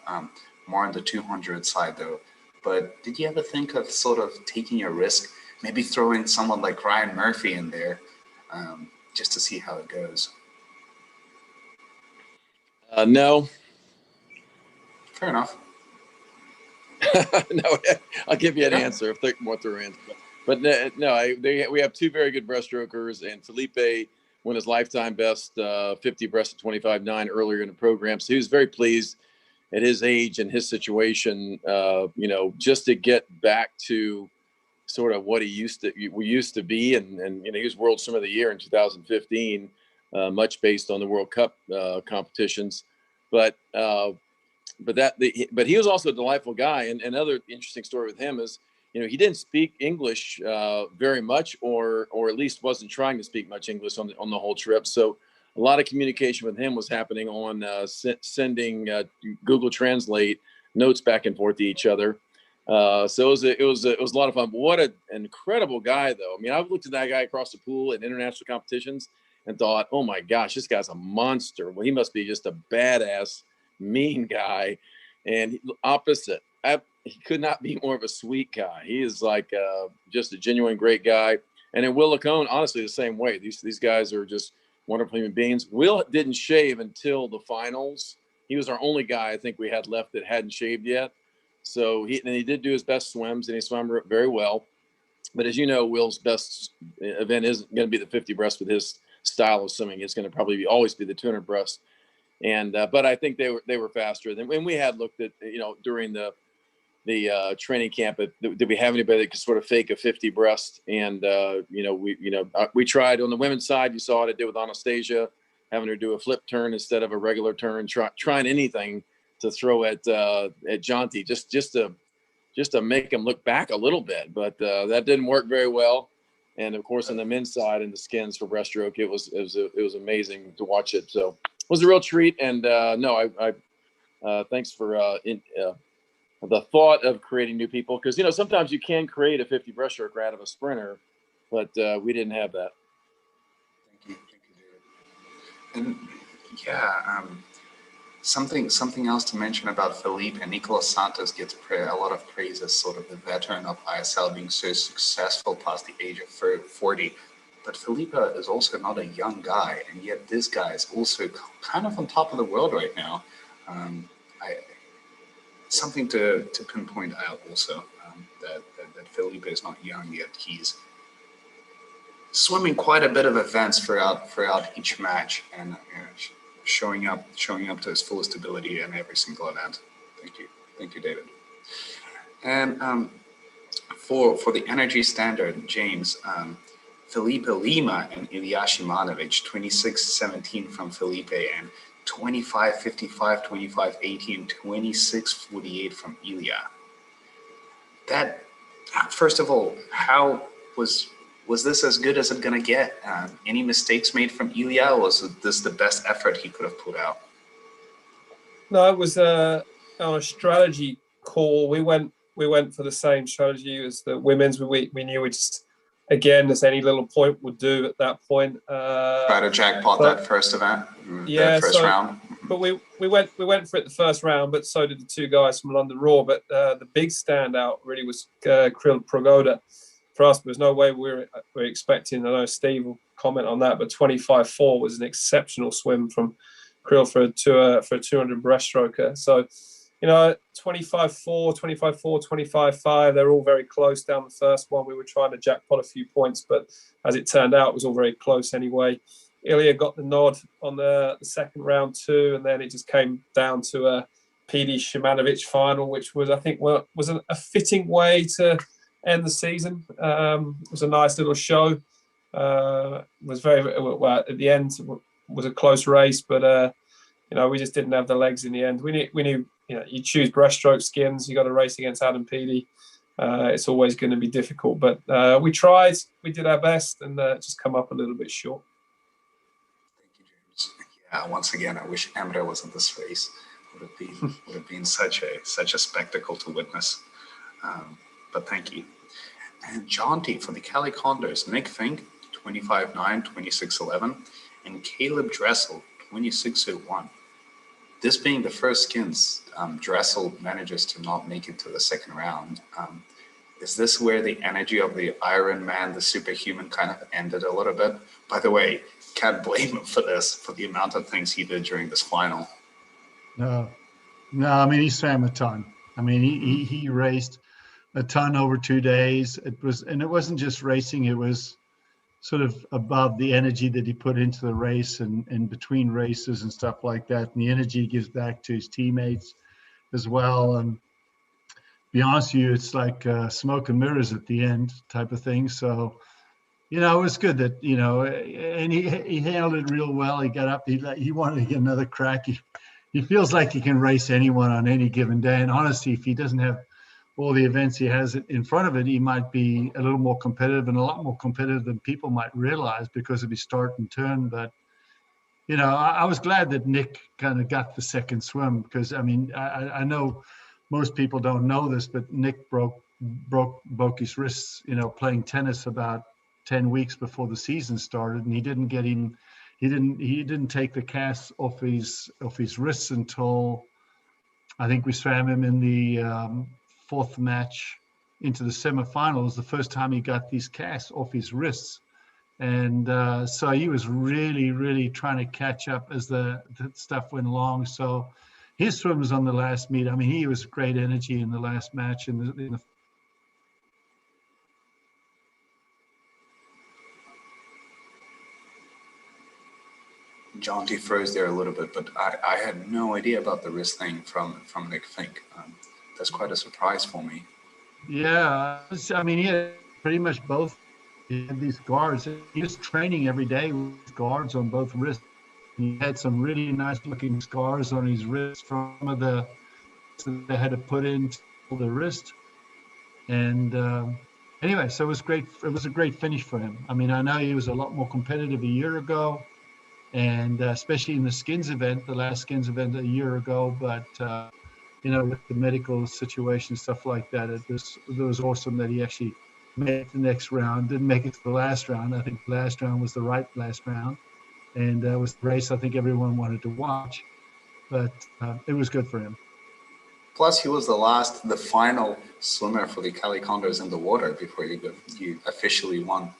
More on the 200 side though. But did you ever think of sort of taking a risk, maybe throwing someone like Ryan Murphy in there, just to see how it goes? No. Fair enough. No, I'll give you an answer if they're more through answer. But no, we have two very good breaststrokers, and Felipe won his lifetime best 50 breast at 25.9 earlier in the program. So he was very pleased at his age and his situation, just to get back to sort of what we used to be. And he was World Swim of the Year in 2015, much based on the World Cup competitions. But he was also a delightful guy. And another interesting story with him is, he didn't speak English very much, or at least wasn't trying to speak much English on the whole trip. So a lot of communication with him was happening on sending Google Translate notes back and forth to each other. So it was a lot of fun. But what an incredible guy, though. I mean, I've looked at that guy across the pool at international competitions and thought, oh my gosh, this guy's a monster. Well, he must be just a badass, mean guy. And opposite, he could not be more of a sweet guy. He is like just a genuine great guy. And then Will Lecone, honestly, the same way. These guys are just wonderful human beings. Will didn't shave until the finals. He was our only guy I think we had left that hadn't shaved yet. So he did do his best swims, and he swam very well. But as you know, Will's best event isn't going to be the 50 breast with his style of swimming. It's going to probably always be the 200 breast. And but I think they were faster than when we had looked at during the training camp. Did we have anybody that could sort of fake a 50 breast? And we tried on the women's side. You saw what I did with Anastasia, having her do a flip turn instead of a regular turn, trying anything to throw at Jonty, just to make him look back a little bit. But that didn't work very well. And of course, on the men's side in the skins for breaststroke, it was amazing to watch it. So it was a real treat. And thanks for the thought of creating new people, because sometimes you can create a 50 breaststroke out of a sprinter, but we didn't have that. Thank you, David. And yeah, something else to mention about Felipe. Nicolas Santos gets a lot of praise as sort of the veteran of ISL, being so successful past the age of 40. But Felipe is also not a young guy, and yet this guy is also kind of on top of the world right now. Something to pinpoint out also, that Felipe is not young yet. He's swimming quite a bit of events throughout each match, and showing up to his fullest ability in every single event. Thank you, David. And for the energy standard, James, Felipe Lima and Ilya Shimanovic, 26-17 from Felipe, and 25-55, 25-18, 26-48 from Ilya. That, first of all, how was this as good as it's gonna get? Any mistakes made from Ilya, or was this the best effort he could have put out? No, it was on a strategy call. We went for the same strategy as the women's. We knew we just, again, as any little point would do at that point. Try to jackpot that first event, first round. But we went for it the first round, but so did the two guys from London Raw. But the big standout really was Krill Progoda. For us, there was no way we were expecting. I know Steve will comment on that, but 25.4 was an exceptional swim from Krill for a 200 breaststroker. So, 25.4, 25.4, 25.5, they're all very close down the first one. We were trying to jackpot a few points, but as it turned out, it was all very close anyway. Ilya got the nod on the second round too, and then it just came down to a PD Shimanovic final, which was, I think, was a fitting way to end the season. It was a nice little show. Was very well at the end. Was a close race, but we just didn't have the legs in the end. We knew you choose breaststroke skins, you got to race against Adam Peaty. It's always going to be difficult, but we tried, we did our best, and just come up a little bit short. Thank you, James. Yeah, once again, I wish Emre was in this race. Would have been such a spectacle to witness. But thank you. And Jonty for the Cali Condors, Nick Fink, 25.9, 26.11, and Caleb Dressel, 26.01. This being the first skins, Dressel manages to not make it to the second round. Is this where the energy of the Iron Man, the superhuman, kind of ended a little bit? By the way, can't blame him for this, for the amount of things he did during this final. No, I mean, he swam a ton. I mean, he raced a ton over 2 days. It wasn't just racing, it was sort of above the energy that he put into the race and between races and stuff like that. And the energy he gives back to his teammates as well. And to be honest with you, it's like smoke and mirrors at the end type of thing. So, it was good that, and he handled it real well. He got up, he wanted to get another crack. He feels like he can race anyone on any given day. And honestly, if he doesn't have all the events he has in front of it, he might be a little more competitive, and a lot more competitive than people might realize because of his start and turn. But, I was glad that Nick kind of got the second swim because, I mean, I know most people don't know this, but Nick broke his wrists, playing tennis about 10 weeks before the season started, and he didn't take the cast off his wrists until I think we swam him in the fourth match into the semifinals, the first time he got these casts off his wrists. And so he was really, really trying to catch up as the stuff went along. So his swims on the last meet, I mean, he was great energy in the last match. Jonty froze there a little bit, but I had no idea about the wrist thing from Nick Fink. That's quite a surprise for me. Yeah, I mean, he had pretty much both. He had these guards. He was training every day with guards on both wrists. He had some really nice looking scars on his wrist from some of the they had to put into the wrist. And anyway, so it was great. It was a great finish for him. I mean, I know he was a lot more competitive a year ago, and especially in the skins event, the last skins event a year ago. But with the medical situation, stuff like that, it was awesome that he actually made it the next round. Didn't make it to the last round. I think the last round was the right last round, and it was the race I think everyone wanted to watch. But it was good for him. Plus, he was the final swimmer for the Cali Condors in the water before you officially won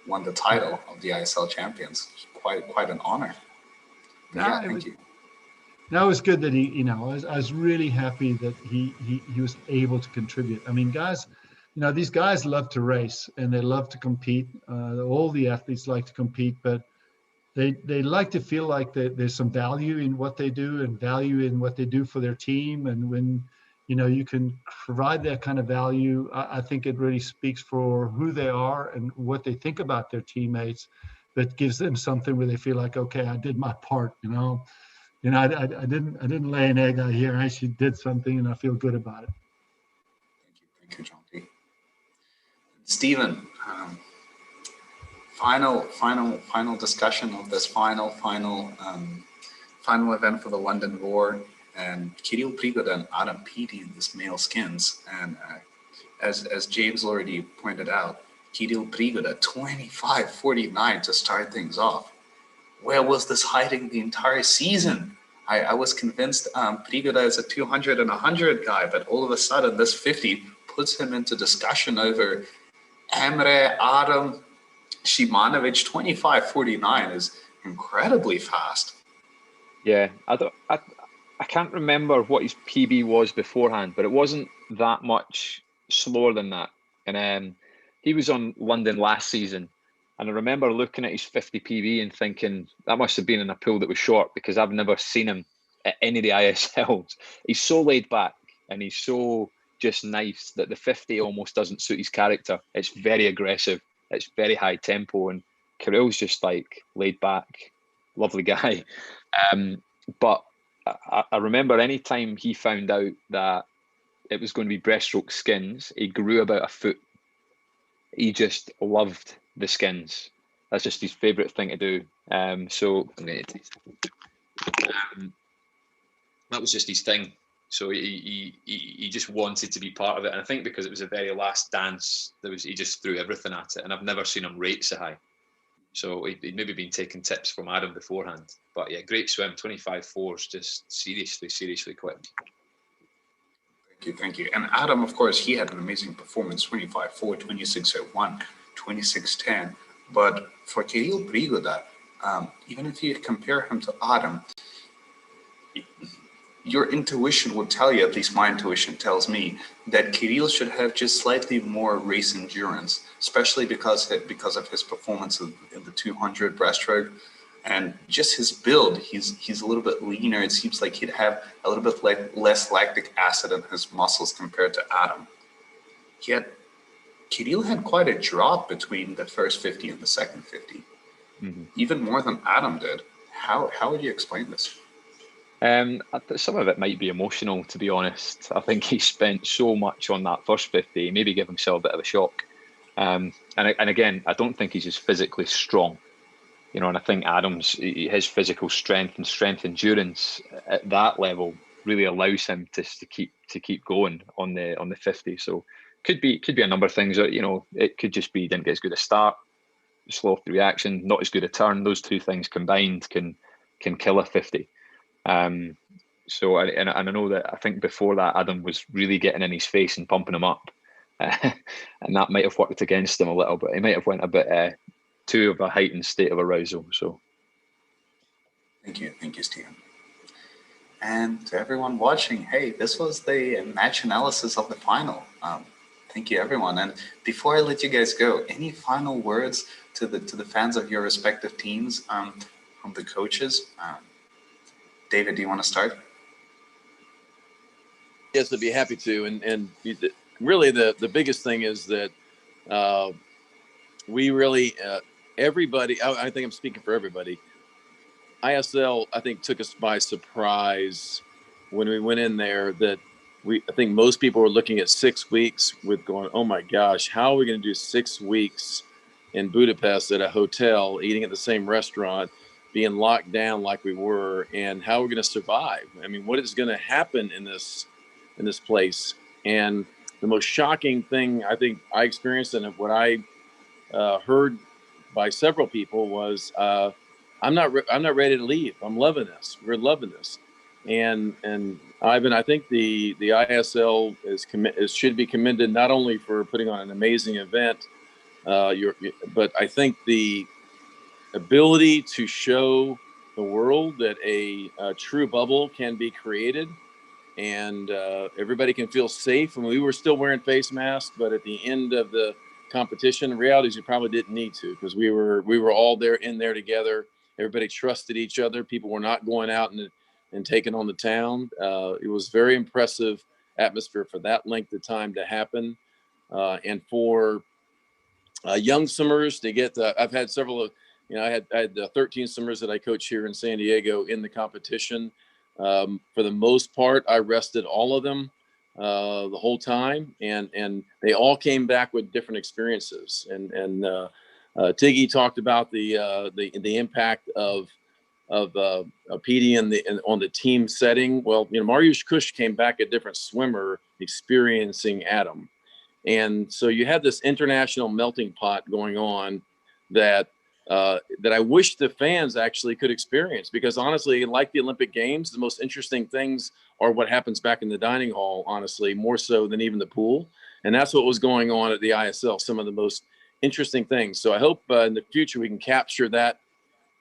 the title of the ISL champions. Quite an honor. Thank you. That was good that he, I was really happy that he was able to contribute. I mean, guys, these guys love to race and they love to compete. All the athletes like to compete, but they like to feel like there's some value in what they do and value in what they do for their team. And when, you can provide that kind of value, I think it really speaks for who they are and what they think about their teammates. That gives them something where they feel like, okay, I did my part, I didn't lay an egg out here. I actually did something and I feel good about it. Thank you, Jonty. Steven, final discussion of this final event for the London Roar, and Kirill Prigoda and Adam Peaty in this male skins. And as James already pointed out, Kirill Prigoda 25.49 to start things off. Where was this hiding the entire season? I was convinced Prigoda is a 200 and 100 guy, but all of a sudden this 50 puts him into discussion over Emre, Adam, Shimanovic. 25.49 is incredibly fast. Yeah, I can't remember what his PB was beforehand, but it wasn't that much slower than that. And he was on London last season. And I remember looking at his 50 PB and thinking that must have been in a pool that was short, because I've never seen him at any of the ISLs. He's so laid back and he's so just nice that the 50 almost doesn't suit his character. It's very aggressive. it's very high tempo, and Kirill's just like laid back, lovely guy. But I remember any time he found out that it was going to be breaststroke skins, he grew about a foot. He just loved the skins. That's just his favourite thing to do. So that was just his thing. So he just wanted to be part of it. And I think because it was the very last dance, he just threw everything at it. And I've never seen him rate so high. So he'd maybe been taking tips from Adam beforehand. But yeah, great swim, 25.4s, just seriously quick. Thank you. And Adam, of course, he had an amazing performance, 25.4, 26.01, 26.10. But for Kirill Prigoda, even if you compare him to Adam, your intuition would tell you, at least my intuition tells me, that Kirill should have just slightly more race endurance, especially because of his performance in the 200 breaststroke. And just his build, he's a little bit leaner. It seems like he'd have a little bit less lactic acid in his muscles compared to Adam. Yet Kirill had quite a drop between the first 50 and the second 50, even more than Adam did. How would you explain this? Some of it might be emotional, to be honest. I think he spent so much on that first 50, maybe give himself a bit of a shock. And again, I don't think he's just physically strong. You know, and I think his physical strength and strength endurance at that level really allows him to keep going on the 50. So could be a number of things. You know, it could just be he didn't get as good a start, slow off the reaction, not as good a turn. Those two things combined can kill a 50. So I know that I think before that Adam was really getting in his face and pumping him up, and that might have worked against him a little bit. He might have went a bit too of a heightened state of arousal. So thank you, Steven. And to everyone watching, hey, this was the match analysis of the final. Thank you, everyone. And before I let you guys go, any final words to the fans of your respective teams from the coaches? David, do you want to start? Yes, I'd be happy to. And really, the biggest thing is that we really, everybody, I think I'm speaking for everybody, ISL, I think, took us by surprise when we went in there. That I think most people were looking at 6 weeks with going, oh my gosh, how are we going to do 6 weeks in Budapest at a hotel, eating at the same restaurant, being locked down like we were, and how we're going to survive? I mean, what is going to happen in this place? And the most shocking thing I think I experienced, and what I heard by several people, was I'm not ready to leave. I'm loving this. We're loving this. And Ivan, I think the ISL should be commended not only for putting on an amazing event, but I think the ability to show the world that a true bubble can be created, and everybody can feel safe. And we were still wearing face masks, but at the end of the competition, the reality is you probably didn't need to, because we were all in there together. Everybody trusted each other. People were not going out and taking on the town. It was very impressive atmosphere for that length of time to happen, and for young swimmers to get. I've had several of. I had 13 swimmers that I coach here in San Diego in the competition. For the most part, I rested all of them the whole time, and they all came back with different experiences. And Tiggy talked about the impact of PD on the team setting. Well, Mariusz Kush came back a different swimmer, experiencing Adam, and so you had this international melting pot going on that I wish the fans actually could experience, because honestly, like the Olympic Games, the most interesting things are what happens back in the dining hall, honestly, more so than even the pool. And that's what was going on at the ISL, some of the most interesting things. So I hope in the future we can capture that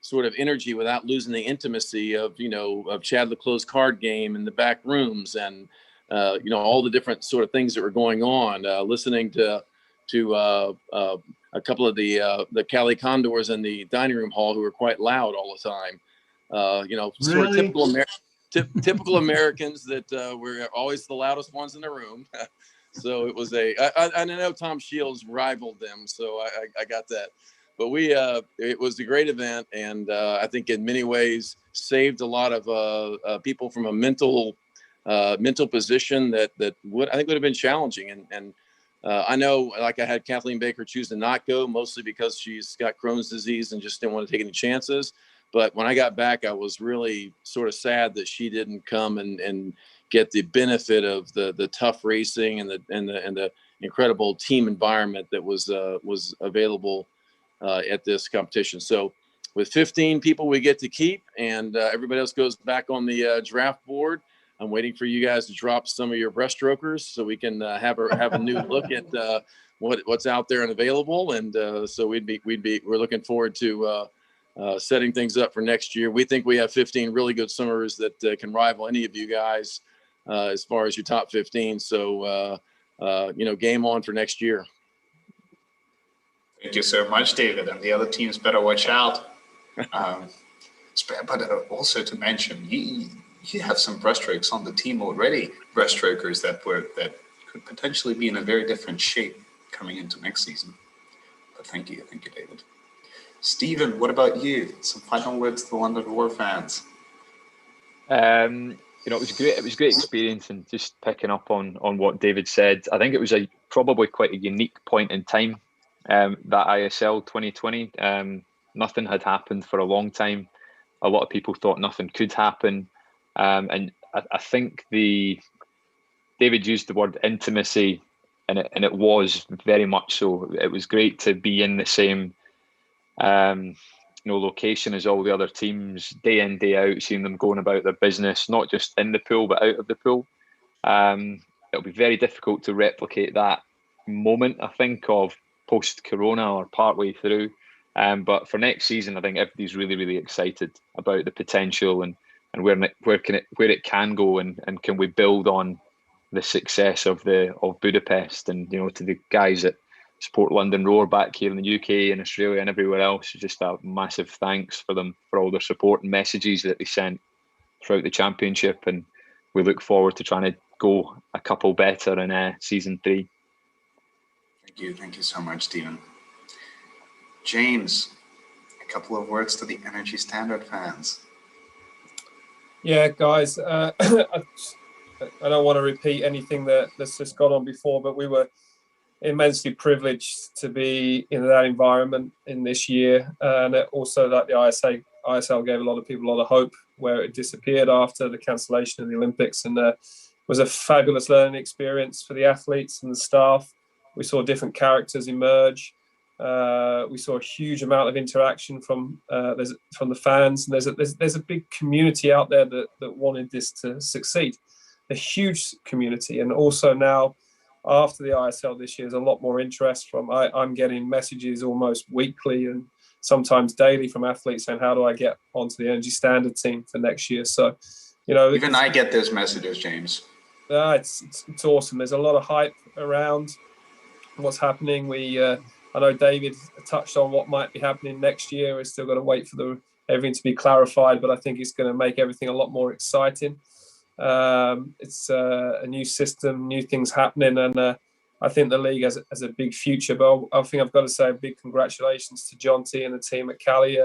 sort of energy without losing the intimacy of Chad Leclos' card game in the back rooms, and all the different sort of things that were going on, listening to a couple of the Cali Condors in the dining room hall who were quite loud all the time. Sort of typical Americans that were always the loudest ones in the room. So it was I know Tom Shields rivaled them, so I got that. But it was a great event, and I think in many ways saved a lot of people from a mental position that would have been challenging. And I know, like, I had Kathleen Baker choose to not go, mostly because she's got Crohn's disease and just didn't want to take any chances. But when I got back, I was really sort of sad that she didn't come and get the benefit of the tough racing and the incredible team environment that was available at this competition. So with 15 people we get to keep, and everybody else goes back on the draft board. I'm waiting for you guys to drop some of your breaststrokers so we can have a new look at what's out there and available. And so we're looking forward to setting things up for next year. We think we have 15 really good swimmers that can rival any of you guys as far as your top 15. So game on for next year. Thank you so much, David. And the other teams better watch out. But also to mention, you have some breaststrokes on the team already, breaststrokers that could potentially be in a very different shape coming into next season. But thank you, David. Steven, what about you? Some final words to the London Roar fans. It was great. It was a great experience, and just picking up on what David said, I think it was probably quite a unique point in time. That ISL 2020, nothing had happened for a long time. A lot of people thought nothing could happen. And I think David used the word intimacy, and it was very much so. It was great to be in the same location as all the other teams, day in, day out, seeing them going about their business, not just in the pool but out of the pool. It'll be very difficult to replicate that moment, I think, of post-corona or partway through. But for next season, I think everybody's really, really excited about the potential and where it can go, and can we build on the success of Budapest, and to the guys that support London Roar back here in the UK and Australia and everywhere else, just a massive thanks for them for all their support and messages that they sent throughout the championship, and we look forward to trying to go a couple better in season 3. Thank you so much, Steven. James, a couple of words to the Energy Standard fans. Yeah, guys, I don't want to repeat anything that's just gone on before, but we were immensely privileged to be in that environment in this year, and also that the ISL gave a lot of people a lot of hope where it disappeared after the cancellation of the Olympics, and was a fabulous learning experience for the athletes and the staff. We saw different characters emerge. We saw a huge amount of interaction from the fans, and there's a big community out there that wanted this to succeed, a huge community. And also now, after the ISL this year, there's a lot more interest from. I'm getting messages almost weekly and sometimes daily from athletes saying, "How do I get onto the Energy Standard team for next year?" So, even I get those messages, James. It's awesome. There's a lot of hype around what's happening. I know David touched on what might be happening next year. We're still got to wait for everything to be clarified, but I think it's going to make everything a lot more exciting. It's a new system, new things happening, and I think the league has a big future. But I think I've got to say a big congratulations to Jonty and the team at Cali.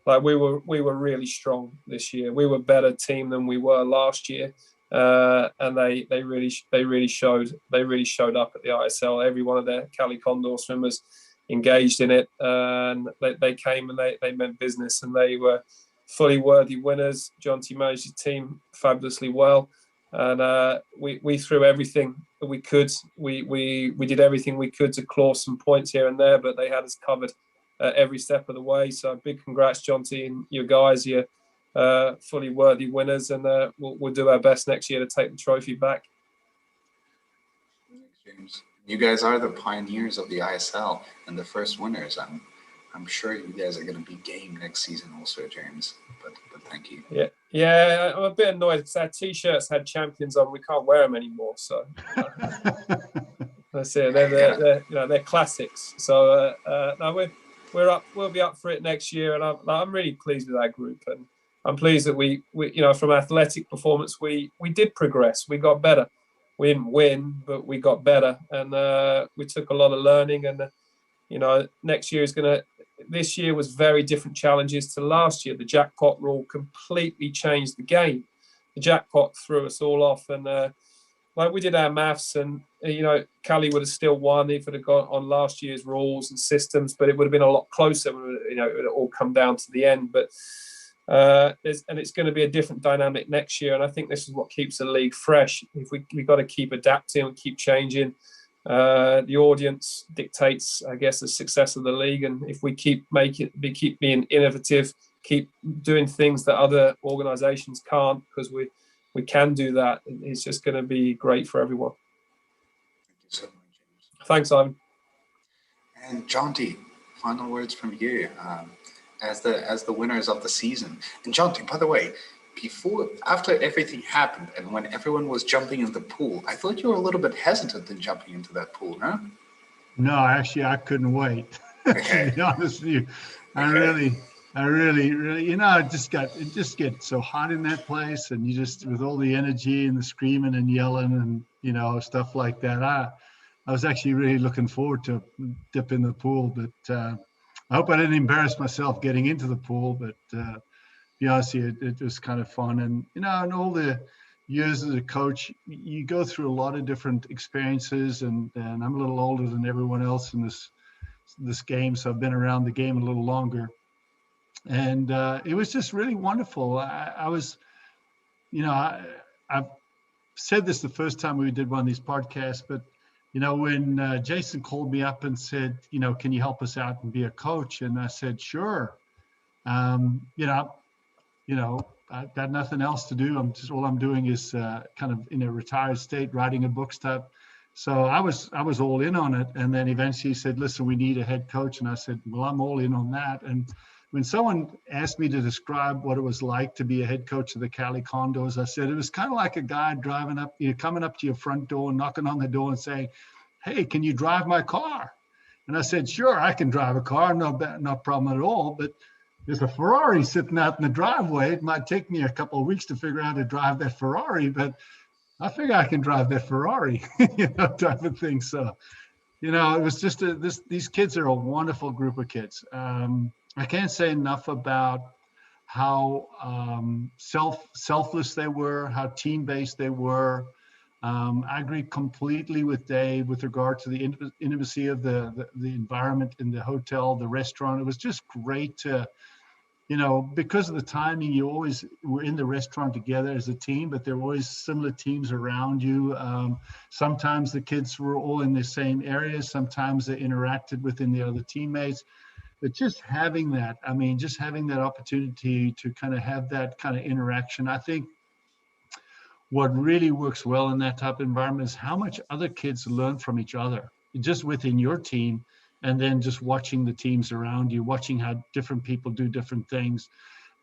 We were really strong this year. We were a better team than we were last year. And they really showed up at the ISL. Every one of their Cali Condors swimmers engaged in it, and they came and they meant business, and they were fully worthy winners. Jonty managed his team fabulously well, and we threw everything that we could. We did everything we could to claw some points here and there, but they had us covered every step of the way. So big congrats, Jonty, and your guys. You're fully worthy winners, and we'll do our best next year to take the trophy back. James, you guys are the pioneers of the ISL and the first winners. I'm sure you guys are going to be game next season also, James. But thank you. Yeah. I'm a bit annoyed because our t-shirts had champions on. We can't wear them anymore. So that's it. They're classics. So no, we're up. We'll be up for it next year, and I'm really pleased with our group, and I'm pleased that we from athletic performance we did progress. We got better. we didn't win, but we got better, and we took a lot of learning. And next year this year was very different challenges to last year. The jackpot rule completely changed the game. The jackpot threw us all off, and we did our maths, and Cali would have still won if it had gone on last year's rules and systems, but it would have been a lot closer. It would all come down to the end. But it's going to be a different dynamic next year, and I think this is what keeps the league fresh. If we've got to keep adapting and keep changing. The audience dictates, I guess, the success of the league, and if we keep being innovative, keep doing things that other organisations can't, because we can do that, it's just going to be great for everyone. Thank you so much, James. Thanks, Ivan. And Jonty, final words from you as the winners of the season. And Jonty, by the way, after everything happened and when everyone was jumping in the pool, I thought you were a little bit hesitant in jumping into that pool, huh? No, actually, I couldn't wait. Okay. To be honest with you, I really, it just gets so hot in that place, and you just, with all the energy and the screaming and yelling and stuff like that. I was actually really looking forward to dip in the pool, but I hope I didn't embarrass myself getting into the pool. But be honest, it was kind of fun, and in all the years as a coach, you go through a lot of different experiences, and I'm a little older than everyone else in this game, so I've been around the game a little longer. And it was just really wonderful. I've said this the first time we did one of these podcasts, but when Jason called me up and said, can you help us out and be a coach? And I said, sure. I've got nothing else to do. All I'm doing is kind of in a retired state, writing a book stuff. So I was all in on it. And then eventually he said, listen, we need a head coach. And I said, well, I'm all in on that. And when someone asked me to describe what it was like to be a head coach of the Cali Condors, I said it was kind of like a guy driving up, coming up to your front door, knocking on the door and saying, hey, can you drive my car? And I said, sure, I can drive a car, no problem at all. But there's a Ferrari sitting out in the driveway. It might take me a couple of weeks to figure out how to drive that Ferrari, but I figure I can drive that Ferrari, type of thing. So, it was just these kids are a wonderful group of kids. I can't say enough about how selfless they were, how team-based they were. I agree completely with Dave with regard to the intimacy of the environment in the hotel, the restaurant. It was just great to, because of the timing, you always were in the restaurant together as a team, but there were always similar teams around you. Sometimes the kids were all in the same areas. Sometimes they interacted within the other teammates. But just having that opportunity to kind of have that kind of interaction, I think what really works well in that type of environment is how much other kids learn from each other, just within your team, and then just watching the teams around you, watching how different people do different things.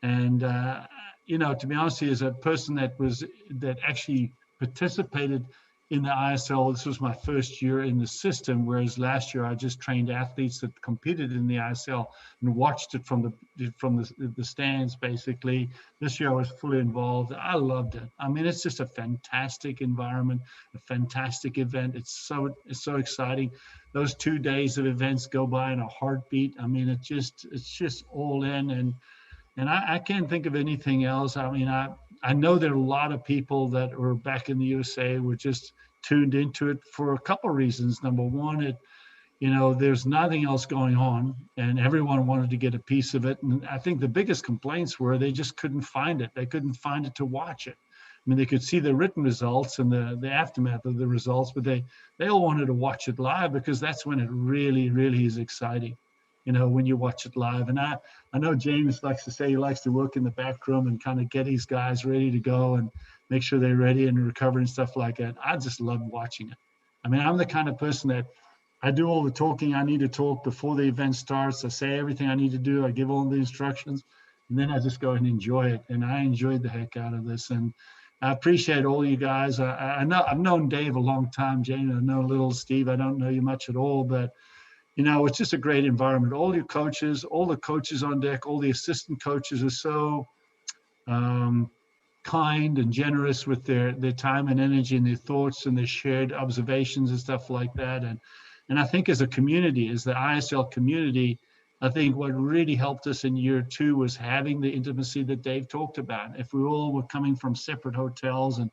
And, to be honest, as a person that actually participated in the ISL, this was my first year in the system, whereas last year I just trained athletes that competed in the ISL and watched it from the stands, basically. This year I was fully involved. I loved it. I mean, it's just a fantastic environment, a fantastic event. It's so exciting. Those 2 days of events go by in a heartbeat. I mean, it's just all in, and I can't think of anything else. I mean, I know there are a lot of people that were back in the USA were just tuned into it for a couple of reasons. Number one, there's nothing else going on, and everyone wanted to get a piece of it. And I think the biggest complaints were they just couldn't find it. They couldn't find it to watch it. I mean, they could see the written results and the aftermath of the results, but they all wanted to watch it live because that's when it really, really is exciting. When you watch it live. And I know James likes to say he likes to work in the back room and kind of get these guys ready to go and make sure they're ready and recover and stuff like that. I just love watching it. I mean, I'm the kind of person that I do all the talking I need to talk before the event starts. I say everything I need to do. I give all the instructions, and then I just go and enjoy it. And I enjoyed the heck out of this. And I appreciate all you guys. I know I've known Dave a long time, James. I know little Steve. I don't know you much at all, but it's just a great environment. All your coaches, all the coaches on deck, all the assistant coaches are so kind and generous with their time and energy and their thoughts and their shared observations and stuff like that. And I think as a community, as the ISL community, I think what really helped us in year 2 was having the intimacy that Dave talked about. If we all were coming from separate hotels and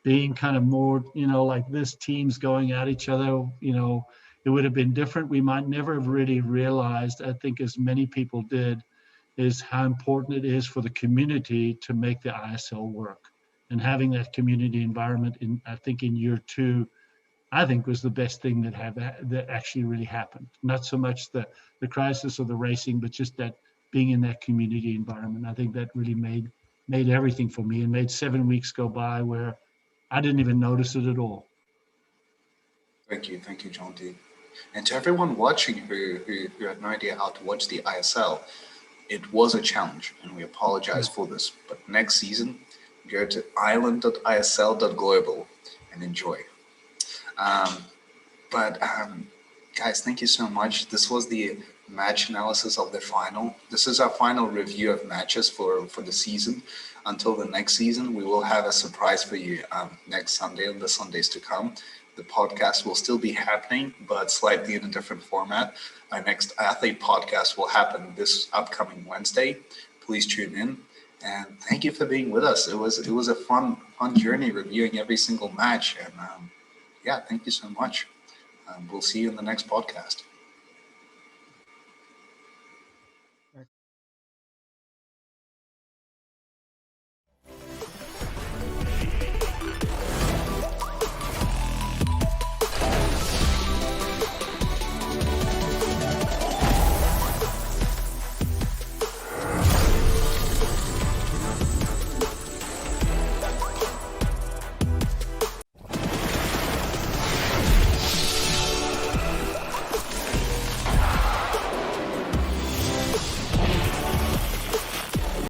being kind of more, like this, teams going at each other, it would have been different. We might never have really realized, I think as many people did, is how important it is for the community to make the ISL work. And having that community environment I think in year 2, I think was the best thing that actually really happened. Not so much the crisis or the racing, but just that being in that community environment. I think that really made everything for me and made 7 weeks go by where I didn't even notice it at all. Thank you, Jonty. And to everyone watching who had no idea how to watch the ISL, it was a challenge, and we apologize for this. But next season, go to island.isl.global and enjoy. Guys, thank you so much. This was the match analysis of the final. This is our final review of matches for the season. Until the next season, we will have a surprise for you next Sunday and the Sundays to come. The podcast will still be happening, but slightly in a different format. Our next athlete podcast will happen this upcoming Wednesday. Please tune in, and thank you for being with us. It was a fun journey reviewing every single match, and thank you so much. We'll see you in the next podcast.